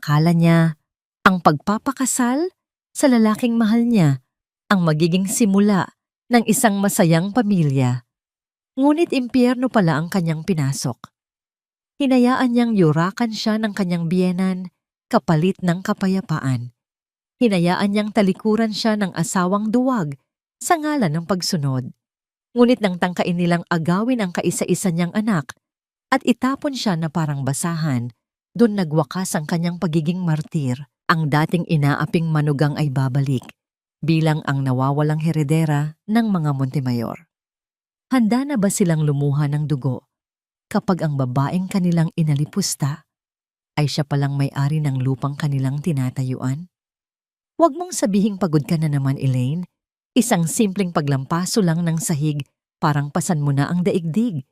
akala niya ang pagpapakasal sa lalaking mahal niya ang magiging simula ng isang masayang pamilya. Ngunit impyerno pala ang kanyang pinasok. Hinayaan niyang yurakan siya ng kanyang biyenan kapalit ng kapayapaan. Hinayaan niyang talikuran siya ng asawang duwag sa ngalan ng pagsunod. Ngunit nang tangkain nilang agawin ang kaisa-isa niyang anak at itapon siya na parang basahan, doon nagwakas ang kanyang pagiging martir. Ang dating inaaping manugang ay babalik bilang ang nawawalang heredera ng mga Montemayor. Handa na ba silang lumuha ng dugo kapag ang babaeng kanilang inalipusta ay siya palang may-ari ng lupang kanilang tinatayuan? Huwag mong sabihing pagod ka na naman, Elaine. Isang simpleng paglampaso lang ng sahig, parang pasan mo na ang daigdig.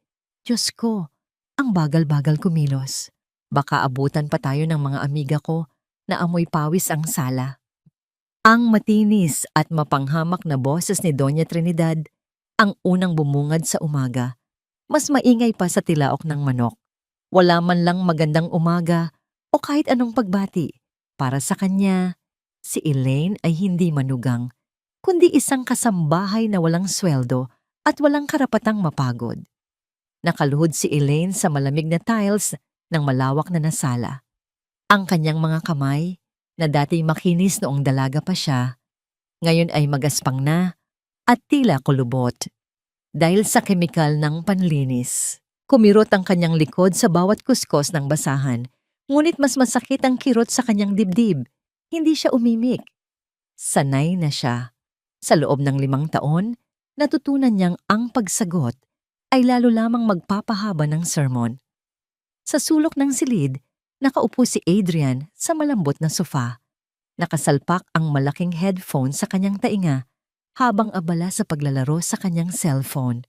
Diyos ko, ang bagal-bagal kumilos. Baka abutan pa tayo ng mga amiga ko na amoy pawis ang sala. Ang matinis at mapanghamak na boses ni Doña Trinidad ang unang bumungad sa umaga. Mas maingay pa sa tilaok ng manok. Wala man lang magandang umaga o kahit anong pagbati. Para sa kanya, si Elaine ay hindi manugang, kundi isang kasambahay na walang sweldo at walang karapatang mapagod. Nakaluhod si Elaine sa malamig na tiles ng malawak na nasala. Ang kanyang mga kamay, na dati makinis noong dalaga pa siya, ngayon ay magaspang na at tila kulubot. Dahil sa kemikal ng panlinis, kumirot ang kanyang likod sa bawat kuskos ng basahan, ngunit mas masakit ang kirot sa kanyang dibdib. Hindi siya umimik. Sanay na siya. Sa loob ng 5 taon, natutunan niyang ang pagsagot ay lalo lamang magpapahaba ng sermon. Sa sulok ng silid, nakaupo si Adrian sa malambot na sofa. Nakasalpak ang malaking headphone sa kanyang tainga habang abala sa paglalaro sa kanyang cellphone.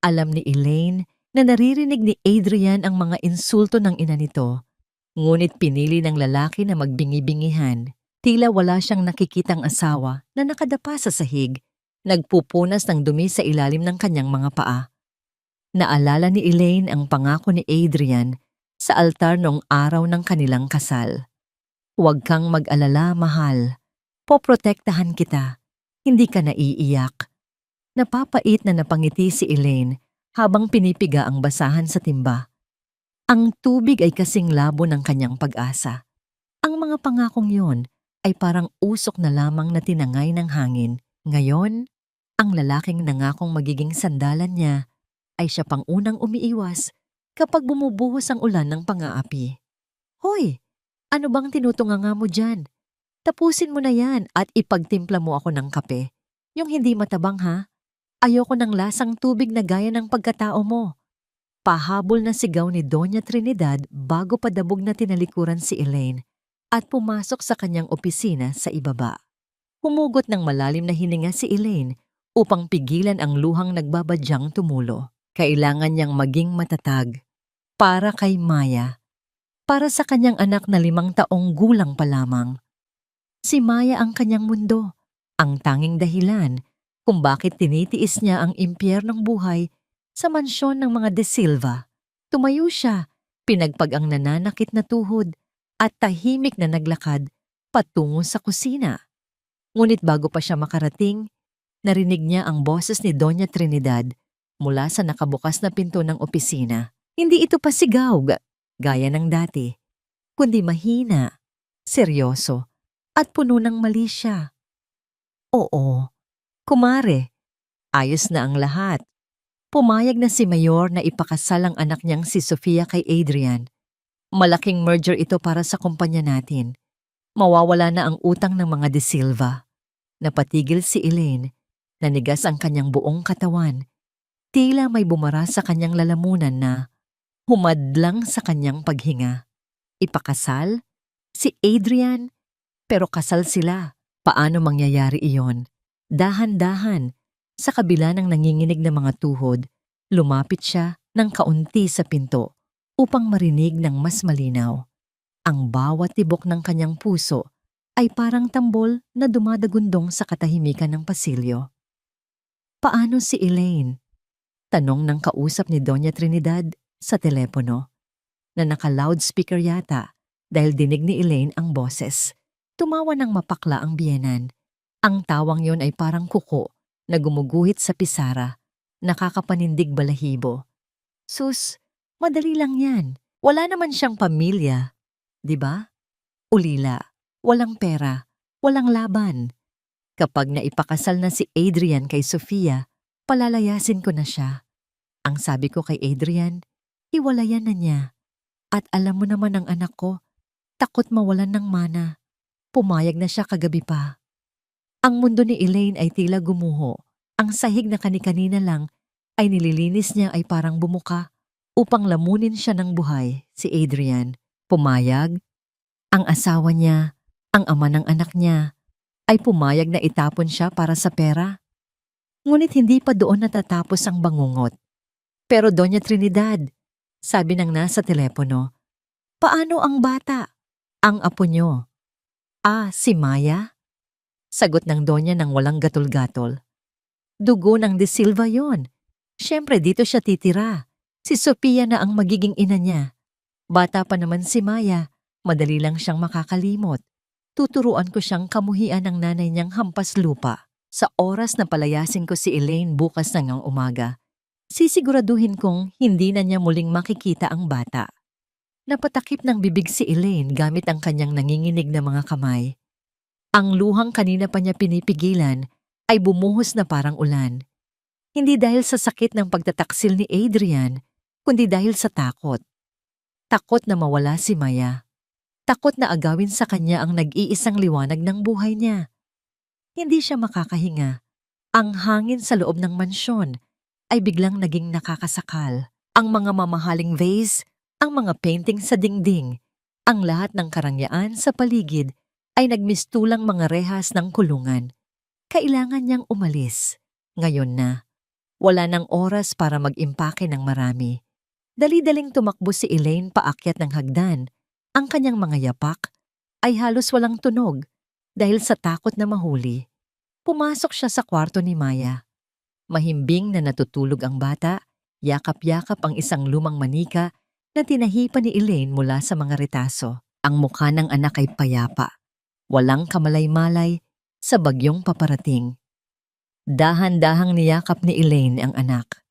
Alam ni Elaine na naririnig ni Adrian ang mga insulto ng ina nito, ngunit pinili ng lalaki na magbingi-bingihan. Tila wala siyang nakikitang asawa na nakadapa sa sahig, nagpupunas ng dumi sa ilalim ng kanyang mga paa. Naalala ni Elaine ang pangako ni Adrian sa altar noong araw ng kanilang kasal. Huwag kang mag-alala, mahal. Poprotektahan kita. Hindi ka naiiyak. Napapait na napangiti si Elaine habang pinipiga ang basahan sa timba. Ang tubig ay kasing labo ng kanyang pag-asa. Ang mga pangakong yon ay parang usok na lamang na tinangay ng hangin. Ngayon, ang lalaking nangakong magiging sandalan niya ay siya pang unang umiiwas kapag bumubuhos ang ulan ng pang-aapi. Hoy! Ano bang tinutunganga mo dyan? Tapusin mo na yan at ipagtimpla mo ako ng kape. Yung hindi matabang ha? Ayoko ng lasang tubig na gaya ng pagkatao mo. Pahabol na sigaw ni Doña Trinidad bago padabog na tinalikuran si Elaine at pumasok sa kanyang opisina sa ibaba. Humugot ng malalim na hininga si Elaine upang pigilan ang luhang nagbabadyang tumulo. Kailangan niyang maging matatag para kay Maya. Para sa kanyang anak na 5 taong gulang pa lamang. Si Maya ang kanyang mundo, ang tanging dahilan kung bakit tinitiis niya ang impyernong buhay sa mansyon ng mga De Silva. Tumayo siya, pinagpag ang nananakit na tuhod at tahimik na naglakad patungo sa kusina. Ngunit bago pa siya makarating, narinig niya ang boses ni Doña Trinidad mula sa nakabukas na pinto ng opisina. Hindi ito pasigaw, gaya ng dati, kundi mahina, seryoso, at puno ng mali siya. Oo, kumare, ayos na ang lahat. Pumayag na si Mayor na ipakasal ang anak niyang si Sofia kay Adrian. Malaking merger ito para sa kumpanya natin. Mawawala na ang utang ng mga De Silva. Napatigil si Elaine, nanigas ang kanyang buong katawan. Tila may bumara sa kanyang lalamunan na humadlang sa kanyang paghinga. Ipakasal? Si Adrian? Pero kasal sila. Paano mangyayari iyon? Dahan-dahan, sa kabila ng nanginginig na mga tuhod, lumapit siya ng kaunti sa pinto upang marinig ng mas malinaw. Ang bawat tibok ng kanyang puso ay parang tambol na dumadagundong sa katahimikan ng pasilyo. Paano si Elaine? Tanong ng kausap ni Doña Trinidad sa telepono, na naka-loudspeaker yata dahil dinig ni Elaine ang boses. Tumawa ng mapakla ang biyenan. Ang tawang yon ay parang kuko na gumuguhit sa pisara, nakakapanindig balahibo. Sus, madali lang yan. Wala naman siyang pamilya, di ba? Ulila, walang pera, walang laban. Kapag naipakasal na si Adrian kay Sofia, palalayasin ko na siya. Ang sabi ko kay Adrian, hiwalayan na niya. At alam mo naman ang anak ko, takot mawalan ng mana. Pumayag na siya kagabi pa. Ang mundo ni Elaine ay tila gumuho. Ang sahig na kani-kanina lang ay nililinis niya ay parang bumuka upang lamunin siya ng buhay. Si Adrian, pumayag. Ang asawa niya, ang ama ng anak niya, ay pumayag na itapon siya para sa pera. Ngunit hindi pa doon natatapos ang bangungot. Pero Doña Trinidad, sabi ng nasa telepono, paano ang bata? Ang apo niyo. Ah, si Maya? Sagot ng Donya nang walang gatol-gatol. Dugo ng De Silva yon. Siyempre dito siya titira. Si Sofia na ang magiging ina niya. Bata pa naman si Maya, madali lang siyang makakalimot. Tuturuan ko siyang kamuhian ng nanay niyang hampas lupa. Sa oras na palayasin ko si Elaine bukas ng umaga, sisiguraduhin kong hindi na niya muling makikita ang bata. Napatakip ng bibig si Elaine gamit ang kanyang nanginginig na mga kamay. Ang luhang kanina pa niya pinipigilan ay bumuhos na parang ulan. Hindi dahil sa sakit ng pagtataksil ni Adrian, kundi dahil sa takot. Takot na mawala si Maya. Takot na agawin sa kanya ang nag-iisang liwanag ng buhay niya. Hindi siya makakahinga. Ang hangin sa loob ng mansyon ay biglang naging nakakasakal. Ang mga mamahaling vase, ang mga painting sa dingding, ang lahat ng karangyaan sa paligid ay nagmistulang mga rehas ng kulungan. Kailangan niyang umalis. Ngayon na. Wala nang oras para mag-impake ng marami. Dali-daling tumakbo si Elaine paakyat ng hagdan. Ang kanyang mga yapak ay halos walang tunog dahil sa takot na mahuli. Pumasok siya sa kwarto ni Maya. Mahimbing na natutulog ang bata, yakap-yakap ang isang lumang manika na tinahipan ni Elaine mula sa mga retaso. Ang mukha ng anak ay payapa. Walang kamalay-malay sa bagyong paparating. Dahan-dahang niyakap ni Elaine ang anak.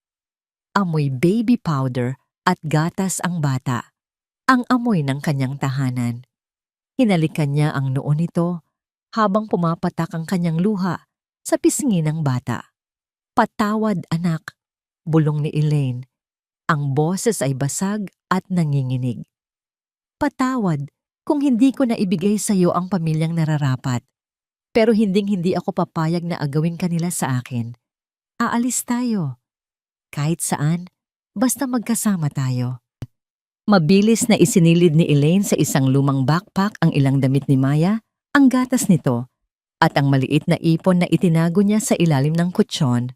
Amoy baby powder at gatas ang bata, ang amoy ng kanyang tahanan. Hinalikan niya ang noo nito habang pumapatak ang kanyang luha sa pisngi ng bata. Patawad anak, bulong ni Elaine. Ang boses ay basag at nanginginig. Patawad kung hindi ko na ibigay sa iyo ang pamilyang nararapat. Pero hinding-hindi ako papayag na agawin kanila sa akin. Aalis tayo. Kahit saan, basta magkasama tayo. Mabilis na isinilid ni Elaine sa isang lumang backpack ang ilang damit ni Maya, ang gatas nito, at ang maliit na ipon na itinago niya sa ilalim ng kutsyon.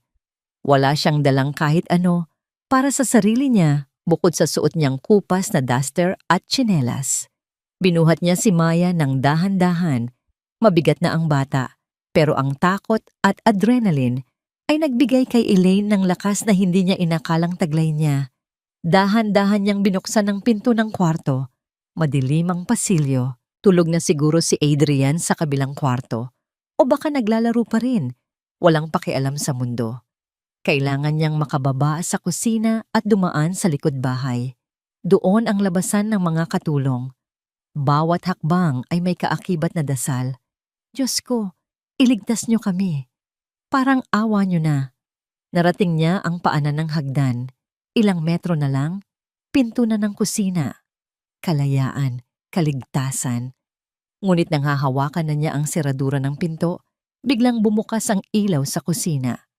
Wala siyang dalang kahit ano para sa sarili niya bukod sa suot niyang kupas na duster at tsinelas. Binuhat niya si Maya ng dahan-dahan. Mabigat na ang bata, pero ang takot at adrenaline ay nagbigay kay Elaine ng lakas na hindi niya inakalang taglay niya. Dahan-dahan niyang binuksan ang pinto ng kwarto. Madilim ang pasilyo. Tulog na siguro si Adrian sa kabilang kwarto. O baka naglalaro pa rin. Walang pakialam sa mundo. Kailangan niyang makababa sa kusina at dumaan sa likod bahay. Doon ang labasan ng mga katulong. Bawat hakbang ay may kaakibat na dasal. Diyos ko, iligtas niyo kami. Parang awa niyo na. Narating niya ang paanan ng hagdan. Ilang metro na lang, pinto na ng kusina. Kalayaan, kaligtasan. Ngunit nang hahawakan na niya ang seradura ng pinto, biglang bumukas ang ilaw sa kusina.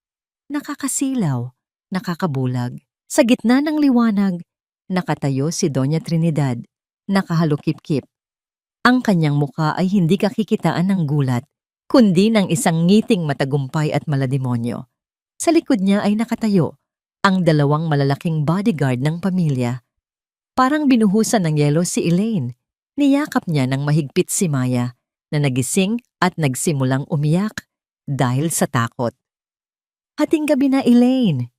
Nakakasilaw, nakakabulag. Sa gitna ng liwanag, nakatayo si Doña Trinidad, nakahalukip-kip. Ang kanyang muka ay hindi kakikitaan ng gulat, kundi ng isang ngiting matagumpay at malademonyo. Sa likod niya ay nakatayo ang dalawang malalaking bodyguard ng pamilya. Parang binuhusan ng yelo si Elaine. Niyakap niya ng mahigpit si Maya na nagising at nagsimulang umiyak dahil sa takot. Hating gabi na, Elaine.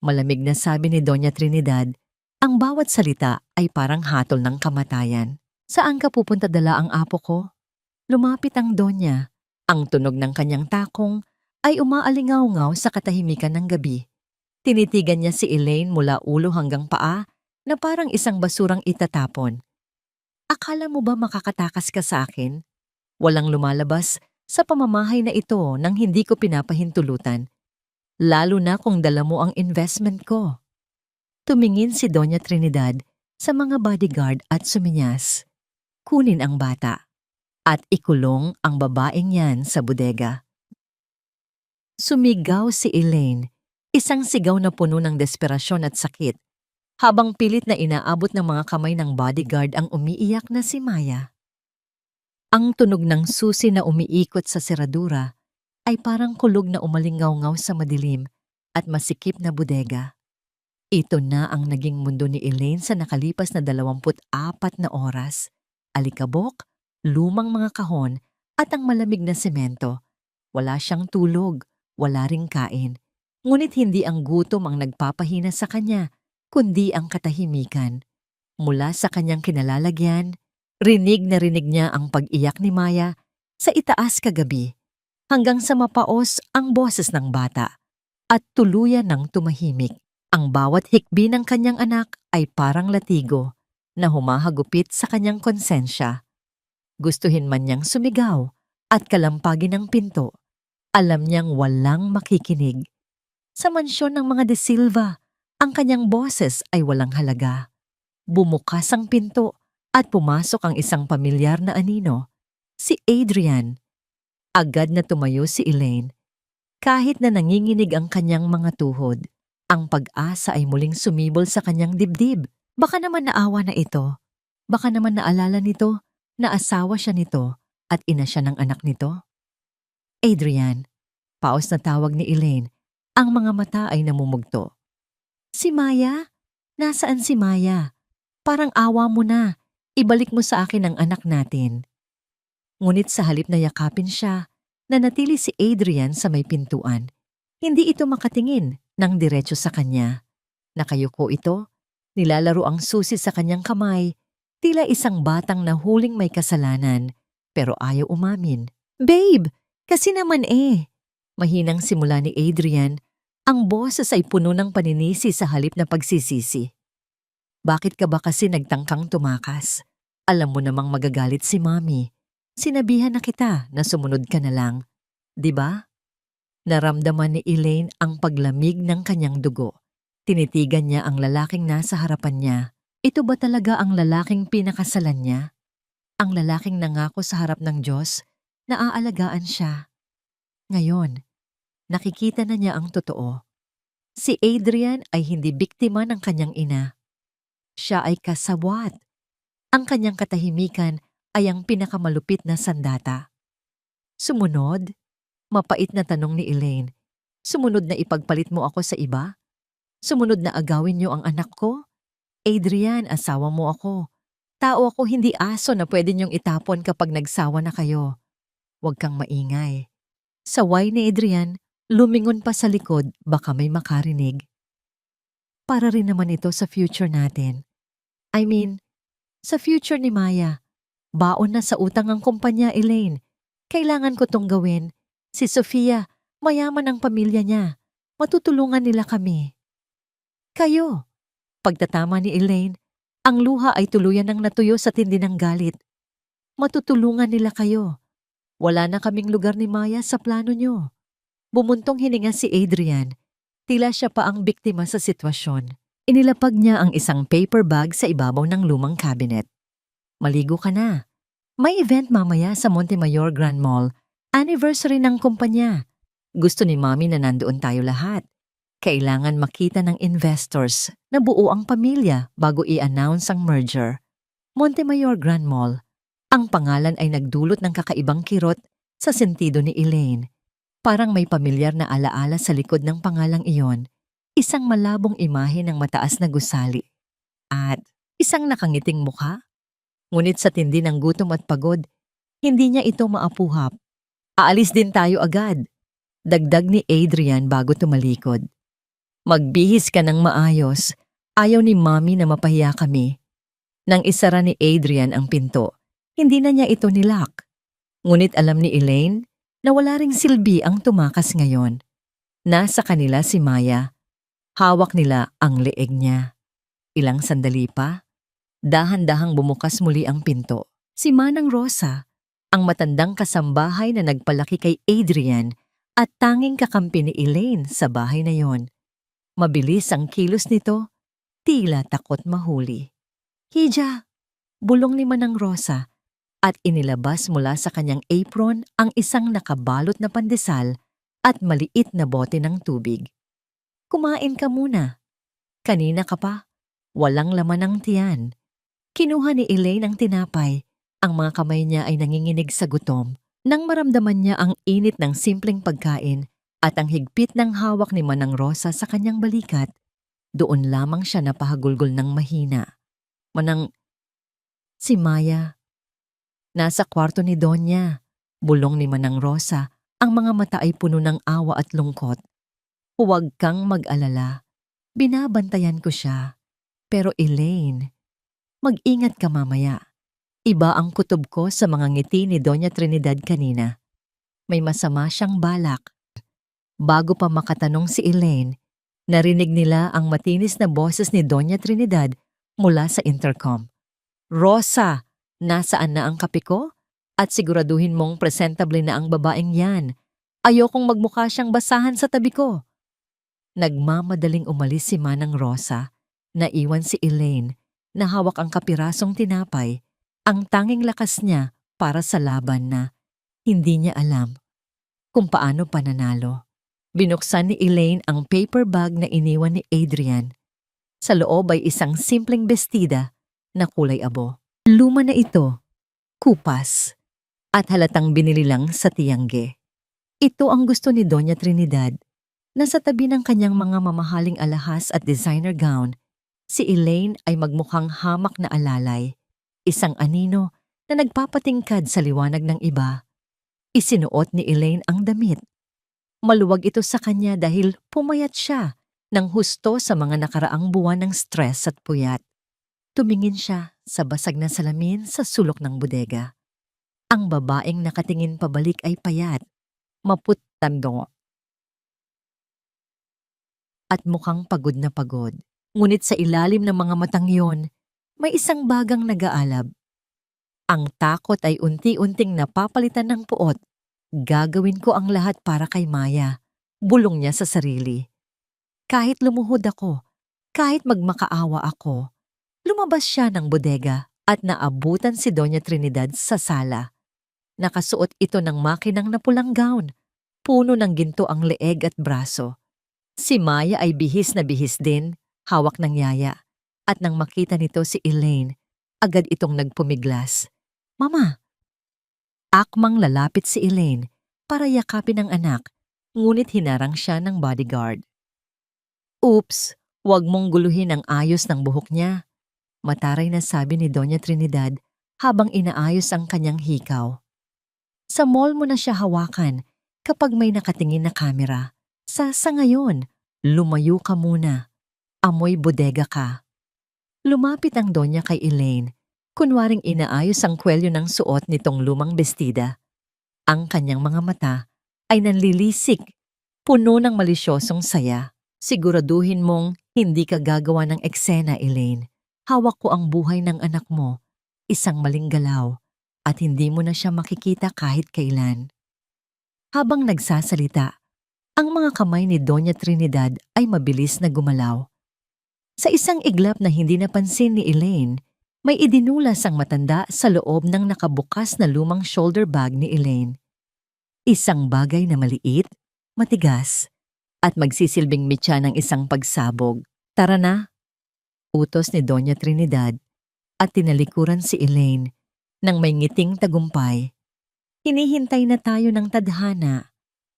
Malamig na sabi ni Doña Trinidad, ang bawat salita ay parang hatol ng kamatayan. Saan ka pupunta dala ang apo ko? Lumapit ang Donya. Ang tunog ng kanyang takong ay umaalingaw-ngaw sa katahimikan ng gabi. Tinitigan niya si Elaine mula ulo hanggang paa na parang isang basurang itatapon. Akala mo ba makakatakas ka sa akin? Walang lumalabas sa pamamahay na ito nang hindi ko pinapahintulutan. Lalo na kung dala mo ang investment ko. Tumingin si Doña Trinidad sa mga bodyguard at suminyas. Kunin ang bata at ikulong ang babaeng yan sa bodega. Sumigaw si Elaine, isang sigaw na puno ng desperasyon at sakit, habang pilit na inaabot ng mga kamay ng bodyguard ang umiiyak na si Maya. Ang tunog ng susi na umiikot sa seradura ay parang kulog na umalingaw-ngaw sa madilim at masikip na bodega. Ito na ang naging mundo ni Elaine sa nakalipas na 24 na oras. Alikabok, lumang mga kahon at ang malamig na semento. Wala siyang tulog, wala ring kain. Ngunit hindi ang gutom ang nagpapahina sa kanya, kundi ang katahimikan. Mula sa kanyang kinalalagyan, rinig na rinig niya ang pag-iyak ni Maya sa itaas kagabi, hanggang sa mapaos ang boses ng bata at tuluyan ng tumahimik. Ang bawat hikbi ng kanyang anak ay parang latigo na humahagupit sa kanyang konsensya. Gustuhin man niyang sumigaw at kalampagin ang pinto, alam niyang walang makikinig. Sa mansyon ng mga De Silva, ang kanyang boses ay walang halaga. Bumukas ang pinto at pumasok ang isang pamilyar na anino, si Adrian. Agad na tumayo si Elaine. Kahit na nanginginig ang kanyang mga tuhod, ang pag-asa ay muling sumibol sa kanyang dibdib. Baka naman naawa na ito. Baka naman naalala nito na asawa siya nito at ina siya ng anak nito. Adrian, paos na tawag ni Elaine. Ang mga mata ay namumugto. Si Maya? Nasaan si Maya? Parang awa mo na. Ibalik mo sa akin ang anak natin. Ngunit sa halip na yakapin siya, nanatili si Adrian sa may pintuan. Hindi ito makatingin ng diretso sa kanya. Nakayuko ito, nilalaro ang susi sa kanyang kamay, tila isang batang nahuling may kasalanan, pero ayaw umamin. Babe, kasi naman Mahinang simula ni Adrian, ang boses ay puno ng paninisi sa halip na pagsisisi. Bakit ka ba kasi nagtangkang tumakas? Alam mo namang magagalit si Mommy. Sinabihan na kita na sumunod ka na lang. 'Di ba? Naramdaman ni Elaine ang paglamig ng kanyang dugo. Tinitigan niya ang lalaking nasa harapan niya. Ito ba talaga ang lalaking pinakasalan niya? Ang lalaking nangako sa harap ng Diyos na aalagaan siya. Ngayon, nakikita na niya ang totoo. Si Adrian ay hindi biktima ng kanyang ina. Siya ay kasabwat. Ang kanyang katahimikan ay ang pinakamalupit na sandata. Sumunod? Mapait na tanong ni Elaine. Sumunod na ipagpalit mo ako sa iba? Sumunod na agawin niyo ang anak ko? Adrian, asawa mo ako. Tao ako, hindi aso na pwede niyong itapon kapag nagsawa na kayo. Huwag kang maingay. Saway ni Adrian, lumingon pa sa likod, baka may makarinig. Para rin naman ito sa future natin. I mean, sa future ni Maya. Baon na sa utang ang kumpanya, Elaine. Kailangan ko tong gawin. Si Sofia, mayaman ang pamilya niya. Matutulungan nila kami. Kayo. Pagtatama ni Elaine, ang luha ay tuluyan ng natuyo sa tindi ng galit. Matutulungan nila kayo. Wala na kaming lugar ni Maya sa plano niyo. Bumuntong hininga si Adrian. Tila siya pa ang biktima sa sitwasyon. Inilapag niya ang isang paper bag sa ibabaw ng lumang cabinet. Maligo ka na. May event mamaya sa Montemayor Grand Mall. Anniversary ng kumpanya. Gusto ni Mommy na nandoon tayo lahat. Kailangan makita ng investors na buo ang pamilya bago i-announce ang merger. Montemayor Grand Mall. Ang pangalan ay nagdulot ng kakaibang kirot sa sentido ni Elaine. Parang may pamilyar na alaala sa likod ng pangalang iyon. Isang malabong imahe ng mataas na gusali. At isang nakangiting mukha. Ngunit sa tindi ng gutom at pagod, hindi niya ito maapuhap. Aalis din tayo agad. Dagdag ni Adrian bago tumalikod. Magbihis ka ng maayos. Ayaw ni Mommy na mapahiya kami. Nang isara ni Adrian ang pinto, hindi na niya ito nilock. Ngunit alam ni Elaine na wala ring silbi ang tumakas ngayon. Nasa kanila si Maya. Hawak nila ang leeg niya. Ilang sandali pa, dahan-dahang bumukas muli ang pinto. Si Manang Rosa, ang matandang kasambahay na nagpalaki kay Adrian at tanging kakampi ni Elaine sa bahay na yon. Mabilis ang kilos nito, tila takot mahuli. "Hija!" bulong ni Manang Rosa at inilabas mula sa kanyang apron ang isang nakabalot na pandesal at maliit na bote ng tubig. "Kumain ka muna. Kanina ka pa. Walang laman ang tiyan." Kinuha ni Elaine ang tinapay. Ang mga kamay niya ay nanginginig sa gutom. Nang maramdaman niya ang init ng simpleng pagkain at ang higpit ng hawak ni Manang Rosa sa kanyang balikat, doon lamang siya napahagulgol ng mahina. Si Maya. Nasa kwarto ni Donya. Bulong ni Manang Rosa. Ang mga mata ay puno ng awa at lungkot. "Huwag kang mag-alala. Binabantayan ko siya. Pero Elaine, mag-ingat ka mamaya. Iba ang kutob ko sa mga ngiti ni Doña Trinidad kanina. May masama siyang balak." Bago pa makatanong si Elaine, narinig nila ang matinis na boses ni Doña Trinidad mula sa intercom. "Rosa, nasaan na ang kape ko? At siguraduhin mong presentable na ang babaeng yan. Ayokong magmukha siyang basahan sa tabi ko." Nagmamadaling umalis si Manang Rosa. Naiwan si Elaine na hawak ang kapirasong tinapay, ang tanging lakas niya para sa laban na hindi niya alam kung paano pananalo. Binuksan ni Elaine ang paper bag na iniwan ni Adrian. Sa loob ay isang simpleng bestida na kulay abo. Luma na ito, kupas, at halatang binili lang sa tiyangge. Ito ang gusto ni Doña Trinidad. Nasa tabi ng kanyang mga mamahaling alahas at designer gown, si Elaine ay magmukhang hamak na alalay, isang anino na nagpapatingkad sa liwanag ng iba. Isinuot ni Elaine ang damit. Maluwag ito sa kanya dahil pumayat siya ng husto sa mga nakaraang buwan ng stress at puyat. Tumingin siya sa basag na salamin sa sulok ng bodega. Ang babaeng nakatingin pabalik ay payat, maputando, at mukhang pagod na pagod. Ngunit sa ilalim ng mga matang yon, may isang bagang nag-aalab. Ang takot ay unti-unting napapalitan ng puot. "Gagawin ko ang lahat para kay Maya," bulong niya sa sarili. Kahit lumuhod ako, kahit magmakaawa ako. Lumabas siya ng bodega at naabutan si Doña Trinidad sa sala. Nakasuot ito ng makinang na pulang gown. Puno ng ginto ang leeg at braso. Si Maya ay bihis na bihis din, hawak ng yaya. At nang makita nito si Elaine, agad itong nagpumiglas. "Mama!" Akmang lalapit si Elaine para yakapin ang anak, ngunit hinarang siya ng bodyguard. "Oops, wag mong guluhin ang ayos ng buhok niya," mataray na sabi ni Doña Trinidad habang inaayos ang kanyang hikaw. "Sa mall mo na siya hawakan kapag may nakatingin na kamera. Sa ngayon, lumayo ka muna. Amoy bodega ka." Lumapit ang Donya kay Elaine, kunwaring inaayos ang kwelyo ng suot nitong lumang bestida. Ang kanyang mga mata ay nanlilisik, puno ng malisyosong saya. "Siguraduhin mong hindi ka gagawa ng eksena, Elaine. Hawak ko ang buhay ng anak mo, isang maling galaw, at hindi mo na siya makikita kahit kailan." Habang nagsasalita, ang mga kamay ni Doña Trinidad ay mabilis na gumalaw. Sa isang iglap na hindi napansin ni Elaine, may idinulas ang matanda sa loob ng nakabukas na lumang shoulder bag ni Elaine. Isang bagay na maliit, matigas, at magsisilbing mitya ng isang pagsabog. "Tara na," utos ni Doña Trinidad, at tinalikuran si Elaine nang may ngiting tagumpay. Hinihintay na tayo ng tadhana.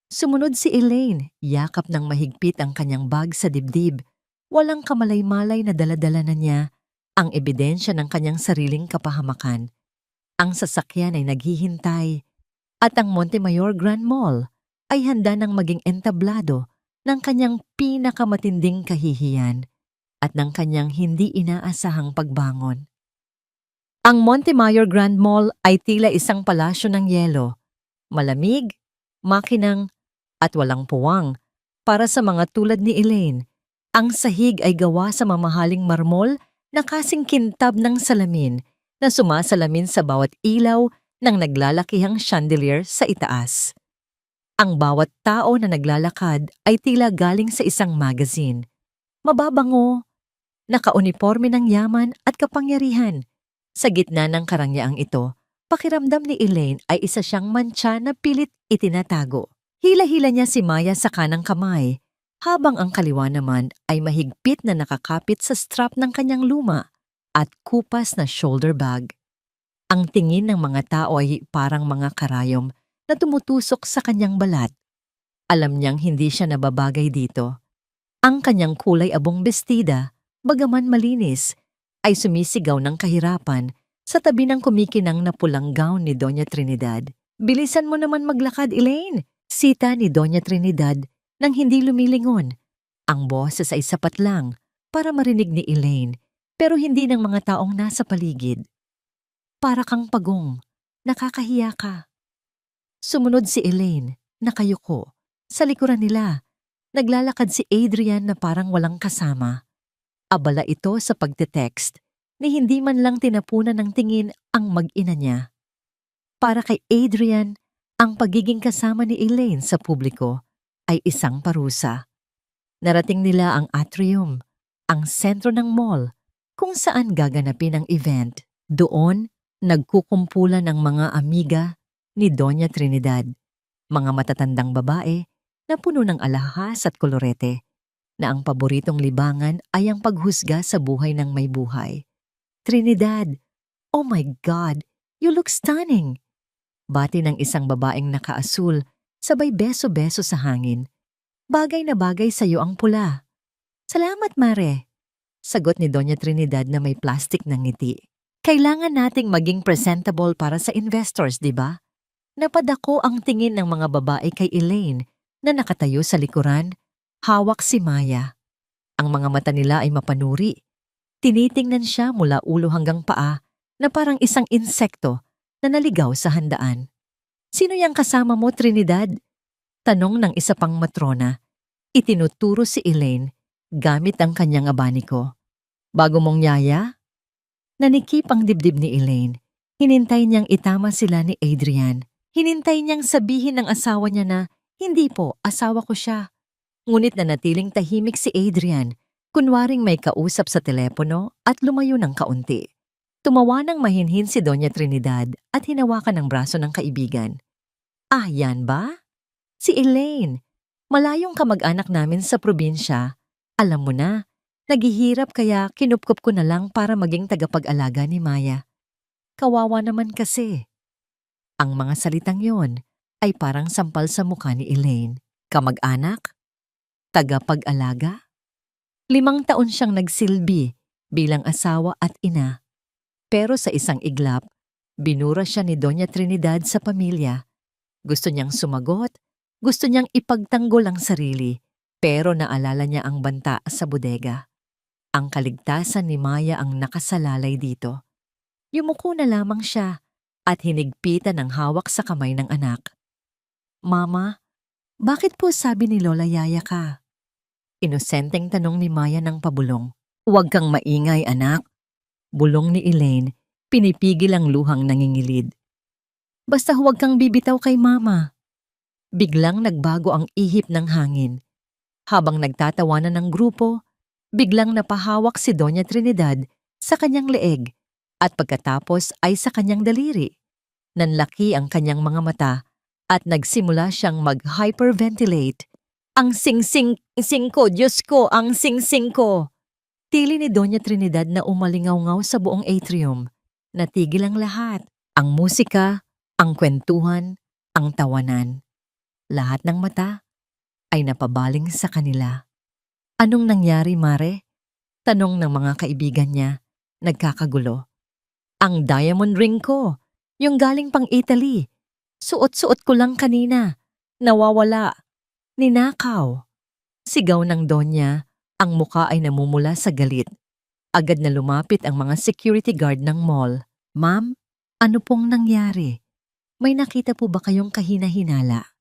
Sumunod si Elaine, yakap ng mahigpit ang kanyang bag sa dibdib. Walang kamalay-malay na dala-dala na niya ang ebidensya ng kanyang sariling kapahamakan. Ang sasakyan ay naghihintay at ang Montemayor Grand Mall ay handa ng maging entablado ng kanyang pinakamatinding kahihiyan at ng kanyang hindi inaasahang pagbangon. Ang Montemayor Grand Mall ay tila isang palasyo ng yelo. Malamig, makinang, at walang puwang. Para sa mga tulad ni Elaine, ang sahig ay gawa sa mamahaling marmol na kasing kintab ng salamin na sumasalamin sa bawat ilaw ng naglalakihang chandelier sa itaas. Ang bawat tao na naglalakad ay tila galing sa isang magazine. Mababango, nakauniforme ng yaman at kapangyarihan. Sa gitna ng karangyaang ito, pakiramdam ni Elaine ay isa siyang mantsa na pilit itinatago. Hila-hila niya si Maya sa kanang kamay, habang ang kaliwa naman ay mahigpit na nakakapit sa strap ng kanyang luma at kupas na shoulder bag. Ang tingin ng mga tao ay parang mga karayom na tumutusok sa kanyang balat. Alam niyang hindi siya nababagay dito. Ang kanyang kulay abong bestida, bagaman malinis, ay sumisigaw ng kahirapan sa tabi ng kumikinang na pulang gown ni Doña Trinidad. "Bilisan mo naman maglakad, Elaine!" Sita ni Doña Trinidad nang hindi lumilingon. Ang boses ay sapat lang para marinig ni Elaine, pero hindi ng mga taong nasa paligid. "Para kang pagong, nakakahiya ka." Sumunod si Elaine, nakayuko. Sa likuran nila, naglalakad si Adrian na parang walang kasama. Abala ito sa pagte-text ni hindi man lang tinapunan ng tingin ang mag-ina niya. Para kay Adrian, ang pagiging kasama ni Elaine sa publiko ay isang parusa. Narating nila ang atrium, ang sentro ng mall, kung saan gaganapin ang event. Doon, nagkukumpulan ng mga amiga ni Doña Trinidad, mga matatandang babae na puno ng alahas at kolorete, na ang paboritong libangan ay ang paghusga sa buhay ng may buhay. "Trinidad, oh my God, you look stunning!" Bati ng isang babaeng nakaasul, sabay beso-beso sa hangin. "Bagay na bagay sa'yo ang pula." "Salamat, Mare," sagot ni Doña Trinidad na may plastic ng ngiti. "Kailangan nating maging presentable para sa investors, di ba?" Napadako ang tingin ng mga babae kay Elaine na nakatayo sa likuran, hawak si Maya. Ang mga mata nila ay mapanuri. Tinitingnan siya mula ulo hanggang paa na parang isang insekto na naligaw sa handaan. "Sino yang kasama mo, Trinidad?" Tanong ng isa pang matrona. Itinuturo si Elaine gamit ang kanyang abaniko. "Bago mong yaya?" Nanikip ang dibdib ni Elaine. Hinintay niyang itama sila ni Adrian. Hinintay niyang sabihin ng asawa niya na, "Hindi po, asawa ko siya." Ngunit nanatiling tahimik si Adrian, kunwaring may kausap sa telepono at lumayo ng kaunti. Tumawa ng mahinhin si Doña Trinidad at hinawakan ang braso ng kaibigan. "Ah, yan ba? Si Elaine. Malayong kamag-anak namin sa probinsya. Alam mo na, naghihirap kaya kinupkup ko na lang para maging tagapag-alaga ni Maya. Kawawa naman kasi." Ang mga salitang yon ay parang sampal sa mukha ni Elaine. Kamag-anak? Tagapag-alaga? 5 taon siyang nagsilbi bilang asawa at ina. Pero sa isang iglap, binura siya ni Doña Trinidad sa pamilya. Gusto niyang sumagot, gusto niyang ipagtanggol ang sarili, pero naalala niya ang banta sa bodega. Ang kaligtasan ni Maya ang nakasalalay dito. Yumuko na lamang siya at hinigpitan ng hawak sa kamay ng anak. "Mama, bakit po sabi ni Lola Yaya ka?" Inosenteng tanong ni Maya ng pabulong. "Huwag kang maingay, anak." Bulong ni Elaine, pinipigil ang luhang nangingilid. "Basta huwag kang bibitaw kay Mama." Biglang nagbago ang ihip ng hangin. Habang nagtatawanan ng grupo, biglang napahawak si Doña Trinidad sa kanyang leeg at pagkatapos ay sa kanyang daliri. Nanlaki ang kanyang mga mata at nagsimula siyang mag-hyperventilate. "Ang sing-sing ko, Diyos ko, ang sing-sing ko!" Tili ni Doña Trinidad na umalingaw-ngaw sa buong atrium. Natigil ang lahat. Ang musika, ang kwentuhan, ang tawanan. Lahat ng mata ay napabaling sa kanila. "Anong nangyari, Mare?" Tanong ng mga kaibigan niya, nagkakagulo. "Ang diamond ring ko, yung galing pang Italy. Suot-suot ko lang kanina. Nawawala. Ninakaw." Sigaw ng Donya, ang muka ay namumula sa galit. Agad na lumapit ang mga security guard ng mall. Ma'am, ano pong nangyari? May nakita po ba kayong kahina-hinala?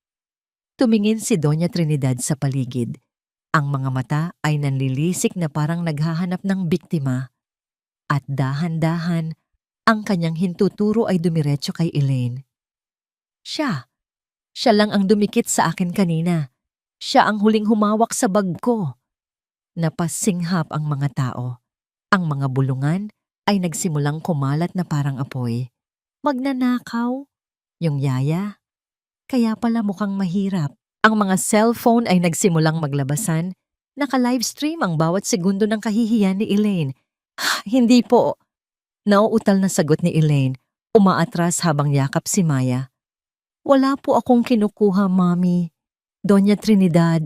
Tumingin si Doña Trinidad sa paligid. Ang mga mata ay nanlilisik na parang naghahanap ng biktima at dahan-dahan ang kanyang hintuturo ay dumiretso kay Elaine. Siya lang ang dumikit sa akin kanina. Siya ang huling humawak sa bag ko. Napasinghap ang mga tao. Ang mga bulungan ay nagsimulang kumalat na parang apoy. Magnanakaw? Yung yaya? Kaya pala mukhang mahirap. Ang mga cellphone ay nagsimulang maglabasan. Naka-livestream ang bawat segundo ng kahihiyan ni Elaine. Hindi po. Nauutal na sagot ni Elaine. Umaatras habang yakap si Maya. Wala po akong kinukuha, Mami. Doña Trinidad,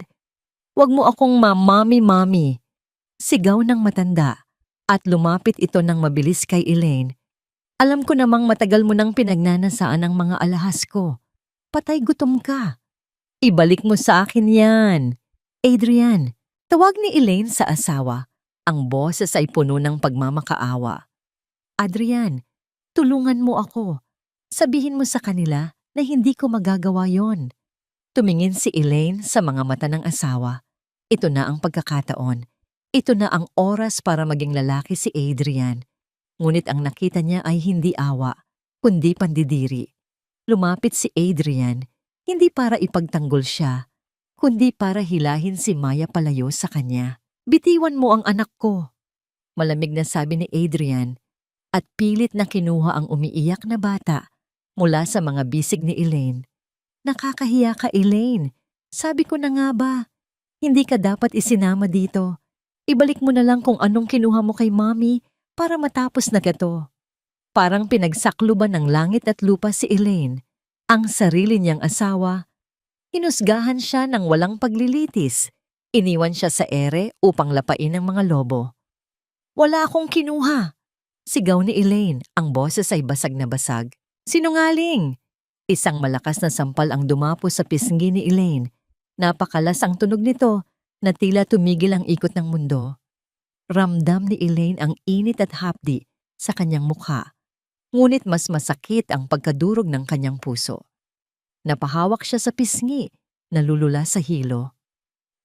wag mo akong mami. Sigaw ng matanda at lumapit ito ng mabilis kay Elaine. Alam ko namang matagal mo nang pinagnanasaan ang mga alahas ko. Patay gutom ka. Ibalik mo sa akin yan. Adrian, tawag ni Elaine sa asawa. Ang boses ay puno ng pagmamakaawa. Adrian, tulungan mo ako. Sabihin mo sa kanila na hindi ko magagawa yon. Tumingin si Elaine sa mga mata ng asawa. Ito na ang pagkakataon. Ito na ang oras para maging lalaki si Adrian. Ngunit ang nakita niya ay hindi awa, kundi pandidiri. Lumapit si Adrian, hindi para ipagtanggol siya, kundi para hilahin si Maya palayo sa kanya. Bitiwan mo ang anak ko. Malamig na sabi ni Adrian at pilit na kinuha ang umiiyak na bata mula sa mga bisig ni Elaine. Nakakahiya ka, Elaine. Sabi ko na nga ba, hindi ka dapat isinama dito. Ibalik mo na lang kung anong kinuha mo kay Mommy para matapos na gato. Parang pinagsakluban ng langit at lupa si Elaine. Ang sarili niyang asawa. Hinusgahan siya ng walang paglilitis. Iniwan siya sa ere upang lapain ng mga lobo. Wala akong kinuha. Sigaw ni Elaine, ang boses ay basag na basag. Sinungaling! Isang malakas na sampal ang dumapo sa pisngi ni Elaine. Napakalas ang tunog nito na tila tumigil ang ikot ng mundo. Ramdam ni Elaine ang init at hapdi sa kanyang mukha. Ngunit mas masakit ang pagkadurog ng kanyang puso. Napahawak siya sa pisngi, nalulula sa hilo.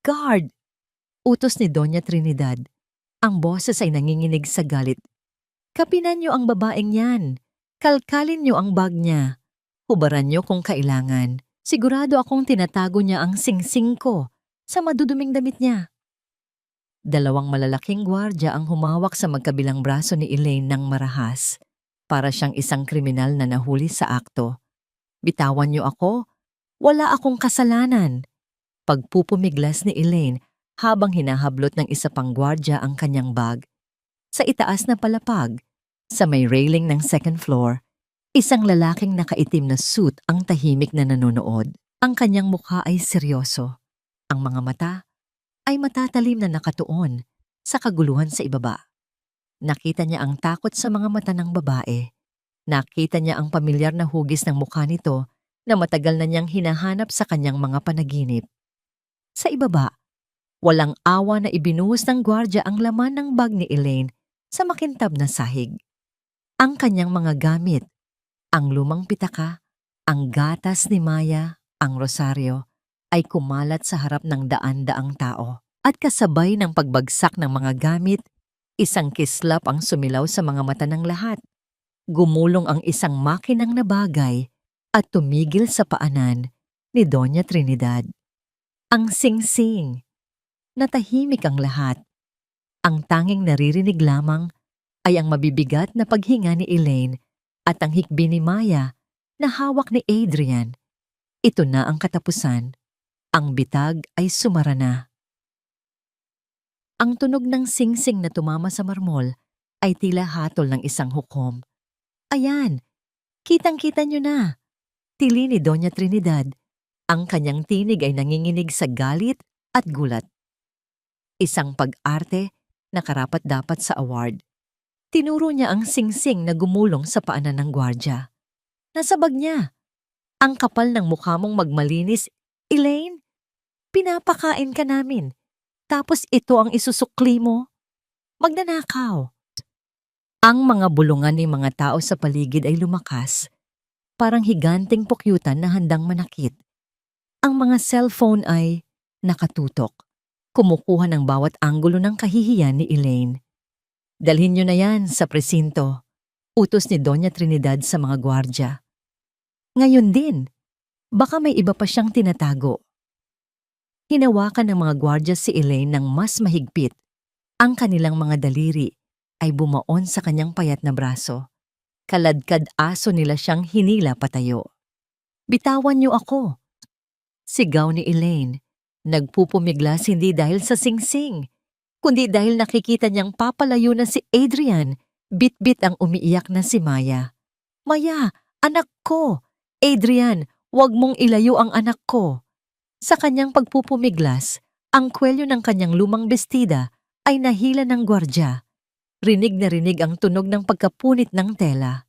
Guard! Utos ni Doña Trinidad. Ang boses ay nanginginig sa galit. Kapinan niyo ang babaeng yan. Kalkalin niyo ang bag niya. Hubaran niyo kung kailangan. Sigurado akong tinatago niya ang singsing ko sa maduduming damit niya. Dalawang malalaking gwardya ang humawak sa magkabilang braso ni Elaine ng marahas. Para siyang isang kriminal na nahuli sa akto. Bitawan niyo ako. Wala akong kasalanan. Pagpupumiglas ni Elaine habang hinahablot ng isa pang gwardya ang kanyang bag. Sa itaas na palapag, sa may railing ng second floor, isang lalaking nakaitim na suit ang tahimik na nanonood. Ang kanyang mukha ay seryoso. Ang mga mata ay matatalim na nakatuon sa kaguluhan sa ibaba. Nakita niya ang takot sa mga mata ng babae. Nakita niya ang pamilyar na hugis ng mukha nito na matagal na niyang hinahanap sa kanyang mga panaginip. Sa ibaba, walang awa na ibinuhos ng gwardya ang laman ng bag ni Elaine sa makintab na sahig. Ang kanyang mga gamit, ang lumang pitaka, ang gatas ni Maya, ang rosaryo, ay kumalat sa harap ng daan-daang tao. At kasabay ng pagbagsak ng mga gamit, isang kislap ang sumilaw sa mga mata ng lahat. Gumulong ang isang makinang na bagay at tumigil sa paanan ni Doña Trinidad. Ang singsing. Natahimik ang lahat. Ang tanging naririnig lamang ay ang mabibigat na paghinga ni Elaine at ang hikbi ni Maya na hawak ni Adrian. Ito na ang katapusan. Ang bitag ay sumara na. Ang tunog ng singsing na tumama sa marmol ay tila hatol ng isang hukom. Ayan, kitang-kita niyo na. Tili ni Doña Trinidad. Ang kanyang tinig ay nanginginig sa galit at gulat. Isang pag-arte na karapat-dapat sa award. Tinuro niya ang singsing na gumulong sa paanan ng gwardya. Nasa bag niya. Ang kapal ng mukha mong magmalinis. Elaine, pinapakain ka namin. Tapos ito ang isusukli mo? Magnanakaw. Ang mga bulungan ng mga tao sa paligid ay lumakas, parang higanteng pukyutan na handang manakit. Ang mga cellphone ay nakatutok, kumukuha ng bawat anggulo ng kahihiyan ni Elaine. Dalhin niyo na yan sa presinto, utos ni Doña Trinidad sa mga gwardya. Ngayon din, baka may iba pa siyang tinatago. Hinawakan ng mga gwardya si Elaine ng mas mahigpit. Ang kanilang mga daliri ay bumaon sa kanyang payat na braso. Kaladkad aso nila siyang hinila patayo. Bitawan niyo ako! Sigaw ni Elaine. Nagpupumiglas hindi dahil sa singsing, kundi dahil nakikita niyang papalayo na si Adrian. Bit-bit ang umiiyak na si Maya. Maya, anak ko! Adrian, huwag mong ilayo ang anak ko! Sa kanyang pagpupumiglas, ang kwelyo ng kanyang lumang bestida ay nahila ng gwardya. Rinig na rinig ang tunog ng pagkapunit ng tela.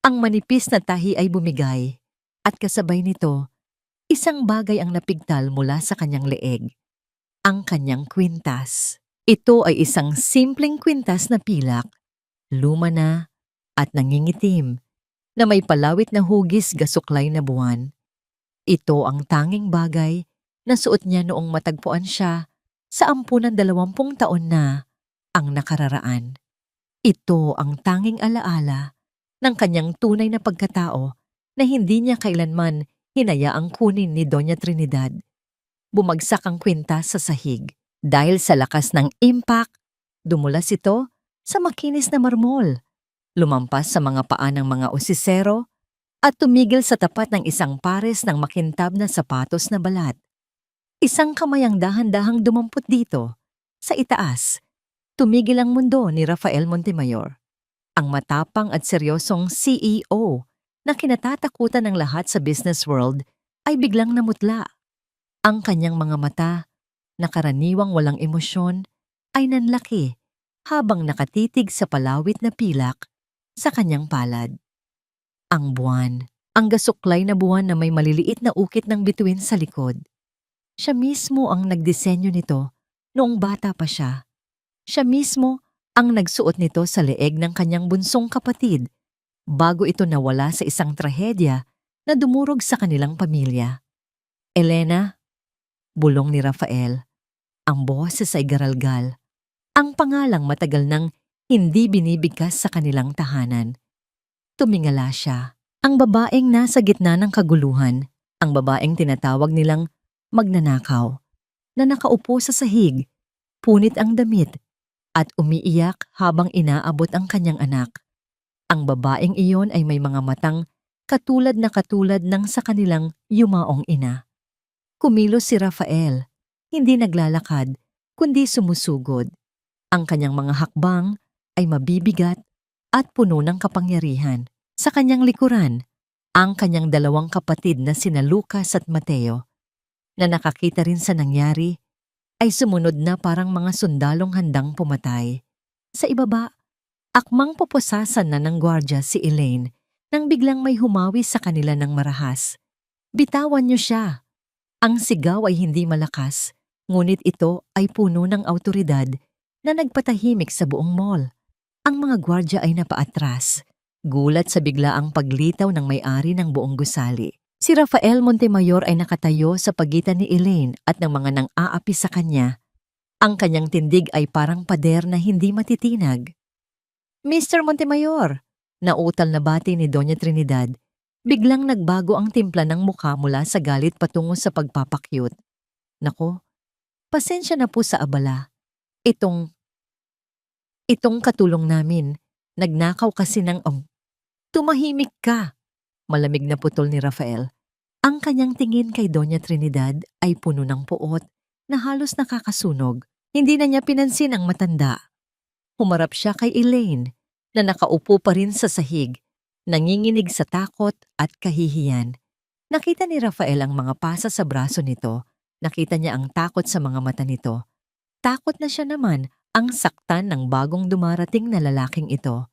Ang manipis na tahi ay bumigay, at kasabay nito, isang bagay ang napigtal mula sa kanyang leeg. Ang kanyang kwintas. Ito ay isang simpleng kwintas na pilak, luma na at nangingitim, na may palawit na hugis gasuklay na buwan. Ito ang tanging bagay na suot niya noong matagpuan siya sa ampunan 20 taon na ang nakararaan. Ito ang tanging alaala ng kanyang tunay na pagkatao na hindi niya kailanman hinayaang kunin ni Doña Trinidad. Bumagsak ang kwintas sa sahig. Dahil sa lakas ng impact, dumulas ito sa makinis na marmol, lumampas sa mga paa ng mga usisero, at tumigil sa tapat ng isang pares ng makintab na sapatos na balat. Isang kamay ang dahan-dahang dumampot dito. Sa itaas, tumigil ang mundo ni Rafael Montemayor, ang matapang at seryosong CEO na kinatatakutan ng lahat sa business world ay biglang namutla. Ang kanyang mga mata, na karaniwang walang emosyon, ay nanlaki habang nakatitig sa palawit na pilak sa kanyang palad. Ang buwan, ang gasuklay na buwan na may maliliit na ukit ng bituin sa likod. Siya mismo ang nagdisenyo nito noong bata pa siya. Siya mismo ang nagsuot nito sa leeg ng kanyang bunsong kapatid bago ito nawala sa isang trahedya na dumurog sa kanilang pamilya. Elena, bulong ni Rafael. Ang boses ay garalgal. Ang pangalang matagal nang hindi binibigkas sa kanilang tahanan. Tumingala siya. Ang babaeng nasa gitna ng kaguluhan, ang babaeng tinatawag nilang magnanakaw, na nakaupo sa sahig, punit ang damit, at umiiyak habang inaabot ang kanyang anak. Ang babaeng iyon ay may mga matang katulad ng sa kanilang yumaong ina. Kumilos si Rafael, hindi naglalakad, kundi sumusugod. Ang kanyang mga hakbang ay mabibigat at puno ng kapangyarihan. Sa kanyang likuran, ang kanyang 2 kapatid na sina Lucas at Mateo, na nakakita rin sa nangyari, ay sumunod na parang mga sundalong handang pumatay. Sa ibaba, akmang pupusasan na ng gwardya si Elaine nang biglang may humawi sa kanila ng marahas. Bitawan niyo siya! Ang sigaw ay hindi malakas, ngunit ito ay puno ng awtoridad na nagpatahimik sa buong mall. Ang mga gwardya ay napaatras, gulat sa biglaang paglitaw ng may-ari ng buong gusali. Si Rafael Montemayor ay nakatayo sa pagitan ni Elaine at ng mga nang-aapi sa kanya. Ang kanyang tindig ay parang pader na hindi matitinag. Mr. Montemayor, nautal na bati ni Doña Trinidad. Biglang nagbago ang timpla ng mukha mula sa galit patungo sa pagpapakyut. Nako, pasensya na po sa abala. Itong katulong namin, nagnakaw kasi ng Tumahimik ka! Malamig na putol ni Rafael. Ang kanyang tingin kay Doña Trinidad ay puno ng puot na halos nakakasunog. Hindi na niya pinansin ang matanda. Humarap siya kay Elaine na nakaupo pa rin sa sahig, nanginginig sa takot at kahihiyan. Nakita ni Rafael ang mga pasa sa braso nito. Nakita niya ang takot sa mga mata nito. Takot na siya naman ang saktan ng bagong dumarating na lalaking ito.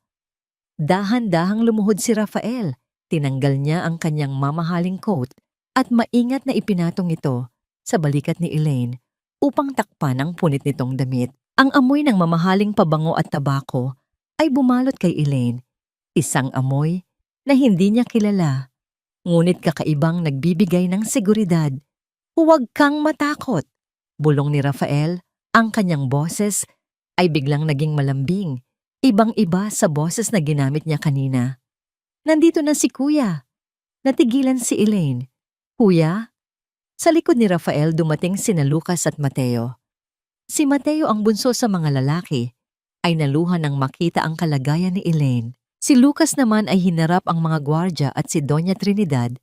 Dahan-dahang lumuhod si Rafael. Tinanggal niya ang kanyang mamahaling coat at maingat na ipinatong ito sa balikat ni Elaine upang takpan ang punit nitong damit. Ang amoy ng mamahaling pabango at tabako ay bumalot kay Elaine, isang amoy na hindi niya kilala, ngunit kakaibang nagbibigay ng seguridad. Huwag kang matakot, bulong ni Rafael. Ang kanyang boses ay biglang naging malambing, ibang-iba sa boses na ginamit niya kanina. Nandito na si Kuya. Natigilan si Elaine. Kuya? Sa likod ni Rafael dumating sina Lucas at Mateo. Si Mateo, ang bunso sa mga lalaki, ay naluha nang makita ang kalagayan ni Elaine. Si Lucas naman ay hinarap ang mga gwardya at si Doña Trinidad,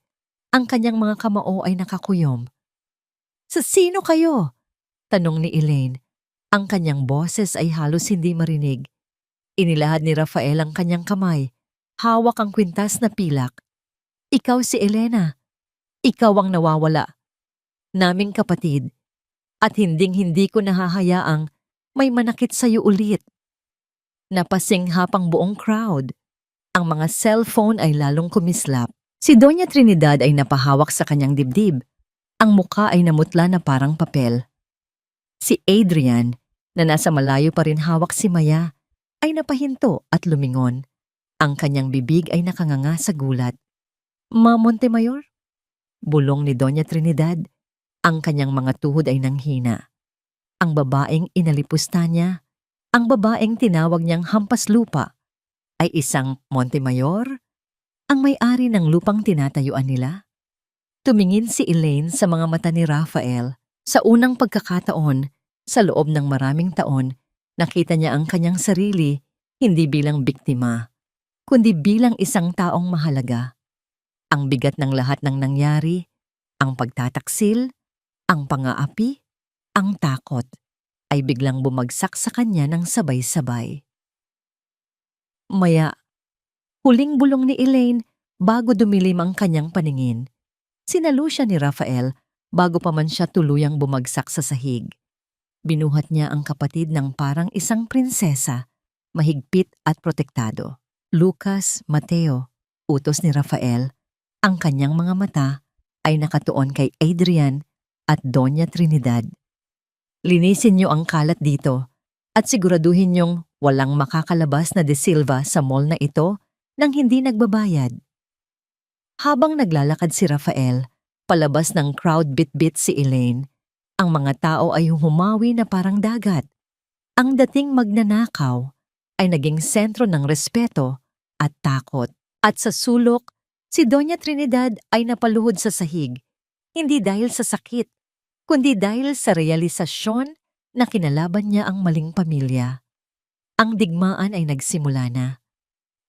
ang kanyang mga kamao ay nakakuyom. Sa sino kayo? Tanong ni Elaine. Ang kanyang boses ay halos hindi marinig. Inilahad ni Rafael ang kanyang kamay. Hawak ang kwintas na pilak. Ikaw si Elena. Ikaw ang nawawala. Naming kapatid. At hinding-hindi ko nahahayaang may manakit sa'yo ulit. Napasinghap ang buong crowd. Ang mga cellphone ay lalong kumislap. Si Doña Trinidad ay napahawak sa kanyang dibdib. Ang muka ay namutla na parang papel. Si Adrian, na nasa malayo pa rin hawak si Maya, ay napahinto at lumingon. Ang kanyang bibig ay nakanganga sa gulat. Ma Montemayor? Bulong ni Doña Trinidad. Ang kanyang mga tuhod ay nanghina. Ang babaeng inalipusta niya, ang babaeng tinawag niyang hampas lupa, ay isang Montemayor? Ang may-ari ng lupang tinatayuan nila? Tumingin si Elaine sa mga mata ni Rafael. Sa unang pagkakataon, sa loob ng maraming taon, nakita niya ang kanyang sarili hindi bilang biktima, kundi bilang isang taong mahalaga. Ang bigat ng lahat ng nangyari, ang pagtataksil, ang pang-aapi, ang takot, ay biglang bumagsak sa kanya ng sabay-sabay. Maya, huling bulong ni Elaine bago dumilim ang kanyang paningin. Sinalo siya ni Rafael bago pa man siya tuluyang bumagsak sa sahig. Binuhat niya ang kapatid ng parang isang prinsesa, mahigpit at protektado. Lucas, Mateo, utos ni Rafael, ang kanyang mga mata ay nakatuon kay Adrian at Doña Trinidad. Linisin niyo ang kalat dito at siguraduhin niyong walang makakalabas na De Silva sa mall na ito nang hindi nagbabayad. Habang naglalakad si Rafael, palabas ng crowd bit-bit si Elaine, ang mga tao ay humawi na parang dagat. Ang dating magnanakaw ay naging sentro ng respeto at takot. At sa sulok, si Doña Trinidad ay napaluhod sa sahig, hindi dahil sa sakit, kundi dahil sa realisasyon na kinalaban niya ang maling pamilya. Ang digmaan ay nagsimula na.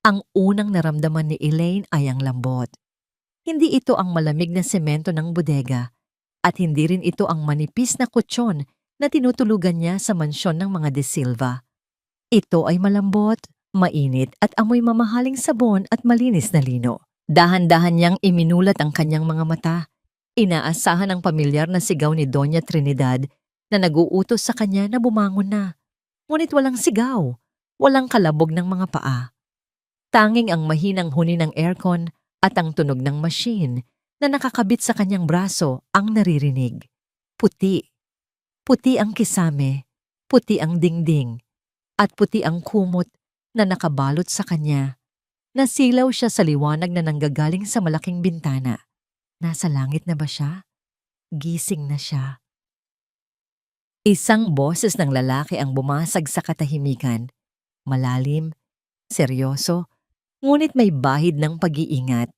Ang unang naramdaman ni Elaine ay ang lambot. Hindi ito ang malamig na semento ng bodega at hindi rin ito ang manipis na kutsyon na tinutulugan niya sa mansyon ng mga De Silva. Ito ay malambot, mainit at amoy mamahaling sabon at malinis na lino. Dahan-dahan niyang iminulat ang kanyang mga mata. Inaasahan ang pamilyar na sigaw ni Doña Trinidad na nag-uutos sa kanya na bumangon na. Ngunit walang sigaw, walang kalabog ng mga paa. Tanging ang mahinang huni ng aircon at ang tunog ng machine na nakakabit sa kanyang braso ang naririnig. Puti. Puti ang kisame, puti ang dingding, at puti ang kumot na nakabalot sa kanya. Nasilaw siya sa liwanag na nanggagaling sa malaking bintana. Nasa langit na ba siya? Gising na siya. Isang boses ng lalaki ang bumasag sa katahimikan. Malalim, seryoso, ngunit may bahid ng pag-iingat.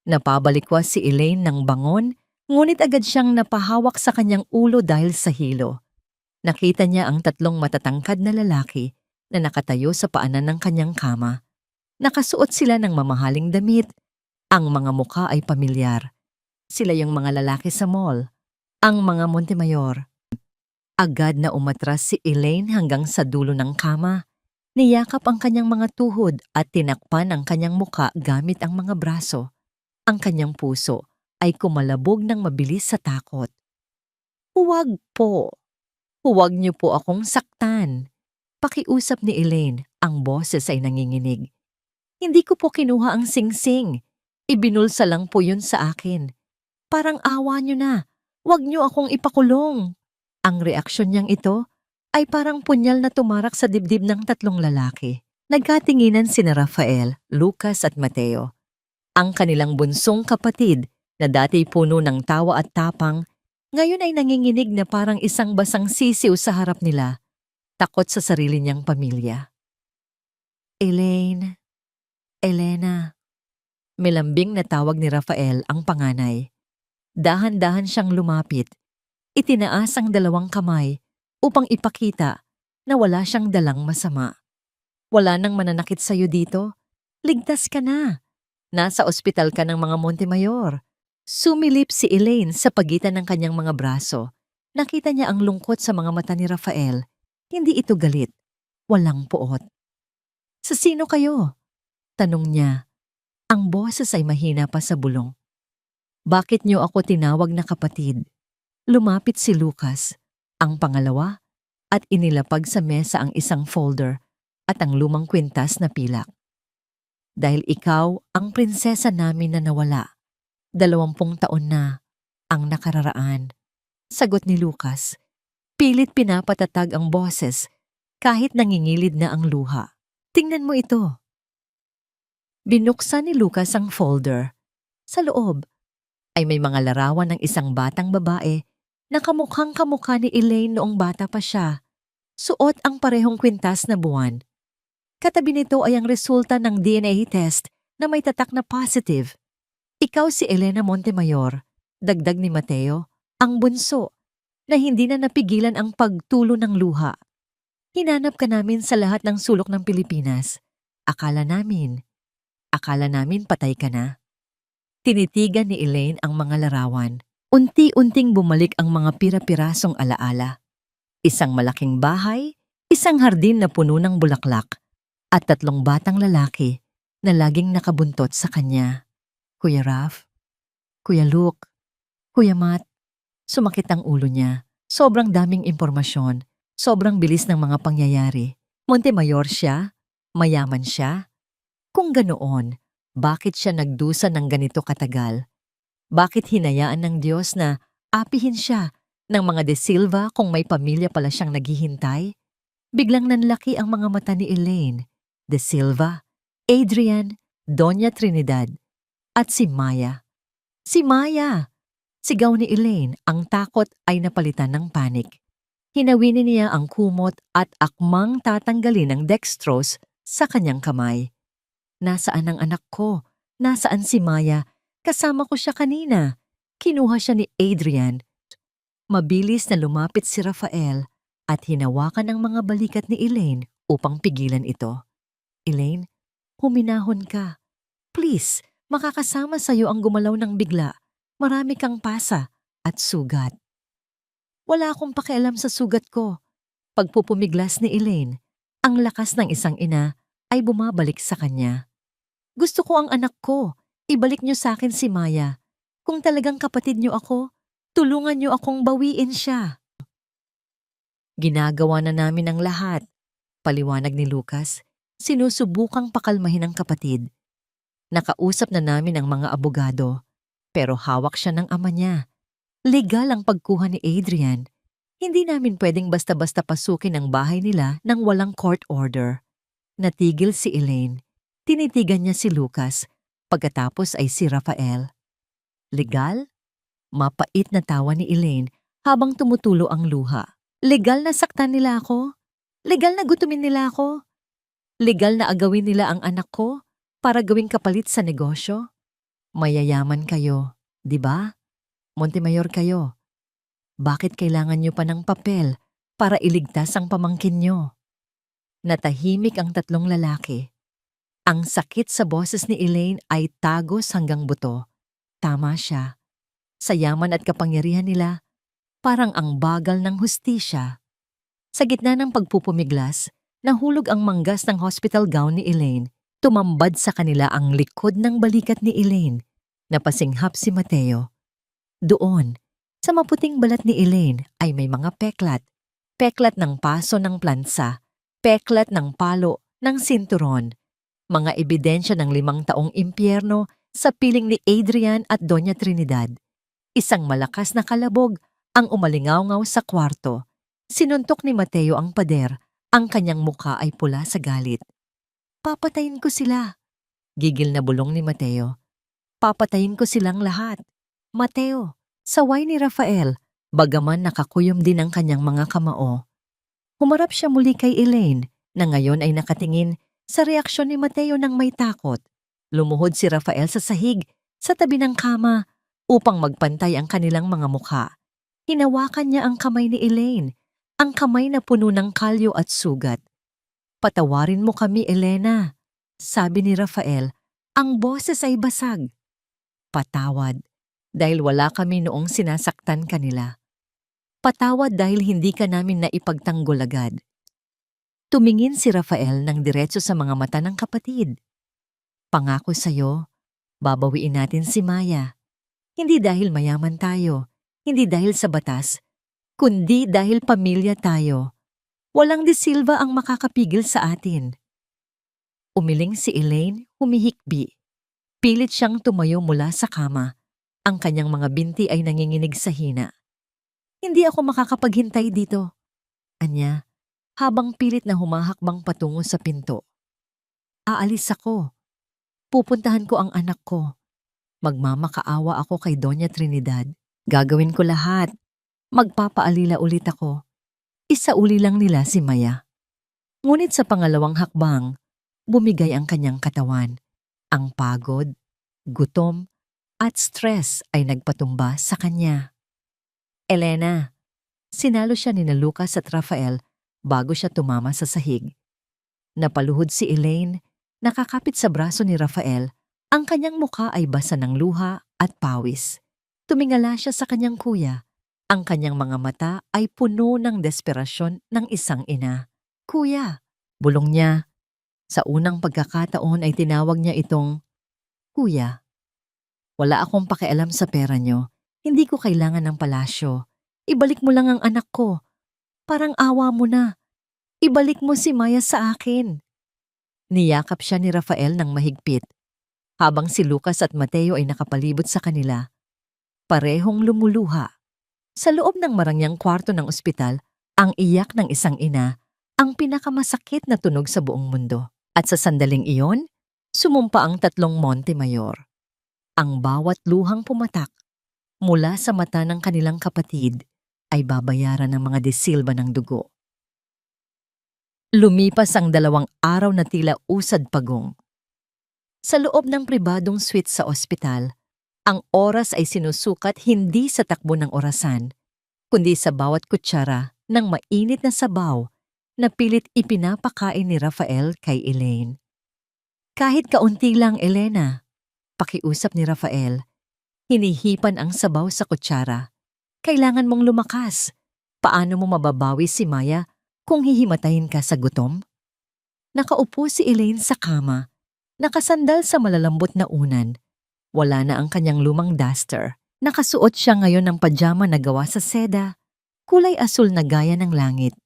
Napabalikwas si Elaine ng bangon, ngunit agad siyang napahawak sa kanyang ulo dahil sa hilo. Nakita niya ang tatlong matatangkad na lalaki na nakatayo sa paanan ng kanyang kama. Nakasuot sila ng mamahaling damit. Ang mga muka ay pamilyar. Sila yung mga lalaki sa mall, ang mga Montemayor. Agad na umatras si Elaine hanggang sa dulo ng kama. Niyakap ang kanyang mga tuhod at tinakpan ang kanyang muka gamit ang mga braso. Ang kanyang puso ay kumalabog ng mabilis sa takot. Huwag po. Huwag niyo po akong saktan. Pakiusap ni Elaine, ang boses ay nanginginig. Hindi ko po kinuha ang singsing. Ibinulsa lang po yun sa akin. Parang awa niyo na. Huwag niyo akong ipakulong. Ang reaksyon niyang ito ay parang punyal na tumarak sa dibdib ng tatlong lalaki. Nagkatinginan sina Rafael, Lucas at Mateo, ang kanilang bunsong kapatid na dati puno ng tawa at tapang, ngayon ay nanginginig na parang isang basang sisiw sa harap nila, takot sa sarili niyang pamilya. Elaine, Elena, melambing na tawag ni Rafael ang panganay. Dahan-dahan siyang lumapit, itinaas ang dalawang kamay upang ipakita na wala siyang dalang masama. Wala nang mananakit sa'yo dito. Ligtas ka na. Nasa ospital ka ng mga Montemayor. Sumilip si Elaine sa pagitan ng kanyang mga braso. Nakita niya ang lungkot sa mga mata ni Rafael. Hindi ito galit. Walang puot. Sa sino kayo? Tanong niya. Ang boses ay mahina pa sa bulong. Bakit niyo ako tinawag na kapatid? Lumapit si Lucas, ang pangalawa, at inilapag sa mesa ang isang folder at ang lumang kwintas na pilak. Dahil ikaw ang prinsesa namin na nawala. 20 taon na ang nakararaan. Sagot ni Lucas. Pilit pinapatatag ang boses kahit nangingilid na ang luha. Tingnan mo ito. Binuksan ni Lucas ang folder. Sa loob ay may mga larawan ng isang batang babae na kamukhang kamukha ni Elaine noong bata pa siya. Suot ang parehong kwintas na buwan. Katabi nito ay ang resulta ng DNA test na may tatak na positive. Ikaw si Elena Montemayor, dagdag ni Mateo, ang bunso, na hindi na napigilan ang pagtulo ng luha. Hinanap ka namin sa lahat ng sulok ng Pilipinas. Akala namin patay ka na. Tinitigan ni Elaine ang mga larawan. Unti-unting bumalik ang mga pira-pirasong alaala. Isang malaking bahay, isang hardin na puno ng bulaklak, at 3 batang lalaki na laging nakabuntot sa kanya. Kuya Raf, Kuya Luke, Kuya Matt, sumakit ang ulo niya. Sobrang daming impormasyon, sobrang bilis ng mga pangyayari. Montemayor siya, mayaman siya. Kung ganoon, bakit siya nagdusa ng ganito katagal? Bakit hinayaan ng Diyos na apihin siya ng mga De Silva kung may pamilya pala siyang naghihintay? Biglang nanlaki ang mga mata ni Elaine, De Silva, Adrian, Doña Trinidad, at si Maya. Si Maya! Sigaw ni Elaine, ang takot ay napalitan ng panik. Hinawinin niya ang kumot at akmang tatanggalin ang dextrose sa kanyang kamay. Nasaan ang anak ko? Nasaan si Maya? Kasama ko siya kanina. Kinuha siya ni Adrian. Mabilis na lumapit si Rafael at hinawakan ang mga balikat ni Elaine upang pigilan ito. Elaine, huminahon ka. Please, makakasama sa'yo ang gumalaw ng bigla. Marami kang pasa at sugat. Wala akong pakialam sa sugat ko. Pagpupumiglas ni Elaine, ang lakas ng isang ina ay bumabalik sa kanya. Gusto ko ang anak ko. Ibalik niyo sa akin si Maya. Kung talagang kapatid niyo ako, tulungan niyo akong bawiin siya. Ginagawa na namin ang lahat, paliwanag ni Lucas. Sinusubukang pakalmahin ang kapatid. Nakausap na namin ang mga abogado, pero hawak siya ng ama niya. Legal ang pagkuha ni Adrian. Hindi namin pwedeng basta-basta pasukin ang bahay nila nang walang court order. Natigil si Elaine. Tinitigan niya si Lucas. Pagkatapos ay si Rafael. Legal? Mapait na tawa ni Elaine habang tumutulo ang luha. Legal na saktan nila ako? Legal na gutumin nila ako? Legal na agawin nila ang anak ko para gawing kapalit sa negosyo? Mayayaman kayo, di ba? Montemayor kayo. Bakit kailangan niyo pa ng papel para iligtas ang pamangkin niyo? Natahimik ang 3 lalaki. Ang sakit sa boses ni Elaine ay tagos hanggang buto. Tama siya. Sa yaman at kapangyarihan nila, parang ang bagal ng hustisya. Sa gitna ng pagpupumiglas, nahulog ang manggas ng hospital gown ni Elaine. Tumambad sa kanila ang likod ng balikat ni Elaine. Napasinghap si Mateo. Doon, sa maputing balat ni Elaine ay may mga peklat. Peklat ng paso ng plansa. Peklat ng palo ng sinturon. Mga ebidensya ng 5 taong impyerno sa piling ni Adrian at Doña Trinidad. Isang malakas na kalabog ang umalingaw-ngaw sa kwarto. Sinuntok ni Mateo ang pader. Ang kanyang muka ay pula sa galit. Papatayin ko sila. Gigil na bulong ni Mateo. Papatayin ko silang lahat. Mateo, saway ni Rafael, bagaman nakakuyom din ang kanyang mga kamao. Humarap siya muli kay Elaine, na ngayon ay nakatingin sa reaksyon ni Mateo ng may takot. Lumuhod si Rafael sa sahig, sa tabi ng kama, upang magpantay ang kanilang mga mukha. Hinawakan niya ang kamay ni Elaine, ang kamay na puno ng kalyo at sugat. Patawarin mo kami, Elena, sabi ni Rafael, ang boses ay basag. Patawad, dahil wala kami noong sinasaktan kanila. Patawad dahil hindi ka namin naipagtanggol agad. Tumingin si Rafael ng diretso sa mga mata ng kapatid. Pangako sa'yo, babawiin natin si Maya. Hindi dahil mayaman tayo, hindi dahil sa batas, kundi dahil pamilya tayo. Walang De Silva ang makakapigil sa atin. Umiling si Elaine, humihikbi. Pilit siyang tumayo mula sa kama. Ang kanyang mga binti ay nanginginig sa hina. Hindi ako makakapaghintay dito, anya, habang pilit na humahakbang patungo sa pinto. Aalis ako. Pupuntahan ko ang anak ko. Magmamakaawa ako kay Doña Trinidad. Gagawin ko lahat. Magpapaalila ulit ako. Isauli lang nila si Maya. Ngunit sa pangalawang hakbang, bumigay ang kanyang katawan. Ang pagod, gutom, at stress ay nagpatumba sa kanya. Elena, sinalo siya ni Lucas at Rafael bago siya tumama sa sahig. Napaluhod si Elaine, nakakapit sa braso ni Rafael. Ang kanyang mukha ay basa ng luha at pawis. Tumingala siya sa kanyang kuya. Ang kanyang mga mata ay puno ng desperasyon ng isang ina. Kuya, bulong niya. Sa unang pagkakataon ay tinawag niya itong, Kuya. Wala akong pakialam sa pera niyo. Hindi ko kailangan ng palasyo. Ibalik mo lang ang anak ko. Parang awa mo na. Ibalik mo si Maya sa akin. Niyakap siya ni Rafael ng mahigpit. Habang si Lucas at Mateo ay nakapalibot sa kanila, parehong lumuluha. Sa loob ng marangyang kwarto ng ospital, ang iyak ng isang ina ang pinakamasakit na tunog sa buong mundo. At sa sandaling iyon, sumumpa ang tatlong Monte Mayor. Ang bawat luhang pumatak mula sa mata ng kanilang kapatid ay babayaran ng mga De Silva ng dugo. Lumipas ang 2 araw na tila usad pagong. Sa loob ng pribadong suite sa ospital, ang oras ay sinusukat hindi sa takbo ng orasan, kundi sa bawat kutsara ng mainit na sabaw na pilit ipinapakain ni Rafael kay Elaine. Kahit kaunti lang, Elena, pakiusap ni Rafael. Hinihipan ang sabaw sa kutsara. Kailangan mong lumakas. Paano mo mababawi si Maya kung hihimatayin ka sa gutom? Nakaupo si Elaine sa kama. Nakasandal sa malalambot na unan. Wala na ang kanyang lumang duster. Nakasuot siya ngayon ng pajama na gawa sa seda, kulay asul na gaya ng langit.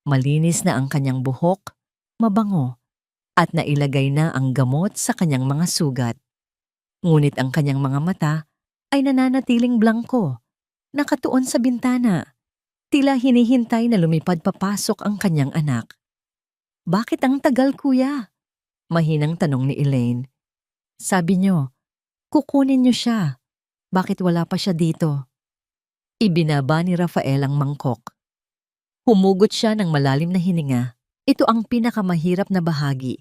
Malinis na ang kanyang buhok, mabango, at nailagay na ang gamot sa kanyang mga sugat. Ngunit ang kanyang mga mata ay nananatiling blangko, nakatuon sa bintana. Tila hinihintay na lumipad papasok ang kanyang anak. Bakit ang tagal, kuya? Mahinang tanong ni Elaine. Sabi niyo, kukunin niyo siya. Bakit wala pa siya dito? Ibinaba ni Rafael ang mangkok. Humugot siya ng malalim na hininga. Ito ang pinakamahirap na bahagi.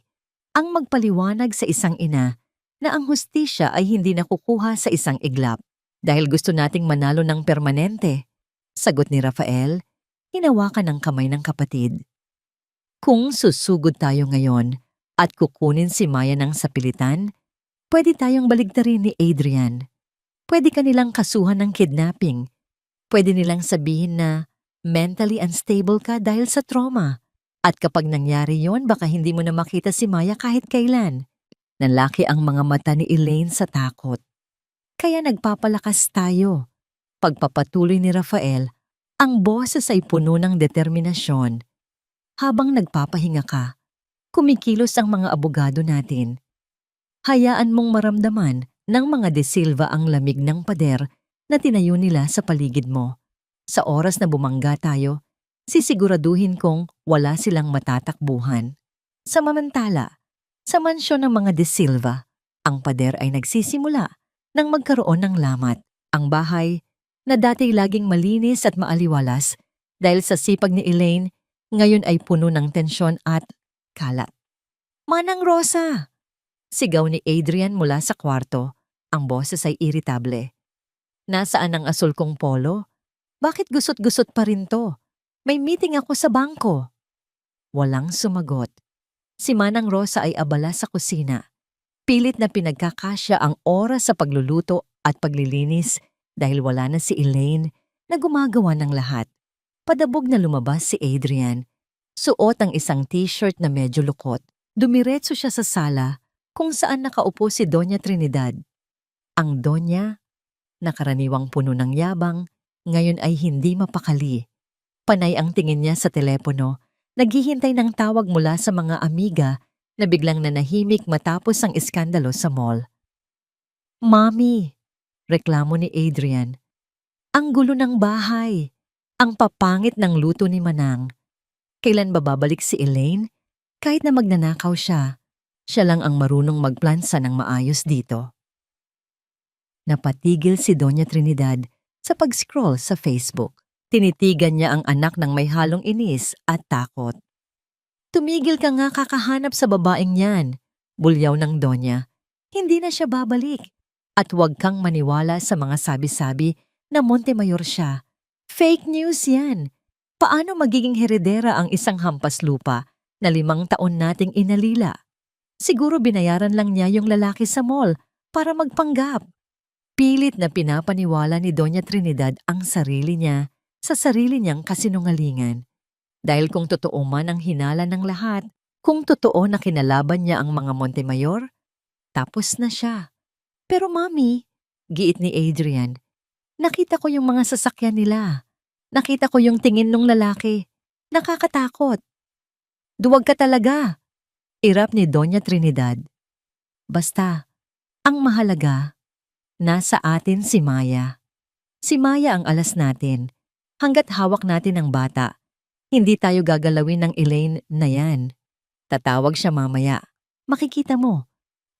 Ang magpaliwanag sa isang ina na ang hustisya ay hindi nakukuha sa isang iglap. Dahil gusto nating manalo ng permanente. Sagot ni Rafael, hinawakan ang kamay ng kapatid. Kung susugod tayo ngayon, at kukunin si Maya ng sapilitan, pwede tayong baligtarin ni Adrian. Pwede kanilang kasuhan ng kidnapping. Pwede nilang sabihin na mentally unstable ka dahil sa trauma. At kapag nangyari yon, baka hindi mo na makita si Maya kahit kailan. Nanlaki ang mga mata ni Elaine sa takot. Kaya nagpapalakas tayo. Pagpapatuloy ni Rafael, ang boses ay puno ng determinasyon. Habang nagpapahinga ka, kumikilos ang mga abogado natin. Hayaan mong maramdaman ng mga De Silva ang lamig ng pader na tinayo nila sa paligid mo. Sa oras na bumangga tayo, sisiguraduhin kong wala silang matatakbuhan. Samantala, Sa mansyon ng mga De Silva, ang pader ay nagsisimula nang magkaroon ng lamat. Ang bahay, na dati laging malinis at maaliwalas dahil sa sipag ni Elaine, ngayon ay puno ng tensyon at kalat. "Manang Rosa!" Sigaw ni Adrian mula sa kwarto. Ang boses ay iritable. "Nasaan ang asul kong polo? Bakit gusot-gusot pa rin to? May meeting ako sa bangko." Walang sumagot. Si Manang Rosa ay abala sa kusina. Pilit na pinagkakasya ang oras sa pagluluto at paglilinis dahil wala na si Elaine na gumagawa ng lahat. Padabog na lumabas si Adrian. Suot ang isang t-shirt na medyo lukot. Dumiretso siya sa sala kung saan nakaupo si Doña Trinidad. Ang Doña, na karaniwang puno ng yabang, ngayon ay hindi mapakali. Panay ang tingin niya sa telepono, naghihintay ng tawag mula sa mga amiga na biglang nanahimik matapos ang iskandalo sa mall. "Mami," reklamo ni Adrian, "ang gulo ng bahay. Ang papangit ng luto ni Manang. Kailan ba babalik si Elaine? Kahit na magnanakaw siya, siya lang ang marunong magplansa ng maayos dito." Napatigil si Doña Trinidad sa pag-scroll sa Facebook. Tinitigan niya ang anak ng may halong inis at takot. "Tumigil ka nga, kakahanap sa babaeng yan," bulyaw ng Donya. "Hindi na siya babalik. At huwag kang maniwala sa mga sabi-sabi na Montemayor siya. Fake news yan. Paano magiging heredera ang isang hampas lupa na 5 taon nating inalila? Siguro binayaran lang niya yung lalaki sa mall para magpanggap." Pilit na pinapaniwala ni Doña Trinidad ang sarili niya sa sarili niyang kasinungalingan. Dahil kung totoo man ang hinala ng lahat, kung totoo na kinalaban niya ang mga Montemayor, tapos na siya. "Pero mami," giit ni Adrian, "nakita ko yung mga sasakyan nila. Nakita ko yung tingin ng lalaki. Nakakatakot." "Duwag ka talaga," irap ni Doña Trinidad. "Basta, ang mahalaga, nasa atin si Maya. Si Maya ang alas natin. Hanggat hawak natin ang bata, hindi tayo gagalawin ng Elaine na yan. Tatawag siya mamaya. Makikita mo.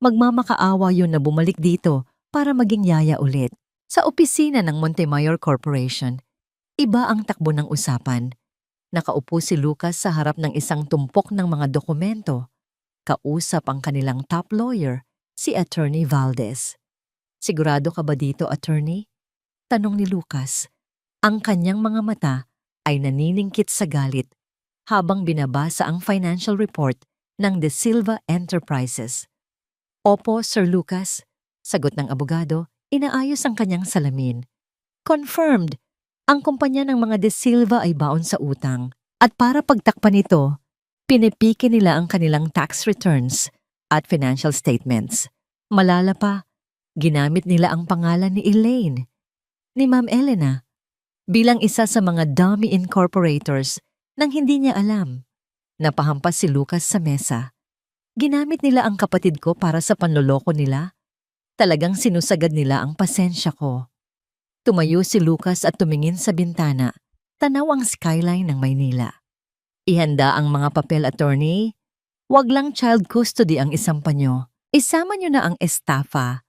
Magmamakaawa yun na bumalik dito para maging yaya ulit." Sa opisina ng Montemayor Corporation, iba ang takbo ng usapan. Nakaupo si Lucas sa harap ng isang tumpok ng mga dokumento. Kausap ang kanilang top lawyer, si Attorney Valdez. "Sigurado ka ba dito, attorney?" tanong ni Lucas. Ang kanyang mga mata ay naniningkit sa galit habang binabasa ang financial report ng De Silva Enterprises. "Opo, Sir Lucas," sagot ng abogado, inaayos ang kanyang salamin. "Confirmed, ang kumpanya ng mga De Silva ay baon sa utang at para pagtakpan ito, pinipiki nila ang kanilang tax returns at financial statements. Malala pa, ginamit nila ang pangalan ni Elaine, ni Ma'am Elena, bilang isa sa mga dummy incorporators nang hindi niya alam." Napahampas si Lucas sa mesa. "Ginamit nila ang kapatid ko para sa panloloko nila. Talagang sinusagad nila ang pasensya ko." Tumayo si Lucas at tumingin sa bintana. Tanaw ang skyline ng Maynila. "Ihanda ang mga papel, attorney. Huwag lang child custody ang isampa nyo. Isama nyo na ang estafa,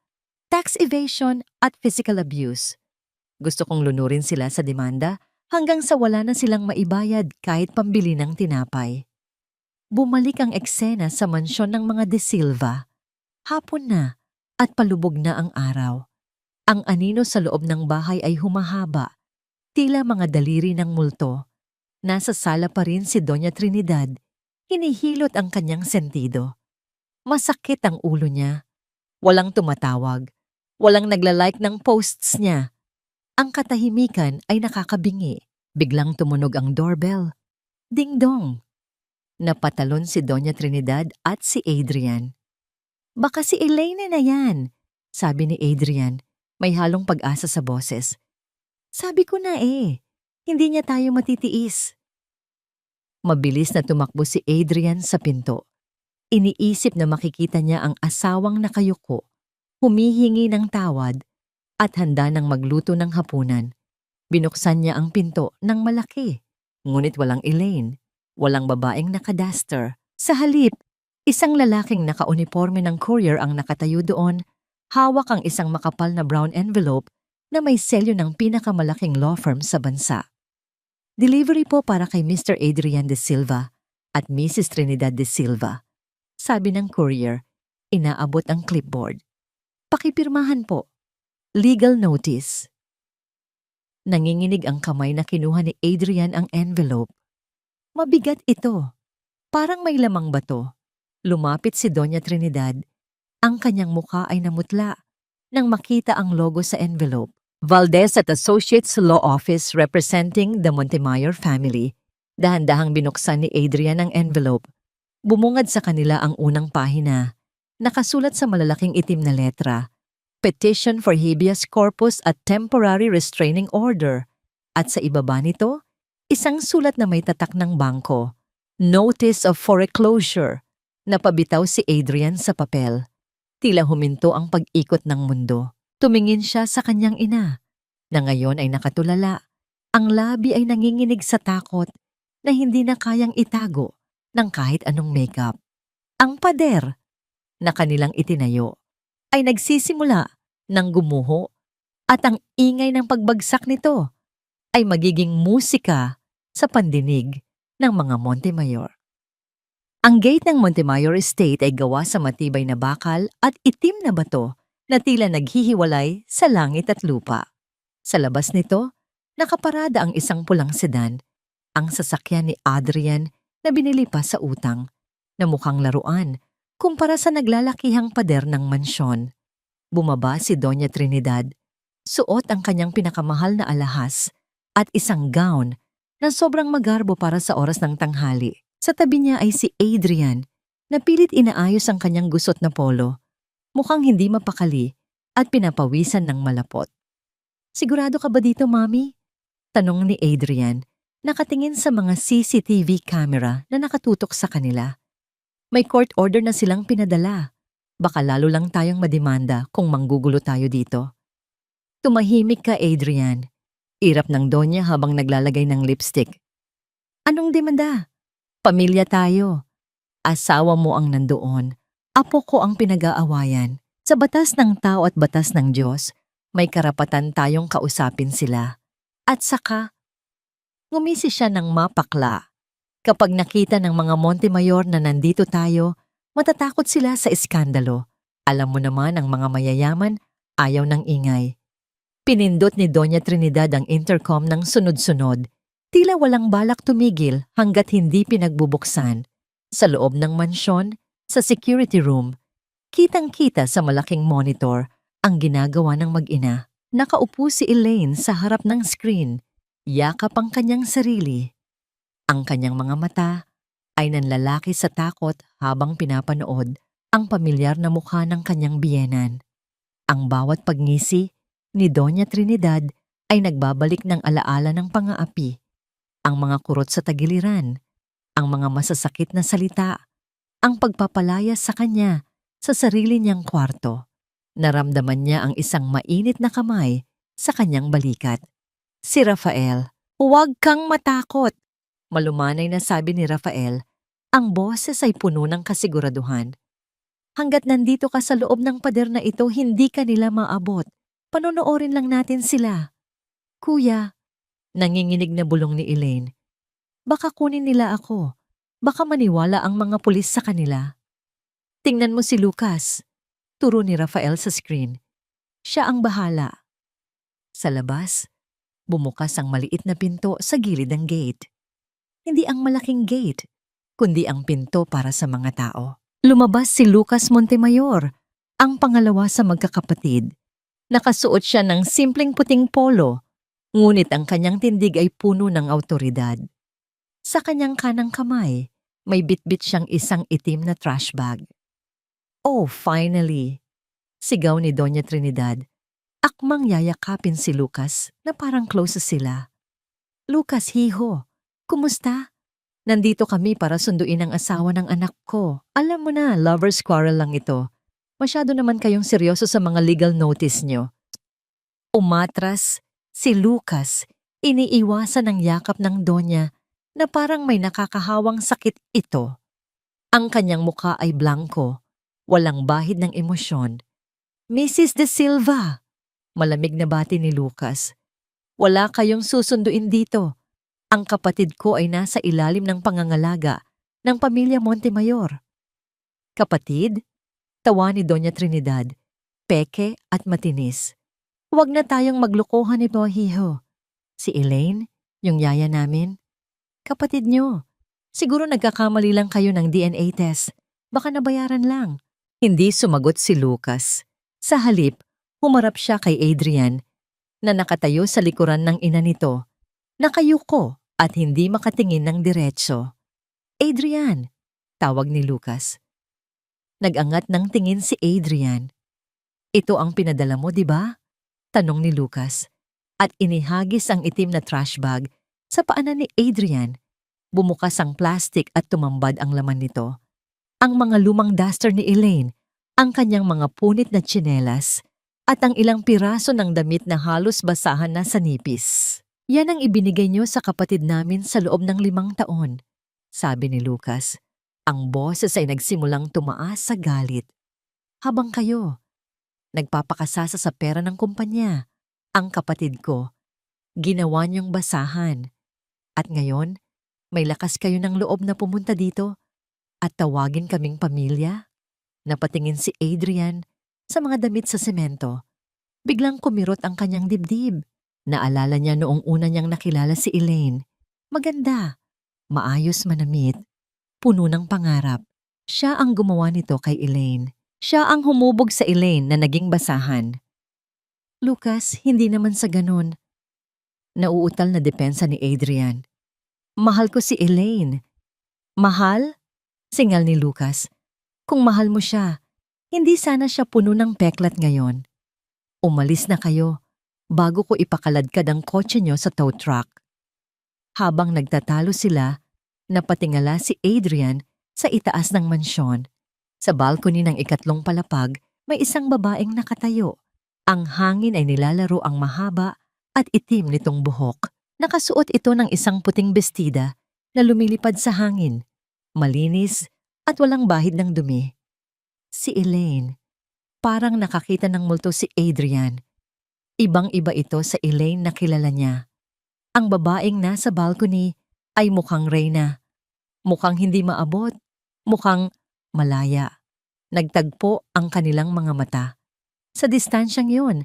tax evasion at physical abuse. Gusto kong lunurin sila sa demanda hanggang sa wala na silang maibayad kahit pambili ng tinapay." Bumalik ang eksena sa mansyon ng mga De Silva. Hapon na at palubog na ang araw. Ang anino sa loob ng bahay ay humahaba, tila mga daliri ng multo. Nasa sala pa rin si Doña Trinidad. Hinihilot ang kanyang sentido. Masakit ang ulo niya. Walang tumatawag. Walang naglalike ng posts niya. Ang katahimikan ay nakakabingi. Biglang tumunog ang doorbell. Ding-dong! Napatalon si Doña Trinidad at si Adrian. "Baka si Elaine na yan," sabi ni Adrian. May halong pag-asa sa boses. "Sabi ko na hindi niya tayo matitiis." Mabilis na tumakbo si Adrian sa pinto. Iniisip na makikita niya ang asawang nakayuko, humihingi ng tawad at handa ng magluto ng hapunan. Binuksan niya ang pinto ng malaki, ngunit walang Elaine, walang babaeng nakaduster. Sa halip, Isang lalaking nakauniforme ng courier ang nakatayo doon, hawak ang isang makapal na brown envelope na may selyo ng pinakamalaking law firm sa bansa. Delivery po para kay Mr. Adrian De Silva at Mrs. Trinidad De Silva. Sabi ng courier, inaabot ang clipboard. Pakipirmahan po. Legal notice. Nanginginig ang kamay na kinuha ni Adrian ang envelope. Mabigat ito. Parang may lamang bato. Lumapit si Doña Trinidad. Ang kanyang mukha ay namutla nang makita ang logo sa envelope. Valdez at Associates Law Office representing the Montemayor family. Dahan-dahang binuksan ni Adrian ang envelope. Bumungad sa kanila ang unang pahina. Nakasulat sa malalaking itim na letra, Petition for Habeas Corpus at Temporary Restraining Order. At sa ibaba nito, isang sulat na may tatak ng bangko, Notice of Foreclosure. Napabitaw si Adrian sa papel. Tila huminto ang pag-ikot ng mundo. Tumingin siya sa kanyang ina, na ngayon ay nakatulala. Ang labi ay nanginginig sa takot na hindi na kayang itago ng kahit anong makeup. Ang pader na kanilang itinayo ay nagsisimula ng gumuho at ang ingay ng pagbagsak nito ay magiging musika sa pandinig ng mga Montemayor. Ang gate ng Montemayor Estate ay gawa sa matibay na bakal at itim na bato na tila naghihiwalay sa langit at lupa. Sa labas nito, nakaparada ang isang pulang sedan, ang sasakyan ni Adrian na binili pa sa utang, na mukhang laruan kumpara sa naglalakihang pader ng mansyon. Bumaba si Doña Trinidad, suot ang kanyang pinakamahal na alahas at isang gown na sobrang magarbo para sa oras ng tanghali. Sa tabi niya ay si Adrian na pilit inaayos ang kanyang gusot na polo. Mukhang hindi mapakali at pinapawisan ng malapot. Sigurado ka ba dito, Mami? Tanong ni Adrian, nakatingin sa mga CCTV camera na nakatutok sa kanila. May court order na silang pinadala. Baka lalo lang tayong mademanda kung manggugulo tayo dito. Tumahimik ka, Adrian. Irap ng Donya habang naglalagay ng lipstick. Anong demanda? Pamilya tayo. Asawa mo ang nandoon. Apo ko ang pinag-aawayan. Sa batas ng tao at batas ng Diyos, may karapatan tayong kausapin sila. At saka, ngumisi siya ng mapakla. Kapag nakita ng mga Montemayor na nandito tayo, matatakot sila sa iskandalo. Alam mo naman ang mga mayayaman, ayaw ng ingay. Pinindot ni Doña Trinidad ang intercom ng sunod-sunod. Tila walang balak tumigil hanggat hindi pinagbubuksan. Sa loob ng mansyon, sa security room, kitang-kita sa malaking monitor ang ginagawa ng mag-ina. Nakaupo si Elaine sa harap ng screen, yakap ang kanyang sarili. Ang kanyang mga mata ay nanlalaki sa takot habang pinapanood ang pamilyar na mukha ng kanyang biyenan. Ang bawat pagngisi ni Doña Trinidad ay nagbabalik ng alaala ng pang-aapi. Ang mga kurot sa tagiliran, ang mga masasakit na salita, ang pagpapalaya sa kanya sa sarili niyang kwarto. Naramdaman niya ang isang mainit na kamay sa kanyang balikat. Si Rafael, huwag kang matakot. Malumanay na sabi ni Rafael, ang boses ay puno ng kasiguraduhan. Hanggat nandito ka sa loob ng pader na ito, hindi ka nila maabot. Panonoorin lang natin sila. Kuya, nanginginig na bulong ni Elaine. Baka kunin nila ako. Baka maniwala ang mga pulis sa kanila. Tingnan mo si Lucas. Turo ni Rafael sa screen. Siya ang bahala. Sa labas, bumukas ang maliit na pinto sa gilid ng gate. Hindi ang malaking gate, kundi ang pinto para sa mga tao. Lumabas si Lucas Montemayor, ang pangalawa sa magkakapatid. Nakasuot siya ng simpleng puting polo, ngunit ang kanyang tindig ay puno ng awtoridad. Sa kanyang kanang kamay, may bitbit siyang isang itim na trash bag. Oh, finally! Sigaw ni Doña Trinidad. Akmang yayakapin si Lucas na parang close sila. Lucas, hiho, kumusta? Nandito kami para sunduin ang asawa ng anak ko. Alam mo na, lover's quarrel lang ito. Masyado naman kayong seryoso sa mga legal notice nyo. Umatras si Lucas, iniiwasan ng yakap ng Donya na parang may nakakahawang sakit ito. Ang kanyang mukha ay blanco, walang bahid ng emosyon. Mrs. De Silva! Malamig na bati ni Lucas. Wala kayong susunduin dito. Ang kapatid ko ay nasa ilalim ng pangangalaga ng pamilya Montemayor. Kapatid? Tawa ni Doña Trinidad, peke at matinis. Huwag na tayong maglokohan nito, hiho. Si Elaine, yung yaya namin. Kapatid nyo. Siguro nagkakamali lang kayo ng DNA test. Baka nabayaran lang. Hindi sumagot si Lucas. Sa halip, humarap siya kay Adrian na nakatayo sa likuran ng ina nito. Nakayuko at hindi makatingin ng diretso. Adrian, tawag ni Lucas. Nag-angat ng tingin si Adrian. Ito ang pinadala mo, di ba? Tanong ni Lucas. At inihagis ang itim na trash bag sa paanan ni Adrian. Bumukas ang plastic at tumambad ang laman nito. Ang mga lumang duster ni Elaine, ang kanyang mga punit na tsinelas, at ang ilang piraso ng damit na halos basahan na sa nipis. Yan ang ibinigay niyo sa kapatid namin sa loob ng 5 taon, sabi ni Lucas. Ang boses ay nagsimulang tumaas sa galit. Habang kayo, nagpapakasasa sa pera ng kumpanya, ang kapatid ko, ginawa niyong basahan. At ngayon, may lakas kayo ng loob na pumunta dito at tawagin kaming pamilya? Napatingin si Adrian sa mga damit sa semento. Biglang kumirot ang kanyang dibdib. Naalala niya noong una niyang nakilala si Elaine. Maganda, maayos manamit, puno ng pangarap. Siya ang gumawa nito kay Elaine. Siya ang humubog sa Elaine na naging basahan. Lucas, hindi naman sa ganun. Nauutal na depensa ni Adrian. Mahal ko si Elaine. Mahal? Singal ni Lucas. Kung mahal mo siya, hindi sana siya puno ng peklat ngayon. Umalis na kayo bago ko ipakaladkad ang kotse niyo sa tow truck. Habang nagtatalo sila, napatingala si Adrian sa itaas ng mansyon. Sa balcony ng 3 palapag, may isang babaeng nakatayo. Ang hangin ay nilalaro ang mahaba at itim nitong buhok. Nakasuot ito ng isang puting bestida na lumilipad sa hangin, malinis at walang bahid ng dumi. Si Elaine. Parang nakakita ng multo si Adrian. Ibang-iba ito sa Elaine na kilala niya. Ang babaeng nasa balcony ay mukhang reyna. Mukhang hindi maabot. Mukhang malaya. Nagtagpo ang kanilang mga mata. Sa distansyang yun,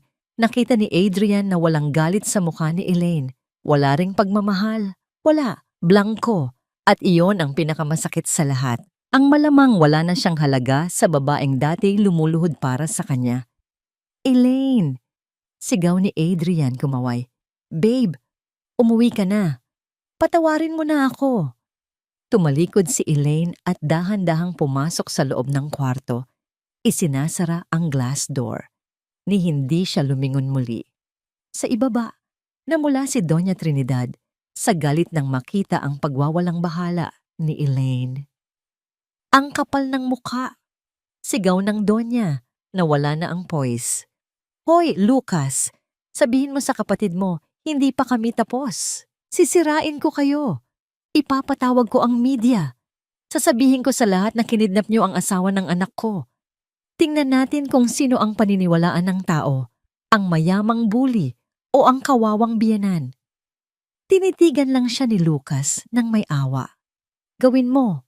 nakita ni Adrian na walang galit sa mukha ni Elaine. Wala ring pagmamahal. Wala. Blanko. At iyon ang pinakamasakit sa lahat. Ang malamang wala na siyang halaga sa babaeng dati lumuluhod para sa kanya. Elaine! Sigaw ni Adrian kumaway. Babe, umuwi ka na. Patawarin mo na ako. Tumalikod si Elaine at dahan-dahang pumasok sa loob ng kwarto. Isinasara ang glass door. Ni hindi siya lumingon muli. Sa ibaba, namula si Doña Trinidad sa galit nang makita ang pagwawalang bahala ni Elaine. Ang kapal ng mukha. Sigaw ng Donya na wala na ang poise. Hoy, Lucas! Sabihin mo sa kapatid mo, hindi pa kami tapos. Sisirain ko kayo. Ipapatawag ko ang media. Sasabihin ko sa lahat na kinidnap niyo ang asawa ng anak ko. Tingnan natin kung sino ang paniniwalaan ng tao, ang mayamang bully o ang kawawang biyenan. Tinitigan lang siya ni Lucas nang may awa. Gawin mo,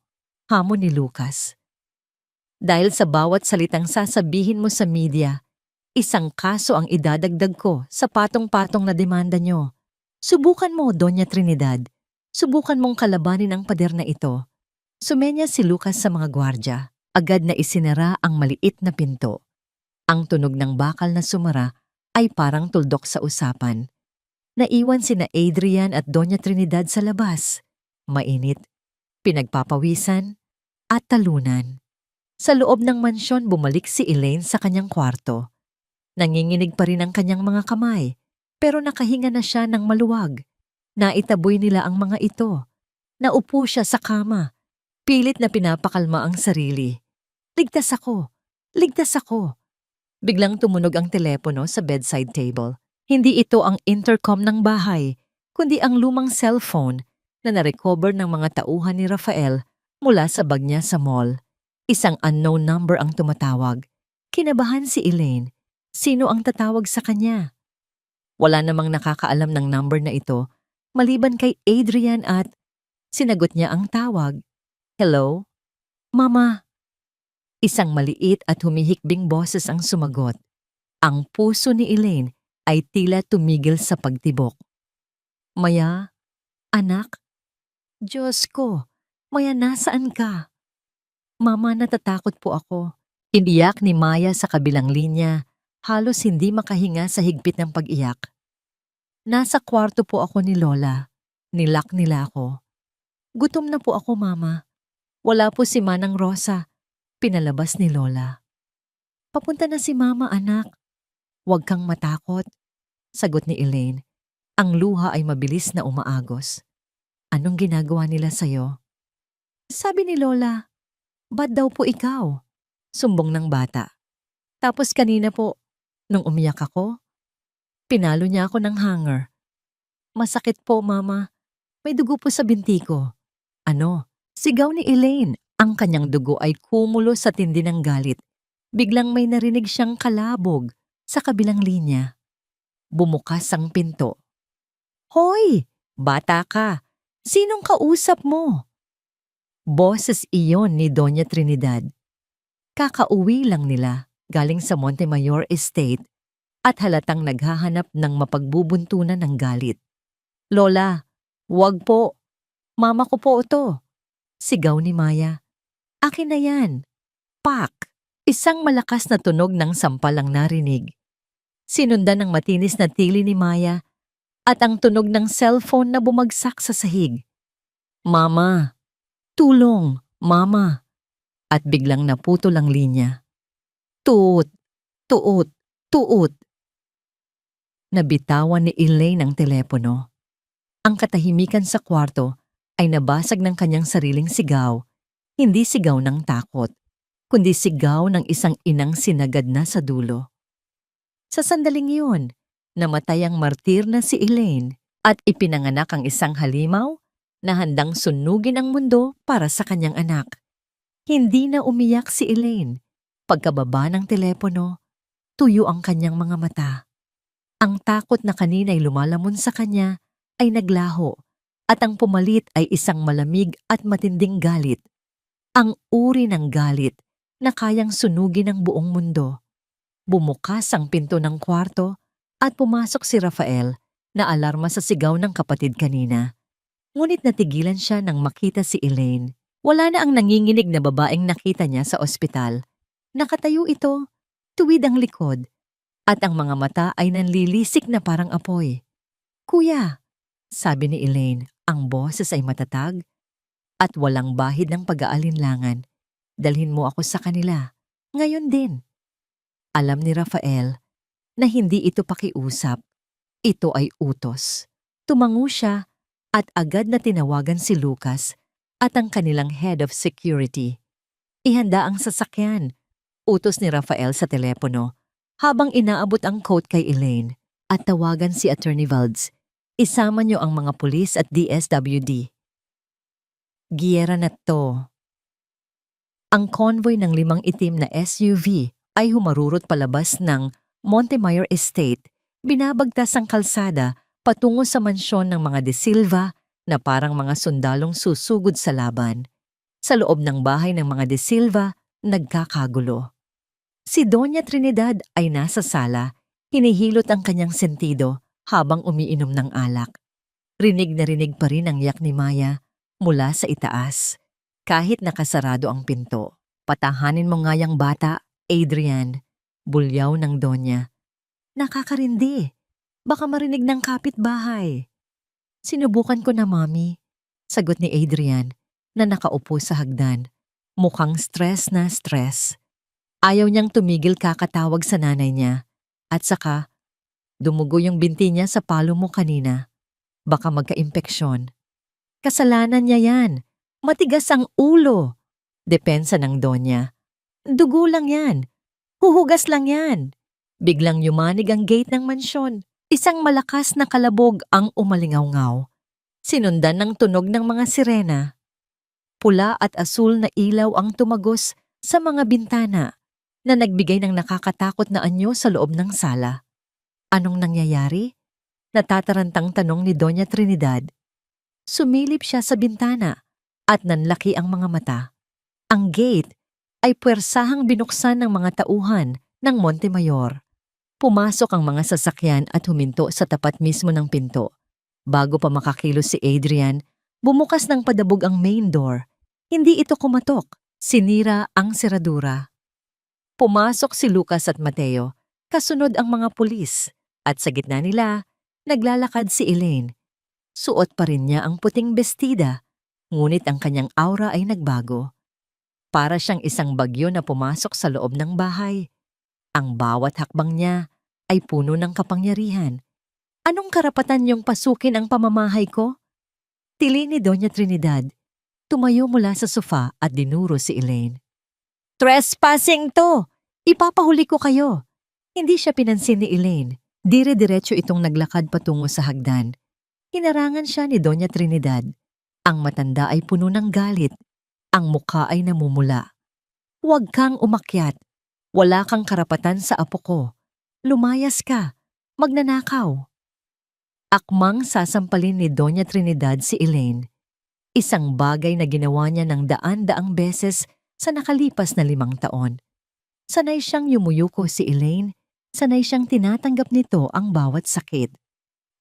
hamon ni Lucas. Dahil sa bawat salitang sasabihin mo sa media, isang kaso ang idadagdag ko sa patong-patong na demanda nyo. Subukan mo, Doña Trinidad. Subukan mong kalabanin ang pader na ito. Sumenya si Lucas sa mga gwardya. Agad na isinara ang maliit na pinto. Ang tunog ng bakal na sumara ay parang tuldok sa usapan. Naiwan sina Adrian at Doña Trinidad sa labas. Mainit, pinagpapawisan, at talunan. Sa loob ng mansyon bumalik si Elaine sa kanyang kwarto. Nanginginig pa rin ang kanyang mga kamay, pero nakahinga na siya ng maluwag. Naitaboy nila ang mga ito. Naupo siya sa kama. Pilit na pinapakalma ang sarili. Ligtas ako! Ligtas ako! Biglang tumunog ang telepono sa bedside table. Hindi ito ang intercom ng bahay, kundi ang lumang cellphone na narecover ng mga tauhan ni Rafael Mula sa bag niya sa mall, isang unknown number ang tumatawag. Kinabahan si Elaine. Sino ang tatawag sa kanya? Wala namang nakakaalam ng number na ito maliban kay Adrian at sinagot niya ang tawag. Hello? Mama. Isang maliit at humihikbing boses ang sumagot. Ang puso ni Elaine ay tila tumigil sa pagtibok. Maya? Anak? Diyos ko, Maya, nasaan ka? Mama, natatakot po ako. Iniyak ni Maya sa kabilang linya, halos hindi makahinga sa higpit ng pag-iyak. Nasa kwarto po ako ni Lola. Nilak nila ako. Gutom na po ako, Mama. Wala po si Manang Rosa. Pinalabas ni Lola. Papunta na si Mama, anak. Huwag kang matakot, sagot ni Elaine. Ang luha ay mabilis na umaagos. Anong ginagawa nila sa'yo? Sabi ni Lola, ba't daw po ikaw? Sumbong ng bata. Tapos kanina po, nung umiyak ako, pinalo niya ako ng hanger. Masakit po, Mama. May dugo po sa binti ko. Ano? Sigaw ni Elaine. Ang kanyang dugo ay kumulo sa tindi ng galit. Biglang may narinig siyang kalabog sa kabilang linya. Bumukas ang pinto. Hoy! Bata ka! Sinong kausap mo? Boses iyon ni Doña Trinidad. Kakauwi lang nila galing sa Montemayor Estate at halatang naghahanap ng mapagbubuntunan ng galit. Lola, wag po. Mama ko po ito. Sigaw ni Maya. Akin na yan. Pak! Isang malakas na tunog ng sampal ang narinig. Sinundan ng matinis na tili ni Maya at ang tunog ng cellphone na bumagsak sa sahig. Mama! Tulong! Mama! At biglang naputol ang linya. Tuot! Tuot! Tuot! Nabitawan ni Elaine ang telepono. Ang katahimikan sa kwarto ay nabasag ng kanyang sariling sigaw, hindi sigaw ng takot, kundi sigaw ng isang inang sinagad na sa dulo. Sa sandaling iyon, namatay ang martir na si Elaine at ipinanganak ang isang halimaw na handang sunugin ang mundo para sa kanyang anak. Hindi na umiyak si Elaine. Pagkababa ng telepono, tuyo ang kanyang mga mata. Ang takot na kanina'y lumalamon sa kanya ay naglaho at ang pumalit ay isang malamig at matinding galit. Ang uri ng galit na kayang sunugin ang buong mundo. Bumukas ang pinto ng kwarto at pumasok si Rafael na alarma sa sigaw ng kapatid kanina. Ngunit natigilan siya nang makita si Elaine. Wala na ang nanginginig na babaeng nakita niya sa ospital. Nakatayo ito, tuwid ang likod, at ang mga mata ay nanlilisik na parang apoy. Kuya, sabi ni Elaine, ang boses ay matatag at walang bahid ng pag-aalinlangan. Dalhin mo ako sa kanila. Ngayon din. Alam ni Rafael na hindi ito pakiusap. Ito ay utos. Tumango siya at agad na tinawagan si Lucas at ang kanilang head of security. Ihanda ang sasakyan. Utos ni Rafael sa telepono habang inaabot ang coat kay Elaine at tawagan si Attorney Valdes. Isama niyo ang mga pulis at DSWD. Giyera na to. Ang convoy ng 5 itim na SUV ay humarurot palabas ng Montemayor Estate. Binabagtas ang kalsada patungo sa mansyon ng mga De Silva na parang mga sundalong susugod sa laban. Sa loob ng bahay ng mga De Silva, nagkakagulo. Si Doña Trinidad ay nasa sala, hinihilot ang kanyang sentido habang umiinom ng alak. Rinig na rinig pa rin ang yak ni Maya mula sa itaas, kahit nakasarado ang pinto. Patahanin mo nga yang bata, Adrian, bulyaw ng Donya. Nakakarindi. Baka marinig ng kapitbahay. Sinubukan ko na, Mami, sagot ni Adrian na nakaupo sa hagdan. Mukhang stress na stress. Ayaw niyang tumigil kakatawag sa nanay niya. At saka, dumugo yung binti niya sa palo mo kanina. Baka magka-impeksyon. Kasalanan niya yan. Matigas ang ulo. Depensa ng Donya. Dugo lang yan. Huhugas lang yan. Biglang yumanig ang gate ng mansyon. Isang malakas na kalabog ang umalingaw-ngaw. Sinundan ng tunog ng mga sirena. pula at asul na ilaw ang tumagos sa mga bintana na nagbigay ng nakakatakot na anyo sa loob ng sala. Anong nangyayari? Natatarantang tanong ni Doña Trinidad. Sumilip siya sa bintana at nanlaki ang mga mata. Ang gate ay puwersahang binuksan ng mga tauhan ng Montemayor. Pumasok ang mga sasakyan at huminto sa tapat mismo ng pinto. Bago pa makakilos si Adrian, bumukas ng padabog ang main door. Hindi ito kumatok. Sinira ang seradura. Pumasok si Lucas at Mateo, kasunod ang mga pulis, at sa gitna nila, naglalakad si Elaine. Suot pa rin niya ang puting bestida, ngunit ang kanyang aura ay nagbago. Para siyang isang bagyo na pumasok sa loob ng bahay. Ang bawat hakbang niya ay puno ng kapangyarihan. Anong karapatan niyong pasukin ang pamamahay ko? Tili ni Doña Trinidad. Tumayo mula sa sofa at dinuro si Elaine. Trespassing to! Ipapahuli ko kayo! Hindi siya pinansin ni Elaine. Dire-diretso itong naglakad patungo sa hagdan. Hinarangan siya ni Doña Trinidad. Ang matanda ay puno ng galit. Ang mukha ay namumula. Huwag kang umakyat. Wala kang karapatan sa apo ko. Lumayas ka. Magnanakaw. Akmang sasampalin ni Doña Trinidad si Elaine. Isang bagay na ginawa niya ng daan-daang beses sa nakalipas na 5 taon. Sanay siyang yumuyuko si Elaine. Sanay siyang tinatanggap nito ang bawat sakit.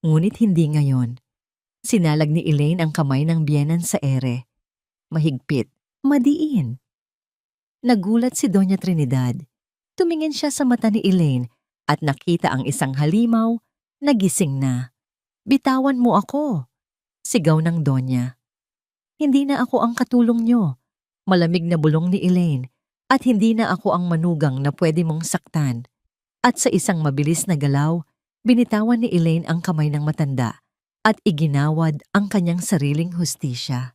Ngunit hindi ngayon. Sinalag ni Elaine ang kamay ng biyenan sa ere. Mahigpit, madiin. Nagulat si Doña Trinidad. Tumingin siya sa mata ni Elaine at nakita ang isang halimaw na gising na. Bitawan mo ako, sigaw ng Donya. Hindi na ako ang katulong niyo. Malamig na bulong ni Elaine at hindi na ako ang manugang na pwede mong saktan. At sa isang mabilis na galaw, binitawan ni Elaine ang kamay ng matanda at iginawad ang kanyang sariling hustisya.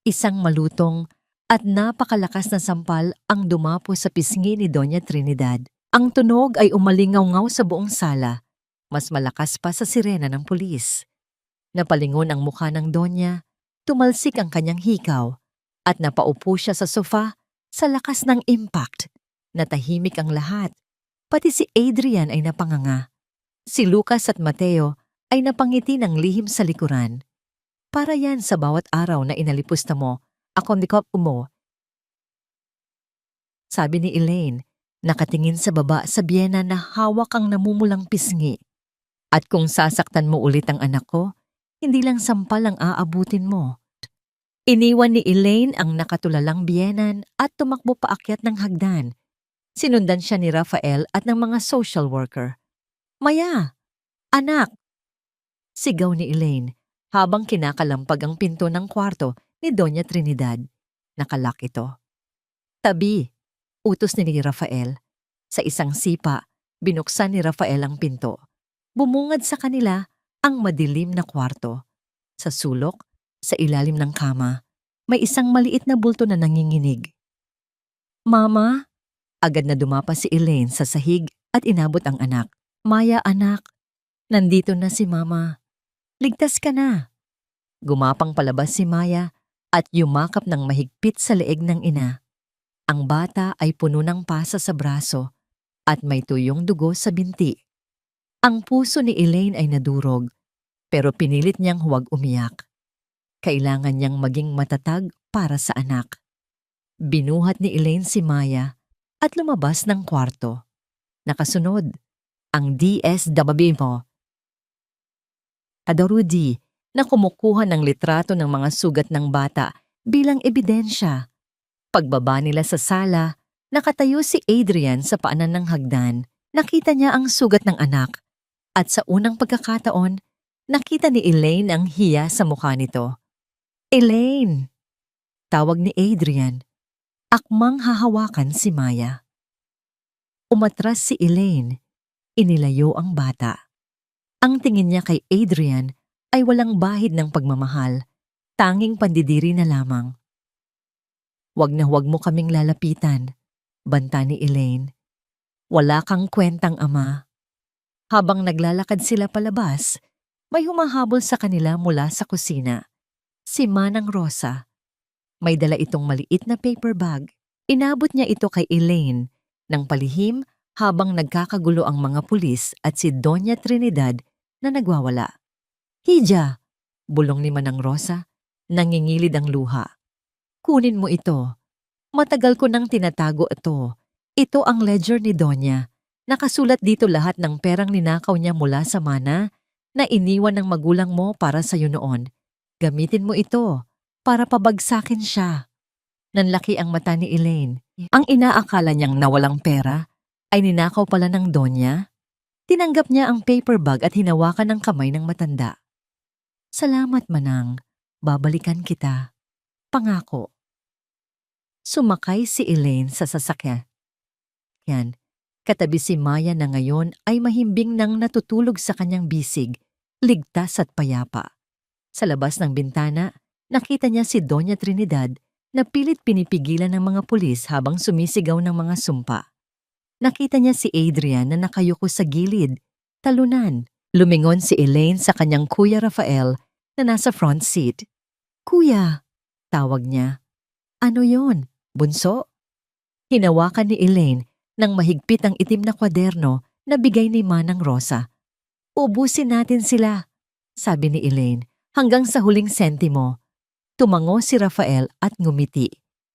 Isang malutong at napakalakas na sampal ang dumapo sa pisngi ni Doña Trinidad. Ang tunog ay umalingaw-ngaw sa buong sala, mas malakas pa sa sirena ng pulis. Napalingon ang mukha ng Donya, tumalsik ang kanyang hikaw, at napaupo siya sa sofa sa lakas ng impact. Natahimik ang lahat. Pati si Adrian ay napanganga. Si Lucas at Mateo ay napangiti ng lihim sa likuran. Para yan sa bawat araw na inalipusta mo, ako ni Kop mo. Sabi ni Elaine, nakatingin sa baba sa biyena na hawak ang namumulang pisngi. At kung sasaktan mo ulit ang anak ko, hindi lang sampal ang aabutin mo. Iniwan ni Elaine ang nakatulalang biyenan at tumakbo paakyat ng hagdan. Sinundan siya ni Rafael at ng mga social worker. Maya! Anak! Sigaw ni Elaine habang kinakalampag ang pinto ng kwarto ni Doña Trinidad. Nakalak ito. Tabi! Utos ni Rafael. Sa isang sipa, binuksan ni Rafael ang pinto. Bumungad sa kanila ang madilim na kwarto. Sa sulok, sa ilalim ng kama, may isang maliit na bulto na nanginginig. Mama? Agad na dumapa si Elaine sa sahig at inabot ang anak. Maya anak, nandito na si Mama. Ligtas ka na. Gumapang palabas si Maya at yumakap ng mahigpit sa leeg ng ina. Ang bata ay puno ng pasa sa braso at may tuyong dugo sa binti. Ang puso ni Elaine ay nadurog, pero pinilit niyang huwag umiyak. Kailangan niyang maging matatag para sa anak. Binuhat ni Elaine si Maya at lumabas ng kwarto. Nakasunod, ang DSWD mo. Adarudi na kumukuha ng litrato ng mga sugat ng bata bilang ebidensya. Pagbaba nila sa sala, nakatayo si Adrian sa paanan ng hagdan. Nakita niya ang sugat ng anak at sa unang pagkakataon, nakita ni Elaine ang hiya sa mukha nito. Elaine! Tawag ni Adrian. Akmang hahawakan si Maya. Umatras si Elaine. Inilayo ang bata. Ang tingin niya kay Adrian ay walang bahid ng pagmamahal, tanging pandidiri na lamang. Huwag na huwag mo kaming lalapitan, banta ni Elaine. Wala kang kwentang ama. Habang naglalakad sila palabas, may humahabol sa kanila mula sa kusina. Si Manang Rosa. May dala itong maliit na paper bag. Inabot niya ito kay Elaine ng palihim habang nagkakagulo ang mga pulis at si Doña Trinidad na nagwawala. "Hija," bulong ni Manang Rosa, nangingilid ang luha. "Kunin mo ito. Matagal ko nang tinatago ito. Ito ang ledger ni Doña. Nakasulat dito lahat ng perang ninakaw niya mula sa mana na iniwan ng magulang mo para sa'yo noon. Gamitin mo ito para pabagsakin siya." Nanlaki ang mata ni Elaine. Ang inaakala niyang nawalang pera ay ninakaw pala ng Doña. Tinanggap niya ang paper bag at hinawakan ng kamay ng matanda. "Salamat, Manang. Babalikan kita. Pangako." Sumakay si Elaine sa sasakyan. Katabi si Maya na ngayon ay mahimbing nang natutulog sa kanyang bisig, ligtas at payapa. Sa labas ng bintana, nakita niya si Doña Trinidad na pilit pinipigilan ng mga pulis habang sumisigaw ng mga sumpa. Nakita niya si Adrian na nakayuko sa gilid, talunan. Lumingon si Elaine sa kanyang Kuya Rafael na nasa front seat. "Kuya," tawag niya. "Ano yon, bunso?" Hinawakan ni Elaine nang mahigpit ang itim na kwaderno na bigay ni Manang Rosa. "Ubusin natin sila," sabi ni Elaine, hanggang sa huling sentimo. Tumango si Rafael at ngumiti.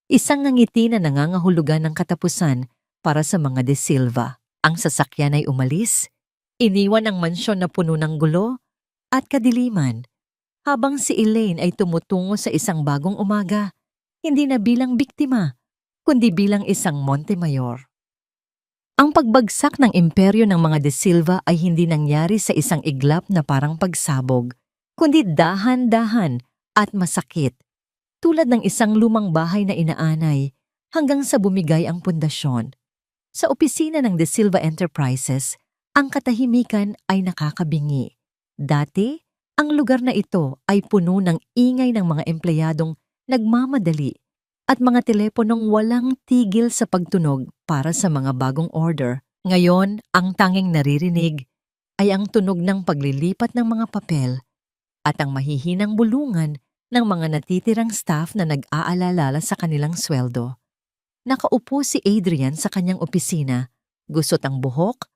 Isang ngiti na nangangahulugan ng katapusan para sa mga De Silva. Ang sasakyan ay umalis, iniwan ang mansyon na puno ng gulo at kadiliman, habang si Elaine ay tumutungo sa isang bagong umaga, hindi na bilang biktima, kundi bilang isang Montemayor. Ang pagbagsak ng imperyo ng mga De Silva ay hindi nangyari sa isang iglap na parang pagsabog, kundi dahan-dahan at masakit, tulad ng isang lumang bahay na inaanay hanggang sa bumigay ang pundasyon. Sa opisina ng De Silva Enterprises, ang katahimikan ay nakakabingi. Dati, ang lugar na ito ay puno ng ingay ng mga empleyadong nagmamadali at mga teleponong walang tigil sa pagtunog para sa mga bagong order. Ngayon, ang tanging naririnig ay ang tunog ng paglilipat ng mga papel at ang mahihinang bulungan ng mga natitirang staff na nag-aalala sa kanilang sweldo. Nakaupo si Adrian sa kanyang opisina, gusot ang buhok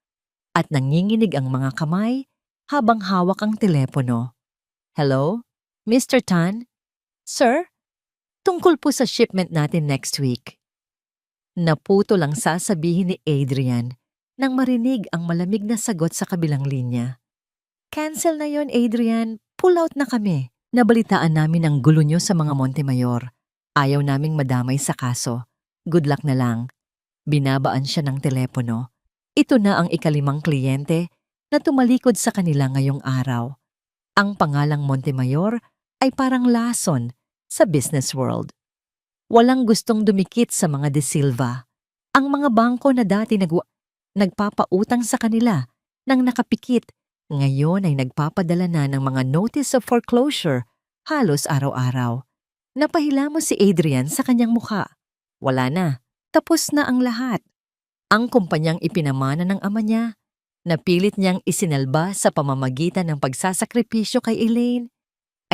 at nanginginig ang mga kamay habang hawak ang telepono. "Hello, Mr. Tan? Sir? Tungkol po sa shipment natin next week." Naputo lang sasabihin ni Adrian nang marinig ang malamig na sagot sa kabilang linya. "Cancel na yon, Adrian. Pull out na kami. Nabalitaan namin ang gulo nyo sa mga Montemayor. Ayaw naming madamay sa kaso. Good luck na lang." Binabaan siya ng telepono. Ito na ang ikalimang kliyente na tumalikod sa kanila ngayong araw. Ang pangalang Montemayor ay parang lason sa business world. Walang gustong dumikit sa mga De Silva. Ang mga bangko na dati nagpapautang sa kanila nang nakapikit, ngayon ay nagpapadala na ng mga notice of foreclosure halos araw-araw. Napahilamos si Adrian sa kanyang mukha. Wala na. Tapos na ang lahat. Ang kumpanyang ipinamana ng ama niya, napilit niyang isinalba sa pamamagitan ng pagsasakripisyo kay Elaine,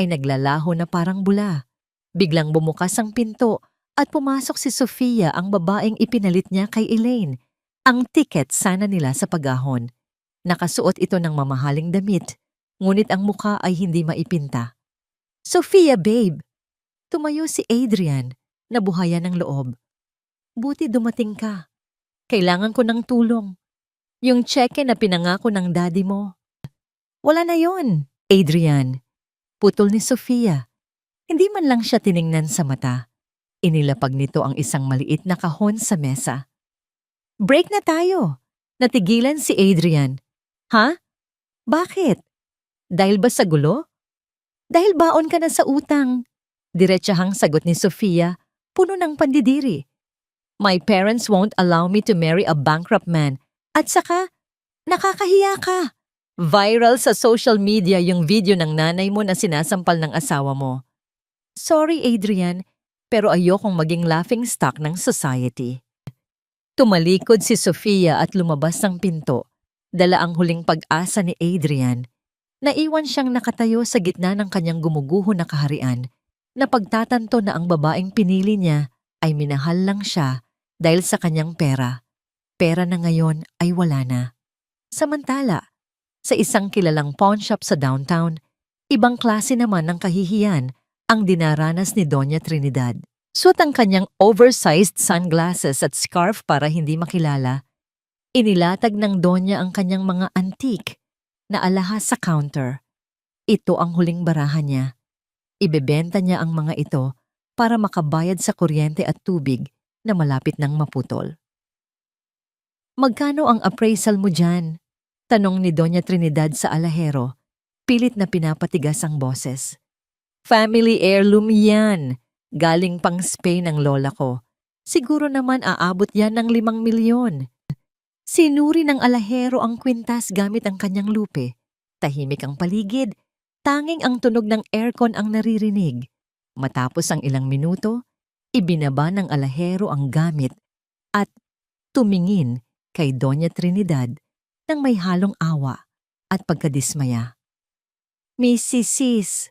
ay naglalaho na parang bula. Biglang bumukas ang pinto at pumasok si Sofia, ang babaeng ipinalit niya kay Elaine. Ang tiket sana nila sa pagahon. Nakasuot ito ng mamahaling damit, ngunit ang mukha ay hindi maipinta. "Sofia, babe!" Tumayo si Adrian, nabuhayan ng loob. "Buti dumating ka. Kailangan ko ng tulong. Yung cheque na pinangako ng daddy mo." "Wala na yon, Adrian." Putol ni Sofia. Hindi man lang siya tiningnan sa mata. Inilapag nito ang isang maliit na kahon sa mesa. "Break na tayo." Natigilan si Adrian. "Ha? Bakit? Dahil ba sa gulo?" "Dahil baon ka na sa utang." Diretsahang sagot ni Sofia, puno ng pandidiri. "My parents won't allow me to marry a bankrupt man. At saka, nakakahiya ka. Viral sa social media yung video ng nanay mo na sinasampal ng asawa mo." "Sorry, Adrian, pero ayokong maging laughing stock ng society." Tumalikod si Sofia at lumabas ng pinto. Dala ang huling pag-asa ni Adrian. Naiwan siyang nakatayo sa gitna ng kanyang gumuguho na kaharian. Napagtatanto na ang babaeng pinili niya ay minahal lang siya dahil sa kanyang pera. Pera na ngayon ay wala na. Samantala, sa isang kilalang pawn shop sa downtown, ibang klase naman ng kahihiyan ang dinaranas ni Doña Trinidad. Suot ang kanyang oversized sunglasses at scarf para hindi makilala. Inilatag ng Donya ang kanyang mga antique na alahas sa counter. Ito ang huling barahan niya. Ibebenta niya ang mga ito para makabayad sa kuryente at tubig na malapit nang maputol. Magkano ang appraisal mo dyan? Tanong ni Doña Trinidad sa alahero, pilit na pinapatigas ang boses. Family heirloom yan. Galing pang Spain ang lola ko. Siguro naman aabot yan ng 5 milyon. Sinuri ng alahero ang kwintas gamit ang kanyang lupe. Tahimik ang paligid. Tanging ang tunog ng aircon ang naririnig. Matapos ang ilang minuto, ibinaba ng alahero ang gamit at tumingin kay Doña Trinidad nang may halong awa at pagkadismaya. Mrs.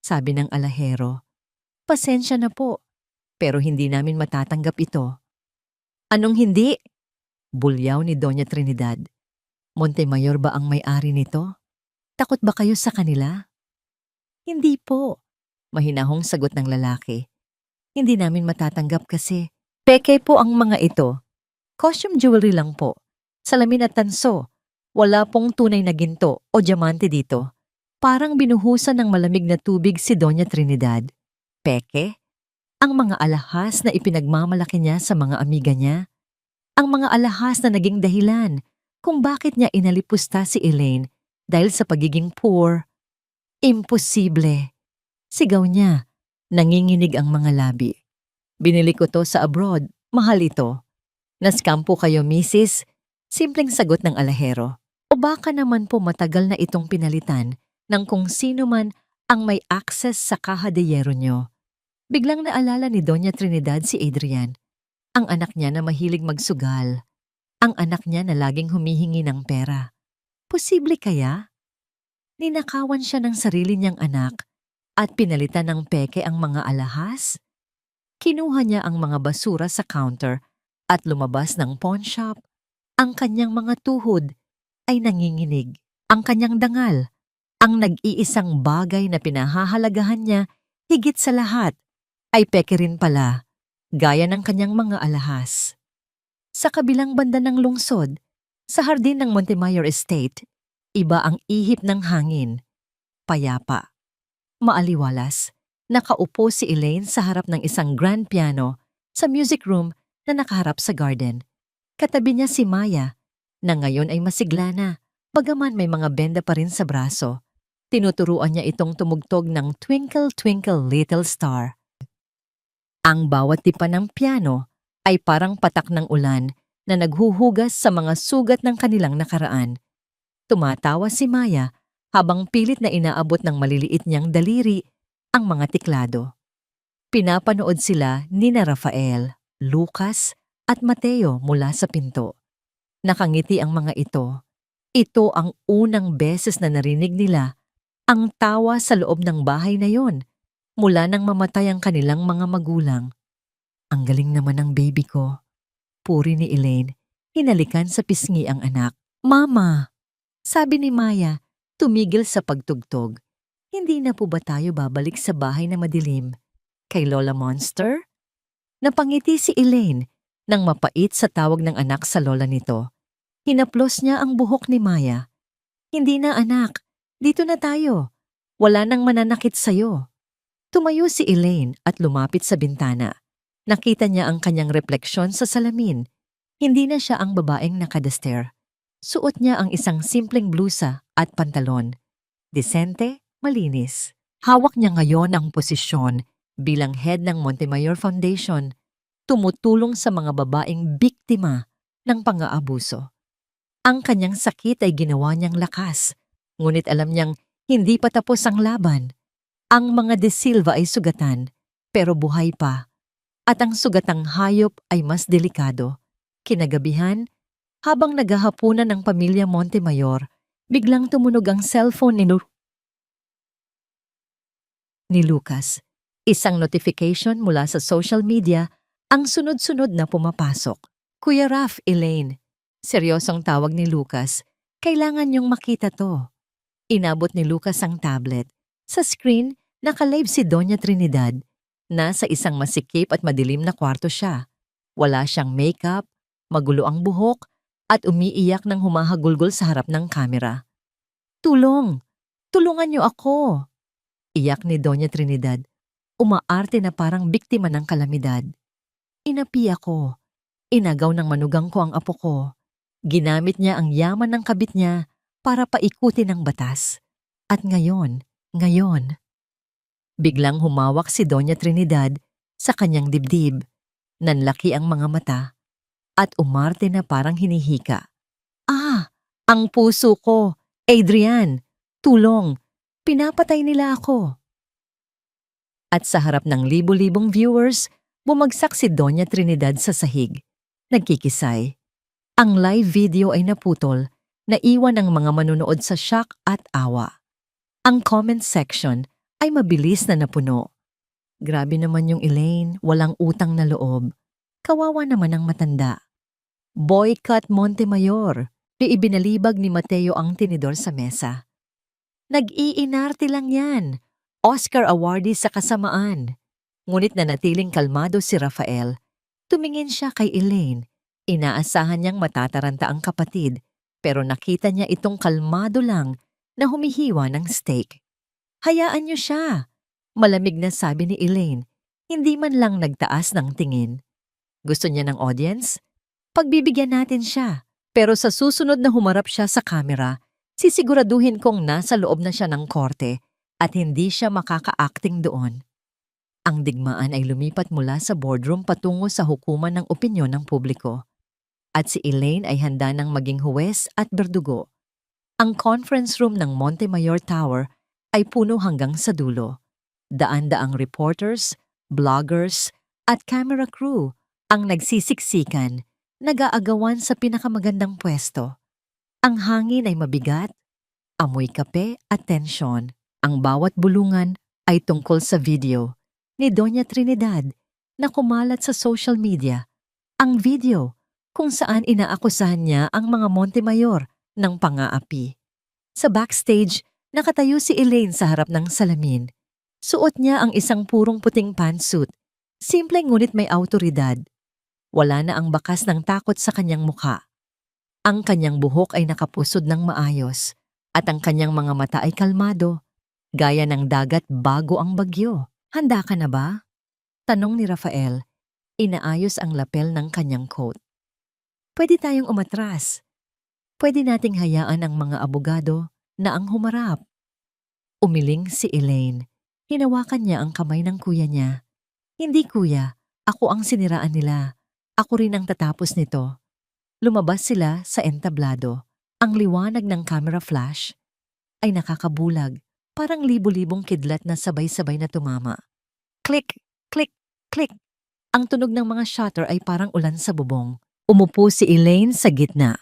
sabi ng alahero, pasensya na po, pero hindi namin matatanggap ito. Anong hindi? Bulyaw ni Doña Trinidad. Montemayor ba ang may-ari nito? Takot ba kayo sa kanila? Hindi po, mahinahong sagot ng lalaki. Hindi namin matatanggap kasi peke po ang mga ito. Costume jewelry lang po. Salamin at tanso. Wala pong tunay na ginto o diamante dito. Parang binuhusan ng malamig na tubig si Doña Trinidad. Peke? Ang mga alahas na ipinagmamalaki niya sa mga amiga niya. Ang mga alahas na naging dahilan kung bakit niya inalipusta si Elaine dahil sa pagiging poor. Imposible. Sigaw niya. Nanginginig ang mga labi. Binili ko to sa abroad. Mahal ito. Nascam po kayo, Mrs. Simpleng sagot ng alahero. O baka naman po matagal na itong pinalitan ng kung sino man ang may access sa kaha de hierro nyo. Biglang naalala ni Doña Trinidad si Adrian. Ang anak niya na mahilig magsugal. Ang anak niya na laging humihingi ng pera. Posible kaya? Ninakawan siya ng sarili niyang anak at pinalitan ng peke ang mga alahas? Kinuha niya ang mga basura sa counter at lumabas ng pawn shop. Ang kanyang mga tuhod ay nanginginig. Ang kanyang dangal, ang nag-iisang bagay na pinahahalagahan niya higit sa lahat, ay peke rin pala, gaya ng kanyang mga alahas. Sa kabilang banda ng lungsod, sa hardin ng Montemayor Estate, iba ang ihip ng hangin. Payapa. Maaliwalas, nakaupo si Elaine sa harap ng isang grand piano sa music room na nakaharap sa garden. Katabi niya si Maya, na ngayon ay masigla na, bagaman may mga benda pa rin sa braso. Tinuturuan niya itong tumugtog ng Twinkle Twinkle Little Star. Ang bawat tipa ng piano ay parang patak ng ulan na naghuhugas sa mga sugat ng kanilang nakaraan. Tumatawa si Maya habang pilit na inaabot ng maliliit niyang daliri ang mga tiklado. Pinapanood sila ni na Rafael, Lucas at Mateo mula sa pinto. Nakangiti ang mga ito. Ito ang unang beses na narinig nila ang tawa sa loob ng bahay na yon mula nang mamatay ang kanilang mga magulang. Ang galing naman ng baby ko. Puri ni Elaine, hinalikan sa pisngi ang anak. Mama, sabi ni Maya, tumigil sa pagtugtog. Hindi na po ba tayo babalik sa bahay na madilim? Kay Lola Monster? Napangiti si Elaine nang mapait sa tawag ng anak sa lola nito. Hinaplos niya ang buhok ni Maya. Hindi na anak, dito na tayo. Wala nang mananakit sa'yo. Tumayo si Elaine at lumapit sa bintana. Nakita niya ang kanyang refleksyon sa salamin. Hindi na siya ang babaeng nakadaster. Suot niya ang isang simpleng blusa at pantalon. Disente, malinis. Hawak niya ngayon ang posisyon bilang head ng Montemayor Foundation, tumutulong sa mga babaeng biktima ng pang-aabuso. Ang kanyang sakit ay ginawa niyang lakas, ngunit alam niyang hindi pa tapos ang laban. Ang mga De Silva ay sugatan, pero buhay pa. At ang sugatang hayop ay mas delikado. Kinagabihan, habang naghahapunan ng pamilya Montemayor, biglang tumunog ang cellphone ni Lucas. Isang notification mula sa social media ang sunod-sunod na pumapasok. Kuya Raf, Elaine. Seryosong tawag ni Lucas. Kailangan niyong makita to. Inabot ni Lucas ang tablet. Sa screen, nakalive si Doña Trinidad. Nasa isang masikip at madilim na kwarto siya. Wala siyang makeup, magulo ang buhok, at umiiyak ng humahagulgol sa harap ng kamera. Tulong! Tulungan niyo ako! Iyak ni Doña Trinidad. Umaarte na parang biktima ng kalamidad. Inapi ako. Inagaw ng manugang ko ang apo ko. Ginamit niya ang yaman ng kabit niya para paikutin ang batas. At ngayon, biglang humawak si Doña Trinidad sa kanyang dibdib. Nanlaki ang mga mata at umarte na parang hinihika. Ah! Ang puso ko! Adrian! Tulong! Pinapatay nila ako! At sa harap ng libo-libong viewers, bumagsak si Doña Trinidad sa sahig. Nagkikisay. Ang live video ay naputol, naiwan ang mga manunood sa shock at awa. Ang comment section ay mabilis na napuno. Grabe naman yung Elaine, walang utang na loob. Kawawa naman ang matanda. Boycott Montemayor, ibinalibag ni Mateo ang tinidor sa mesa. Nag-iinarte lang yan. Oscar awardee sa kasamaan. Ngunit nanatiling kalmado si Rafael. Tumingin siya kay Elaine. Inaasahan niyang matataranta ang kapatid, pero nakita niya itong kalmado lang na humihiwa ng steak. Hayaan niyo siya. Malamig na sabi ni Elaine, hindi man lang nagtaas ng tingin. Gusto niya ng audience? Pagbibigyan natin siya. Pero sa susunod na humarap siya sa kamera, sisiguraduhin kong nasa loob na siya ng korte at hindi siya makaka-acting doon. Ang digmaan ay lumipat mula sa boardroom patungo sa hukuman ng opinyon ng publiko. At si Elaine ay handa ng maging huwes at berdugo. Ang conference room ng Montemayor Tower ay puno hanggang sa dulo. Daan-daang reporters, bloggers, at camera crew ang nagsisiksikan, nag-aagawan sa pinakamagandang pwesto. Ang hangin ay mabigat, amoy kape at tensyon. Ang bawat bulungan ay tungkol sa video ni Doña Trinidad na kumalat sa social media. Ang video kung saan inaakusahan niya ang mga Montemayor ng pang-aapi. Sa backstage, nakatayo si Elaine sa harap ng salamin. Suot niya ang isang purong puting pantsuit. Simple ngunit may awtoridad. Wala na ang bakas ng takot sa kanyang mukha. Ang kanyang buhok ay nakapusod ng maayos at ang kanyang mga mata ay kalmado, gaya ng dagat bago ang bagyo. Handa ka na ba? Tanong ni Rafael. Inaayos ang lapel ng kanyang coat. Pwede tayong umatras. Pwede nating hayaan ang mga abogado na ang humarap. Umiling si Elaine. Hinawakan niya ang kamay ng kuya niya. Hindi kuya, ako ang siniraan nila. Ako rin ang tatapos nito. Lumabas sila sa entablado. Ang liwanag ng camera flash ay nakakabulag, parang libo-libong kidlat na sabay-sabay na tumama. Click, click, click. Ang tunog ng mga shutter ay parang ulan sa bubong. Umupo si Elaine sa gitna.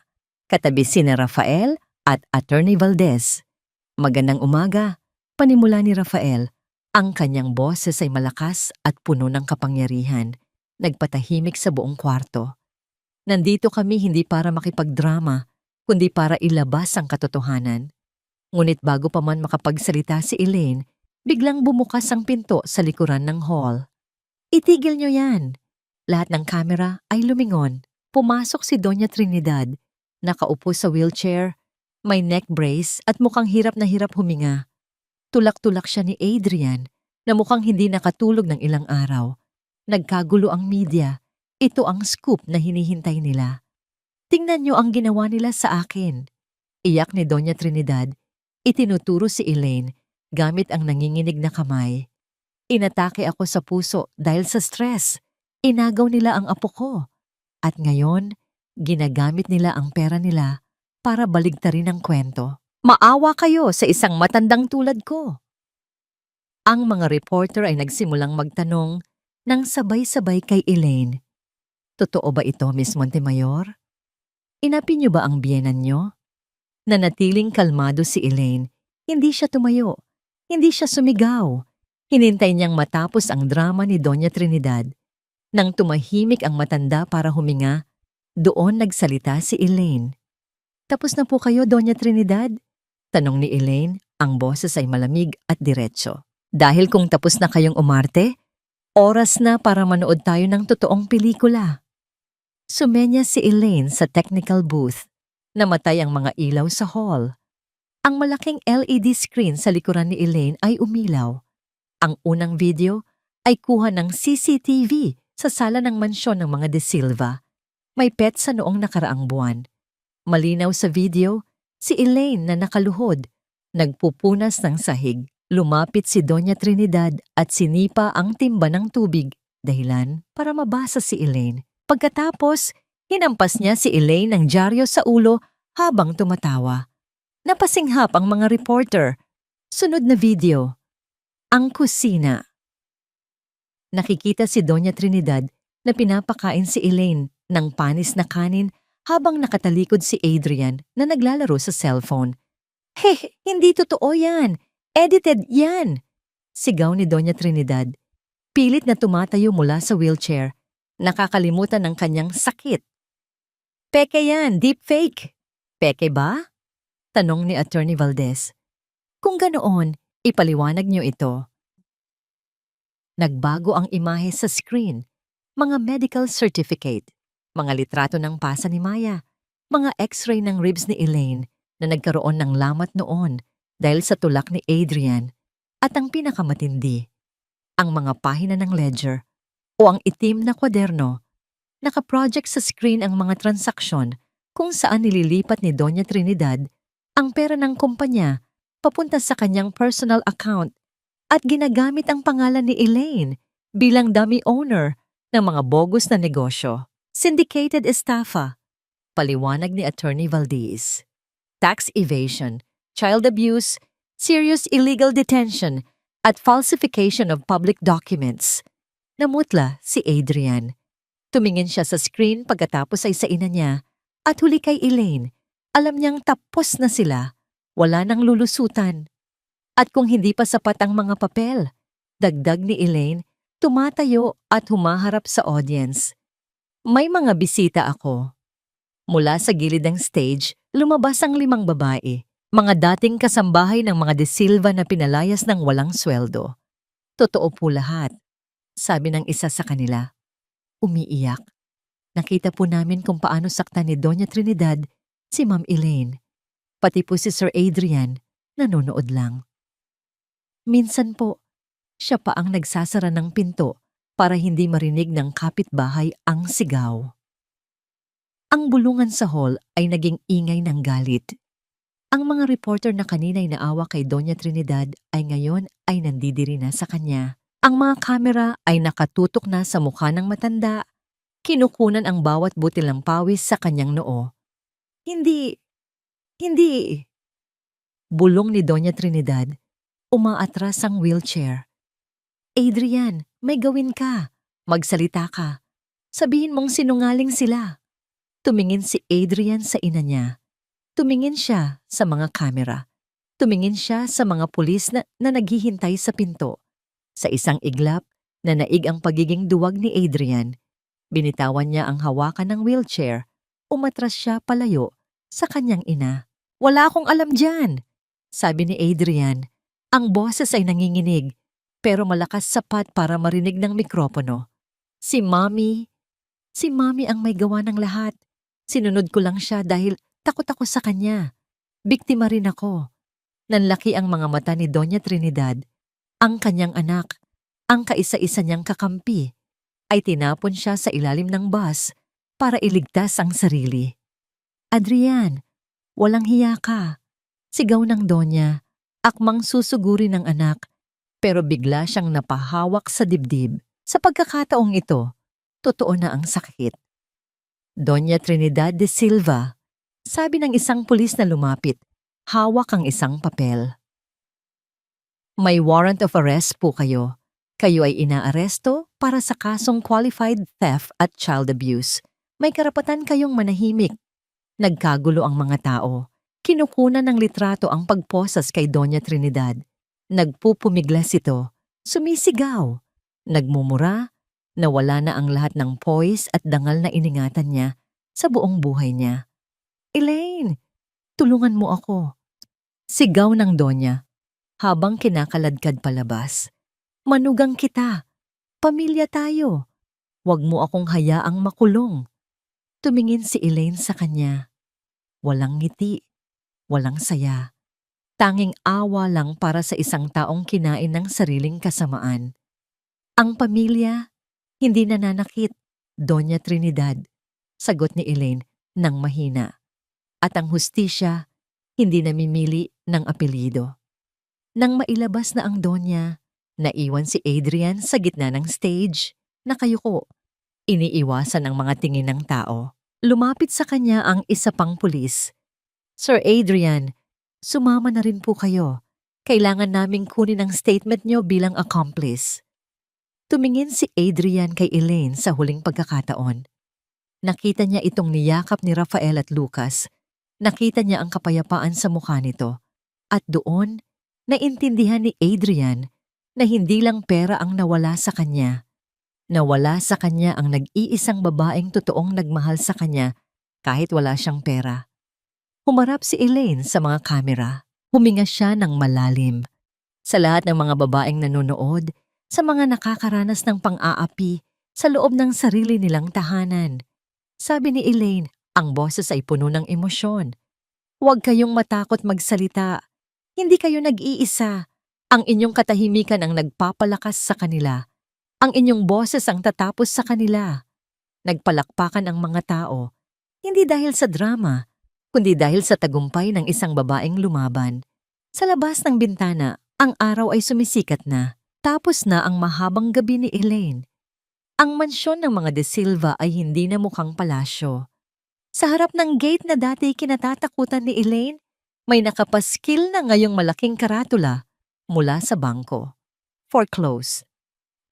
Katabi sina Rafael at Attorney Valdez. Magandang umaga, panimula ni Rafael. Ang kanyang boses ay malakas at puno ng kapangyarihan. Nagpatahimik sa buong kwarto. Nandito kami hindi para makipagdrama, kundi para ilabas ang katotohanan. Ngunit bago pa man makapagsalita si Elaine, biglang bumukas ang pinto sa likuran ng hall. Itigil niyo yan! Lahat ng kamera ay lumingon. Pumasok si Doña Trinidad, nakaupo sa wheelchair, may neck brace at mukhang hirap na hirap huminga. Tulak-tulak siya ni Adrian na mukhang hindi nakatulog ng ilang araw. Nagkagulo ang media. Ito ang scoop na hinihintay nila. Tingnan niyo ang ginawa nila sa akin. Iyak ni Doña Trinidad. Itinuturo si Elaine gamit ang nanginginig na kamay. Inatake ako sa puso dahil sa stress. Inagaw nila ang apo ko. At ngayon, ginagamit nila ang pera nila para baligtarin ang kwento. Maawa kayo sa isang matandang tulad ko. Ang mga reporter ay nagsimulang magtanong nang sabay-sabay kay Elaine. Totoo ba ito, Miss Montemayor? Inapi niyo ba ang biyenan niyo? Nanatiling kalmado si Elaine. Hindi siya tumayo. Hindi siya sumigaw. Hinintay niyang matapos ang drama ni Doña Trinidad. Nang tumahimik ang matanda para huminga, doon nagsalita si Elaine. "Tapos na po kayo, Doña Trinidad?" Tanong ni Elaine, ang boses ay malamig at diretso. "Dahil kung tapos na kayong umarte, oras na para manood tayo ng totoong pelikula." Sumenya si Elaine sa technical booth. Namatay ang mga ilaw sa hall. Ang malaking LED screen sa likuran ni Elaine ay umilaw. Ang unang video ay kuha ng CCTV sa sala ng mansyon ng mga De Silva. May pet sa noong nakaraang buwan. Malinaw sa video, si Elaine na nakaluhod, nagpupunas ng sahig. Lumapit si Doña Trinidad at sinipa ang timba ng tubig, dahilan para mabasa si Elaine. Pagkatapos, hinampas niya si Elaine ng dyaryo sa ulo habang tumatawa. Napasinghap ang mga reporter. Sunod na video. Ang kusina. Nakikita si Doña Trinidad na pinapakain si Elaine ng panis na kanin habang nakatalikod si Adrian na naglalaro sa cellphone. Hindi totoo yan! Edited yan! Sigaw ni Doña Trinidad. Pilit na tumatayo mula sa wheelchair. Nakakalimutan ng kanyang sakit. "Peke yan! Deepfake!" "Peke ba?" tanong ni Attorney Valdez. "Kung ganoon, ipaliwanag niyo ito." Nagbago ang imahe sa screen. Mga medical certificate, mga litrato ng pasa ni Maya, mga x-ray ng ribs ni Elaine na nagkaroon ng lamat noon dahil sa tulak ni Adrian, at ang pinakamatindi, ang mga pahina ng ledger o ang itim na kwaderno. Nakaproject sa screen ang mga transaksyon kung saan nililipat ni Doña Trinidad ang pera ng kumpanya papunta sa kanyang personal account at ginagamit ang pangalan ni Elaine bilang dummy owner ng mga bogus na negosyo. Syndicated estafa, paliwanag ni Attorney Valdez. Tax evasion, child abuse, serious illegal detention, at falsification of public documents. Namutla si Adrian. Tumingin siya sa screen pagkatapos ay sa ina niya at huli kay Elaine. Alam niyang tapos na sila, wala nang lulusutan. At kung hindi pa sapat ang mga papel, dagdag ni Elaine, tumatayo at humaharap sa audience. "May mga bisita ako." Mula sa gilid ng stage, lumabas ang 5 babae, mga dating kasambahay ng mga De Silva na pinalayas ng walang sweldo. "Totoo po lahat," sabi ng isa sa kanila. Umiiyak. "Nakita po namin kung paano saktan ni Doña Trinidad si Ma'am Elaine. Pati po si Sir Adrian, nanonood lang. Minsan po, siya pa ang nagsasara ng pinto para hindi marinig ng kapitbahay ang sigaw." Ang bulungan sa hall ay naging ingay ng galit. Ang mga reporter na kanina'y naawa kay Doña Trinidad ay ngayon ay nandidiri na sa kanya. Ang mga kamera ay nakatutok na sa mukha ng matanda. Kinukunan ang bawat butil ng pawis sa kanyang noo. Hindi. Bulong ni Doña Trinidad. Umaatras ang wheelchair. "Adrian, may gawin ka. Magsalita ka. Sabihin mong sinungaling sila." Tumingin si Adrian sa ina niya. Tumingin siya sa mga kamera. Tumingin siya sa mga pulis na naghihintay sa pinto. Sa isang iglap, nanaig ang pagiging duwag ni Adrian. Binitawan niya ang hawakan ng wheelchair. Umatras siya palayo sa kanyang ina. "Wala akong alam dyan," sabi ni Adrian. Ang boses ay nanginginig, pero malakas sapat para marinig ng mikropono. Si Mommy ang may gawa ng lahat. Sinunod ko lang siya dahil takot ako sa kanya. Biktima rin ako." Nanlaki ang mga mata ni Doña Trinidad. Ang kanyang anak, ang kaisa-isa niyang kakampi, ay tinapon siya sa ilalim ng bus para iligtas ang sarili. "Adrian, walang hiya ka," sigaw ng Donya, akmang susuguri ng anak, pero bigla siyang napahawak sa dibdib. Sa pagkakataong ito, totoo na ang sakit. "Doña Trinidad de Silva," sabi ng isang pulis na lumapit, hawak ang isang papel. "May warrant of arrest po kayo. Kayo ay inaaresto para sa kasong qualified theft at child abuse. May karapatan kayong manahimik." Nagkagulo ang mga tao. Kinukunan ng litrato ang pagposas kay Doña Trinidad. Nagpupumiglas ito. Sumisigaw, nagmumura, na wala na ang lahat ng poise at dangal na iningatan niya sa buong buhay niya. "Elaine, tulungan mo ako." Sigaw ng Donya habang kinakaladkad palabas. "Manugang kita. Pamilya tayo. Huwag mo akong hayaang makulong." Tumingin si Elaine sa kanya. Walang ngiti, walang saya. Tanging awa lang para sa isang taong kinain ng sariling kasamaan. "Ang pamilya, hindi nananakit, Doña Trinidad," sagot ni Elaine ng mahina. "At ang hustisya, hindi namimili ng apelyido." Nang mailabas na ang Donya, naiwan si Adrian sa gitna ng stage, nakayuko. Iniiwasan ang mga tingin ng tao. Lumapit sa kanya ang isa pang pulis. "Sir Adrian, sumama na rin po kayo. Kailangan naming kunin ang statement niyo bilang accomplice." Tumingin si Adrian kay Elaine sa huling pagkakataon. Nakita niya itong niyakap ni Rafael at Lucas. Nakita niya ang kapayapaan sa mukha nito. At doon, naintindihan ni Adrian na hindi lang pera ang nawala sa kanya. Nawala sa kanya ang nag-iisang babaeng totoong nagmahal sa kanya kahit wala siyang pera. Humarap si Elaine sa mga kamera. Huminga siya ng malalim. Sa lahat ng mga babaeng nanonood, sa mga nakakaranas ng pang-aapi sa loob ng sarili nilang tahanan. Sabi ni Elaine, ang boses ay puno ng emosyon. "Huwag kayong matakot magsalita. Hindi kayo nag-iisa. Ang inyong katahimikan ang nagpapalakas sa kanila. Ang inyong boses ang tatapos sa kanila." Nagpalakpakan ang mga tao, hindi dahil sa drama, kundi dahil sa tagumpay ng isang babaeng lumaban. Sa labas ng bintana, ang araw ay sumisikat na. Tapos na ang mahabang gabi ni Elaine. Ang mansyon ng mga De Silva ay hindi na mukhang palasyo. Sa harap ng gate na dati kinatatakutan ni Elaine, may nakapaskil na ngayong malaking karatula mula sa bangko. "Foreclose."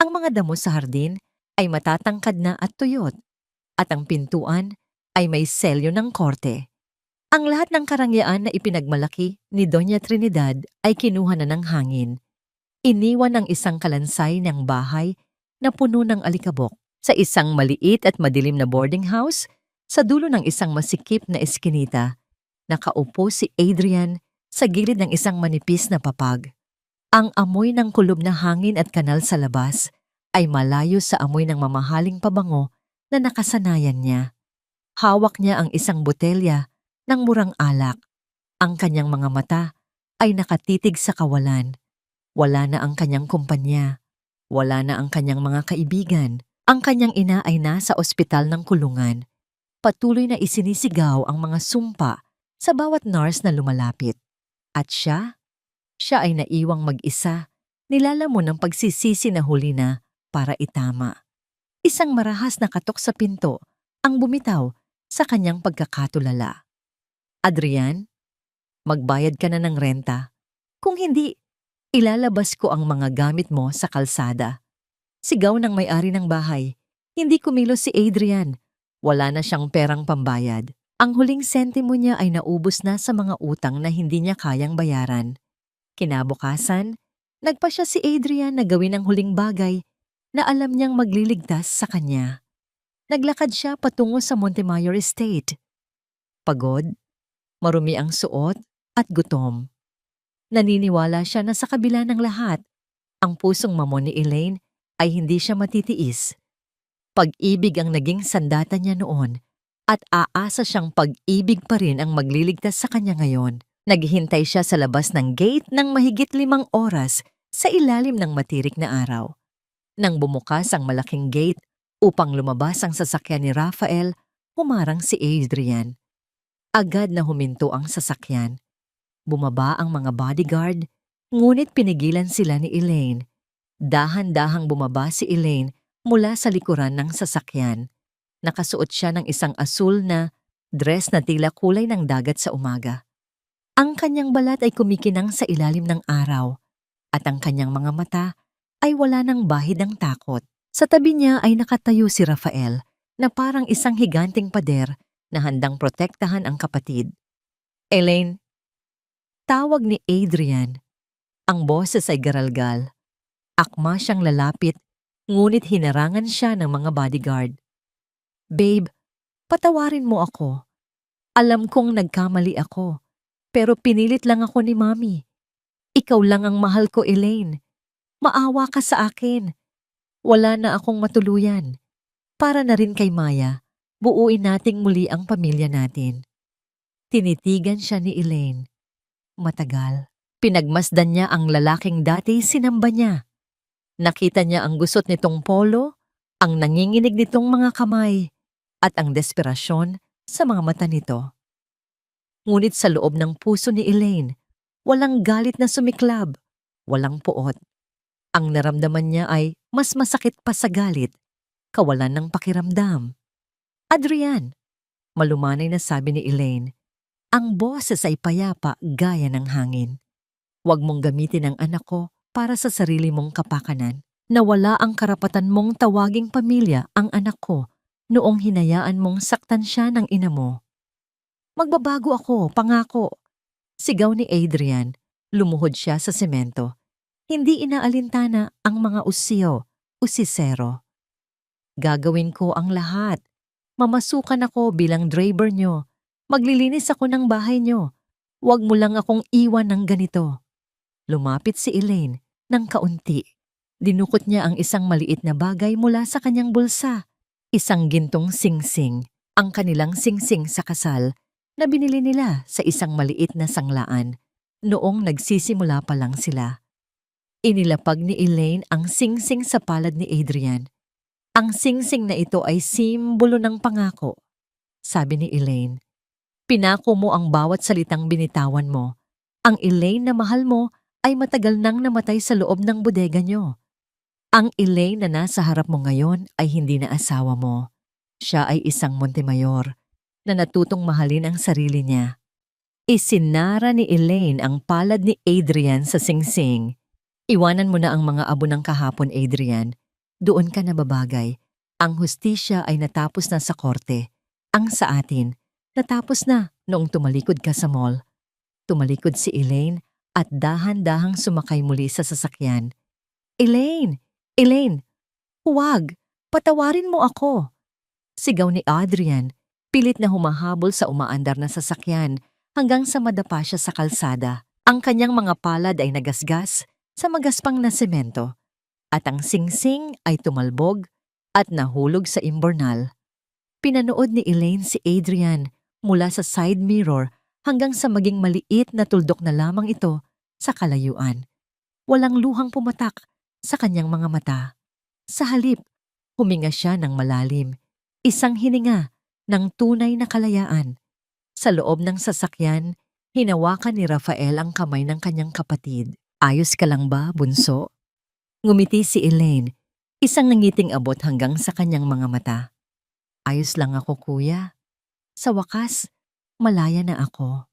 Ang mga damo sa hardin ay matatangkad na at tuyot, at ang pintuan ay may selyo ng korte. Ang lahat ng karangyaan na ipinagmalaki ni Doña Trinidad ay kinuha na ng hangin. Iniwan ang isang kalansay ng bahay na puno ng alikabok. Sa isang maliit at madilim na boarding house, sa dulo ng isang masikip na eskinita, nakaupo si Adrian sa gilid ng isang manipis na papag. Ang amoy ng kulob na hangin at kanal sa labas ay malayo sa amoy ng mamahaling pabango na nakasanayan niya. Hawak niya ang isang botelya ng murang alak. Ang kanyang mga mata ay nakatitig sa kawalan. Wala na ang kanyang kumpanya. Wala na ang kanyang mga kaibigan. Ang kanyang ina ay nasa ospital ng kulungan. Patuloy na isinisigaw ang mga sumpa sa bawat nurse na lumalapit. At siya ay naiwang mag-isa, nilalamon ng pagsisisi na huli na para itama. Isang marahas na katok sa pinto ang bumitaw sa kanyang pagkakatulala. "Adrian, magbayad ka na ng renta. Kung hindi, ilalabas ko ang mga gamit mo sa kalsada." Sigaw ng may-ari ng bahay. Hindi kumilos si Adrian. Wala na siyang perang pambayad. Ang huling sentimo niya ay naubos na sa mga utang na hindi niya kayang bayaran. Kinabukasan, nagpa siya si Adrian na gawin ang huling bagay na alam niyang magliligtas sa kanya. Naglakad siya patungo sa Montemayor Estate. Pagod, marumi ang suot at gutom. Naniniwala siya na sa kabila ng lahat, ang pusong mamon ni Elaine ay hindi siya matitiis. Pag-ibig ang naging sandata niya noon at aasa siyang pag-ibig pa rin ang magliligtas sa kanya ngayon. Naghihintay siya sa labas ng gate ng mahigit 5 oras sa ilalim ng matirik na araw. Nang bumukas ang malaking gate upang lumabas ang sasakyan ni Rafael, humarang si Adrian. Agad na huminto ang sasakyan. Bumaba ang mga bodyguard, ngunit pinigilan sila ni Elaine. Dahan-dahang bumaba si Elaine mula sa likuran ng sasakyan. Nakasuot siya ng isang asul na dress na tila kulay ng dagat sa umaga. Ang kanyang balat ay kumikinang sa ilalim ng araw at ang kanyang mga mata ay wala ng bahid ng takot. Sa tabi niya ay nakatayo si Rafael na parang isang higanting pader na handang protektahan ang kapatid. "Elaine," tawag ni Adrian. Ang boses ay garalgal. Akma siyang lalapit, ngunit hinarangan siya ng mga bodyguard. Babe, patawarin mo ako. Alam kong nagkamali ako, pero pinilit lang ako ni Mami. Ikaw lang ang mahal ko, Elaine. Maawa ka sa akin. Wala na akong matuluyan. Para na rin kay Maya, buuin nating muli ang pamilya natin. Tinitigan siya ni Elaine. Matagal. Pinagmasdan niya ang lalaking dati sinamba niya. Nakita niya ang gusot nitong polo, ang nanginginig nitong mga kamay, at ang desperasyon sa mga mata nito. Ngunit sa loob ng puso ni Elaine, walang galit na sumiklab, walang puot. Ang naramdaman niya ay mas masakit pa sa galit, kawalan ng pakiramdam. Adrian, malumanay na sabi ni Elaine, ang boses ay payapa gaya ng hangin. Huwag mong gamitin ang anak ko para sa sarili mong kapakanan, na wala ang karapatan mong tawaging pamilya ang anak ko noong hinayaan mong saktan siya ng ina mo. Magbabago ako, pangako. Sigaw ni Adrian, lumuhod siya sa semento. Hindi inaalintana ang mga usisero. Gagawin ko ang lahat. Mamasukan ako bilang driver nyo. Maglilinis ako ng bahay nyo. Huwag mo lang akong iwan ng ganito. Lumapit si Elaine ng kaunti. Dinukot niya ang isang maliit na bagay mula sa kanyang bulsa. Isang gintong singsing, ang kanilang singsing sa kasal na binili nila sa isang maliit na sanglaan noong nagsisimula pa lang sila. Inilapag ni Elaine ang singsing sa palad ni Adrian. Ang singsing na ito ay simbolo ng pangako. Sabi ni Elaine, pinako mo ang bawat salitang binitawan mo. Ang Elaine na mahal mo ay matagal nang namatay sa loob ng bodega nyo. Ang Elaine na nasa harap mo ngayon ay hindi na asawa mo. Siya ay isang Montemayor na natutong mahalin ang sarili niya. Isinara ni Elaine ang palad ni Adrian sa singsing. Iwanan mo na ang mga abo ng kahapon, Adrian. Doon ka nababagay. Ang hustisya ay natapos na sa korte. Ang sa atin, natapos na noong tumalikod ka sa mall. Tumalikod si Elaine at dahan-dahang sumakay muli sa sasakyan. Elaine! Elaine! Huwag! Patawarin mo ako! Sigaw ni Adrian, pilit na humahabol sa umaandar na sasakyan hanggang sa madapa siya sa kalsada. Ang kanyang mga palad ay nagasgas sa magaspang na semento at ang singsing ay tumalbog at nahulog sa imbornal. Pinanood ni Elaine si Adrian mula sa side mirror hanggang sa maging maliit na tuldok na lamang ito sa kalayuan. Walang luhang pumatak sa kanyang mga mata. Sa halip, huminga siya ng malalim, isang hininga ng tunay na kalayaan. Sa loob ng sasakyan, hinawakan ni Rafael ang kamay ng kanyang kapatid. Ayos ka lang ba, bunso? Ngumiti si Elaine, isang nangiting abot hanggang sa kanyang mga mata. Ayos lang ako, kuya. Sa wakas, malaya na ako.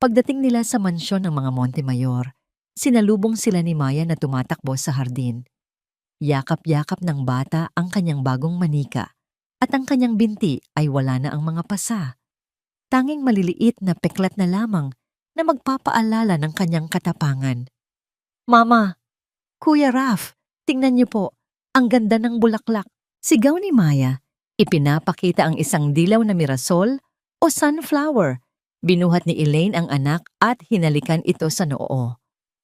Pagdating nila sa mansyon ng mga Montemayor, sinalubong sila ni Maya na tumatakbo sa hardin. Yakap-yakap ng bata ang kanyang bagong manika at ang kanyang binti ay wala na ang mga pasa. Tanging maliliit na peklat na lamang na magpapaalala ng kanyang katapangan. Mama, Kuya Raf, tingnan niyo po, ang ganda ng bulaklak. Sigaw ni Maya, ipinapakita ang isang dilaw na mirasol o sunflower. Binuhat ni Elaine ang anak at hinalikan ito sa noo.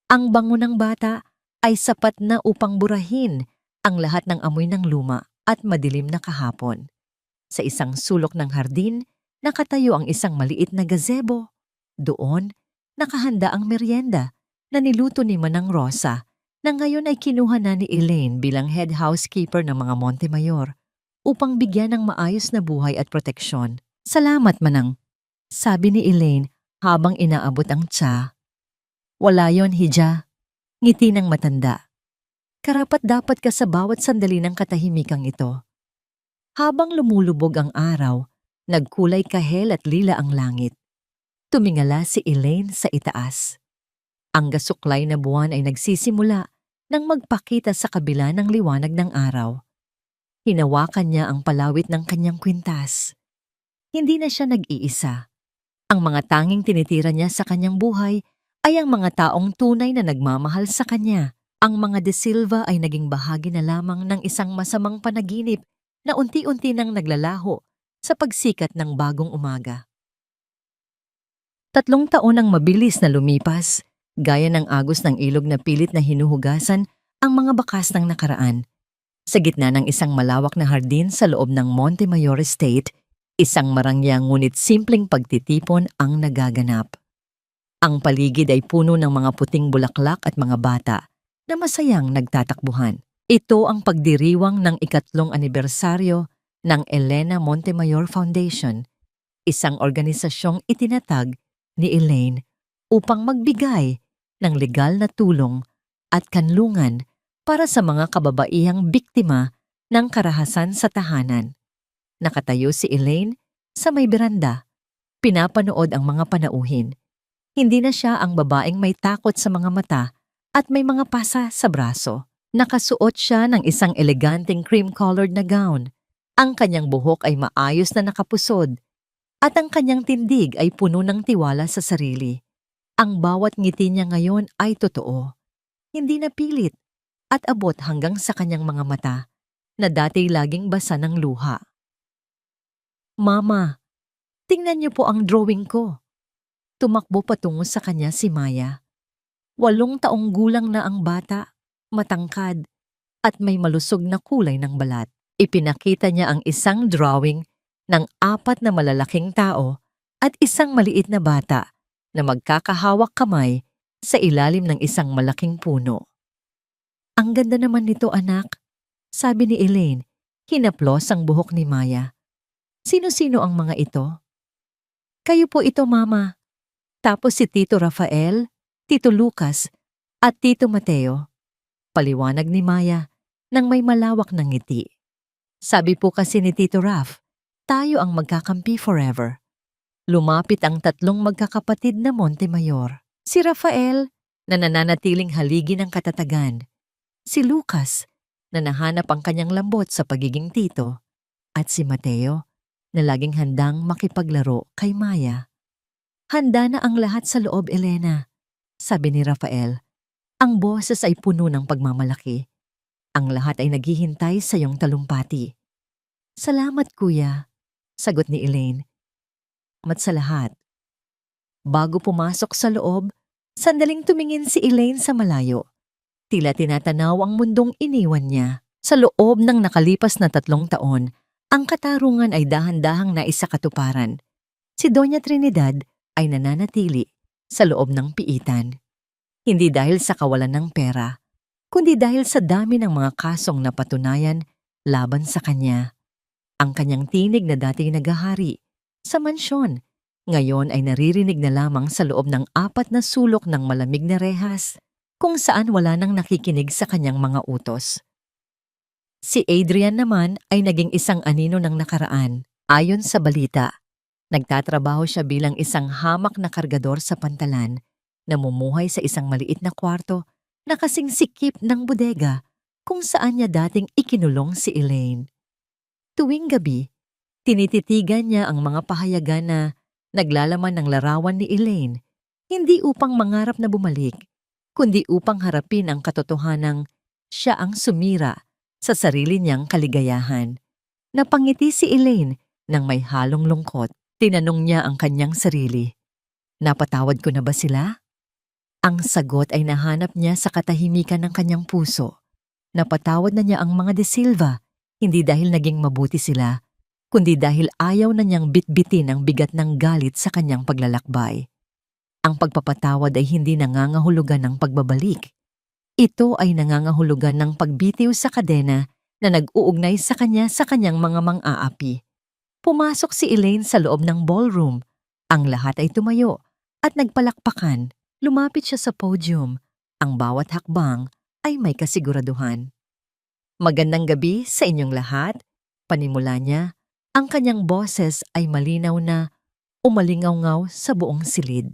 Ang bango ng bata ay sapat na upang burahin ang lahat ng amoy ng luma at madilim na kahapon. Sa isang sulok ng hardin, nakatayo ang isang maliit na gazebo. Doon, nakahanda ang merienda na niluto ni Manang Rosa na ngayon ay kinuha na ni Elaine bilang head housekeeper ng mga Montemayor upang bigyan ng maayos na buhay at proteksyon. Salamat, Manang, sabi ni Elaine habang inaabot ang tsa. Wala yon, Hija. Ngiti ng matanda. Karapat-dapat ka sa bawat sandali ng katahimikang ito. Habang lumulubog ang araw, nagkulay kahel at lila ang langit. Tumingala si Elaine sa itaas. Ang gasuklay na buwan ay nagsisimula nang magpakita sa kabila ng liwanag ng araw. Hinawakan niya ang palawit ng kanyang kwintas. Hindi na siya nag-iisa. Ang mga tanging tinitira niya sa kanyang buhay ay ang mga taong tunay na nagmamahal sa kanya. Ang mga De Silva ay naging bahagi na lamang ng isang masamang panaginip na unti-unti nang naglalaho sa pagsikat ng bagong umaga. 3 taon ang mabilis na lumipas, gaya ng agos ng ilog na pilit na hinuhugasan ang mga bakas ng nakaraan. Sa gitna ng isang malawak na hardin sa loob ng Montemayor Estate, isang marangyang ngunit simpleng pagtitipon ang nagaganap. Ang paligid ay puno ng mga puting bulaklak at mga bata na masayang nagtatakbuhan. Ito ang pagdiriwang ng 3 anibersaryo ng Elena Montemayor Foundation, isang organisasyong itinatag ni Elaine upang magbigay ng legal na tulong at kanlungan para sa mga kababaihang biktima ng karahasan sa tahanan. Nakatayo si Elaine sa may beranda, pinapanood ang mga panauhin. Hindi na siya ang babaeng may takot sa mga mata at may mga pasa sa braso. Nakasuot siya ng isang eleganteng cream-colored na gown. Ang kanyang buhok ay maayos na nakapusod at ang kanyang tindig ay puno ng tiwala sa sarili. Ang bawat ngiti niya ngayon ay totoo, hindi na pilit at abot hanggang sa kanyang mga mata na dati laging basa ng luha. "Mama, tingnan niyo po ang drawing ko." Tumakbo patungo sa kanya si Maya. 8 taong gulang na ang bata, matangkad, at may malusog na kulay ng balat. Ipinakita niya ang isang drawing ng 4 na malalaking tao at isang maliit na bata na magkakahawak kamay sa ilalim ng isang malaking puno. "Ang ganda naman nito, anak," sabi ni Elaine, hinaplos ang buhok ni Maya. "Sino-sino ang mga ito?" "Kayo po ito, Mama. Tapos si Tito Rafael, Tito Lucas, at Tito Mateo," paliwanag ni Maya nang may malawak na ngiti. "Sabi po kasi ni Tito Raf, tayo ang magkakampi forever." Lumapit ang 3 magkakapatid na Montemayor. Si Rafael, na nananatiling haligi ng katatagan. Si Lucas, na nahanap ang kanyang lambot sa pagiging tito. At si Mateo, na laging handang makipaglaro kay Maya. "Handa na ang lahat sa loob, Elena," sabi ni Rafael. Ang boses ay puno ng pagmamalaki. "Ang lahat ay naghihintay sa iyong talumpati." "Salamat, kuya," sagot ni Elaine. "Mat sa lahat." Bago pumasok sa loob, sandaling tumingin si Elaine sa malayo. Tila tinatanaw ang mundong iniwan niya. Sa loob ng nakalipas na 3 taon, ang katarungan ay dahan-dahang naisakatuparan. Si Doña Trinidad ay nananatili sa loob ng piitan. Hindi dahil sa kawalan ng pera, kundi dahil sa dami ng mga kasong napatunayan laban sa kanya. Ang kanyang tinig na dati naghahari sa mansyon, ngayon ay naririnig na lamang sa loob ng 4 na sulok ng malamig na rehas, kung saan wala nang nakikinig sa kanyang mga utos. Si Adrian naman ay naging isang anino ng nakaraan. Ayon sa balita, nagtatrabaho siya bilang isang hamak na kargador sa pantalan, namumuhay sa isang maliit na kwarto na kasing sikip ng bodega kung saan niya dating ikinulong si Elaine. Tuwing gabi, tinititigan niya ang mga pahayagan na naglalaman ng larawan ni Elaine, hindi upang mangarap na bumalik, kundi upang harapin ang katotohanang siya ang sumira sa sarili niyang kaligayahan. Napangiti si Elaine nang may halong lungkot. Tinanong niya ang kanyang sarili, "Napatawad ko na ba sila?" Ang sagot ay nahanap niya sa katahimikan ng kanyang puso. Napatawad na niya ang mga De Silva, hindi dahil naging mabuti sila, kundi dahil ayaw na niyang bitbitin ang bigat ng galit sa kanyang paglalakbay. Ang pagpapatawad ay hindi nangangahulugan ng pagbabalik. Ito ay nangangahulugan ng pagbitiw sa kadena na nag-uugnay sa kanya sa kanyang mga mang-aapi. Pumasok si Elaine sa loob ng ballroom. Ang lahat ay tumayo at nagpalakpakan. Lumapit siya sa podium. Ang bawat hakbang ay may kasiguraduhan. "Magandang gabi sa inyong lahat," panimula niya. Ang kanyang boses ay malinaw na umalingaw-ngaw sa buong silid.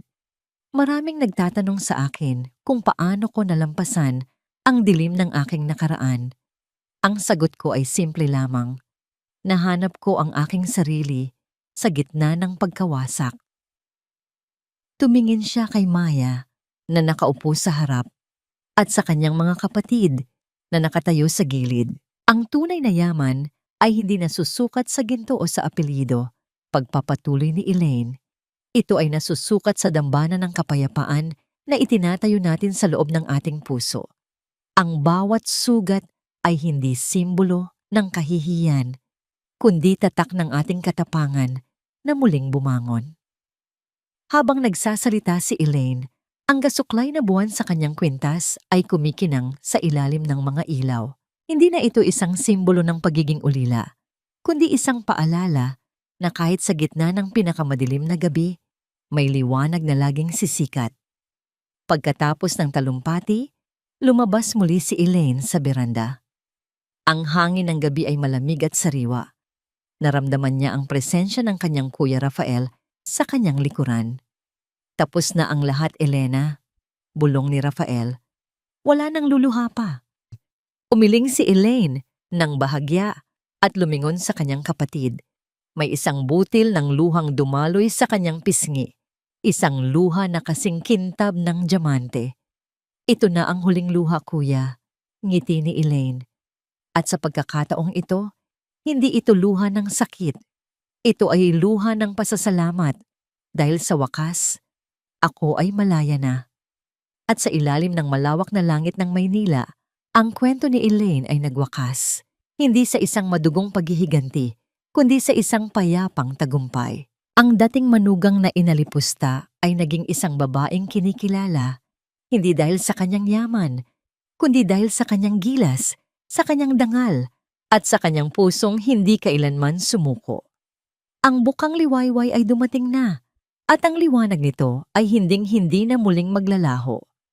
"Maraming nagtatanong sa akin kung paano ko nalampasan ang dilim ng aking nakaraan. Ang sagot ko ay simple lamang. Nahanap ko ang aking sarili sa gitna ng pagkawasak." Tumingin siya kay Maya na nakaupo sa harap. at sa kanyang mga kapatid na nakatayo sa gilid. Ang tunay na yaman ay hindi nasusukat sa ginto o sa apelyido. Pagpapatuloy ni Elaine, ito ay nasusukat sa dambana ng kapayapaan na itinatayo natin sa loob ng ating puso. Ang bawat sugat ay hindi simbolo ng kahihiyan, kundi tatak ng ating katapangan na muling bumangon. Habang nagsasalita si Elaine, ang gasuklay na buwan sa kanyang kwintas ay kumikinang sa ilalim ng mga ilaw. Hindi na ito isang simbolo ng pagiging ulila, kundi isang paalala na kahit sa gitna ng pinakamadilim na gabi, may liwanag na laging sisikat. Pagkatapos ng talumpati, lumabas muli si Elaine sa beranda. Ang hangin ng gabi ay malamig at sariwa. Naramdaman niya ang presensya ng kanyang kuya Rafael sa kanyang likuran. Tapos na ang lahat, Elena, bulong ni Rafael. Wala nang luluha pa. Umiling si Elaine ng bahagya at lumingon sa kanyang kapatid. May isang butil ng luhang dumaloy sa kanyang pisngi. Isang luha na kasing kintab ng diamante. Ito na ang huling luha, kuya, ngiti ni Elaine. At sa pagkakataong ito, hindi ito luha ng sakit. Ito ay luha ng pasasalamat dahil sa wakas, ako ay malaya na. At sa ilalim ng malawak na langit ng Maynila, ang kwento ni Elaine ay nagwakas. Hindi sa isang madugong paghihiganti, kundi sa isang payapang tagumpay. Ang dating manugang na inalipusta ay naging isang babaeng kinikilala, hindi dahil sa kanyang yaman, kundi dahil sa kanyang gilas, sa kanyang dangal, at sa kanyang pusong hindi kailanman sumuko. Ang bukang liwayway ay dumating na, at ang liwanag nito ay hinding-hindi na muling maglalaho.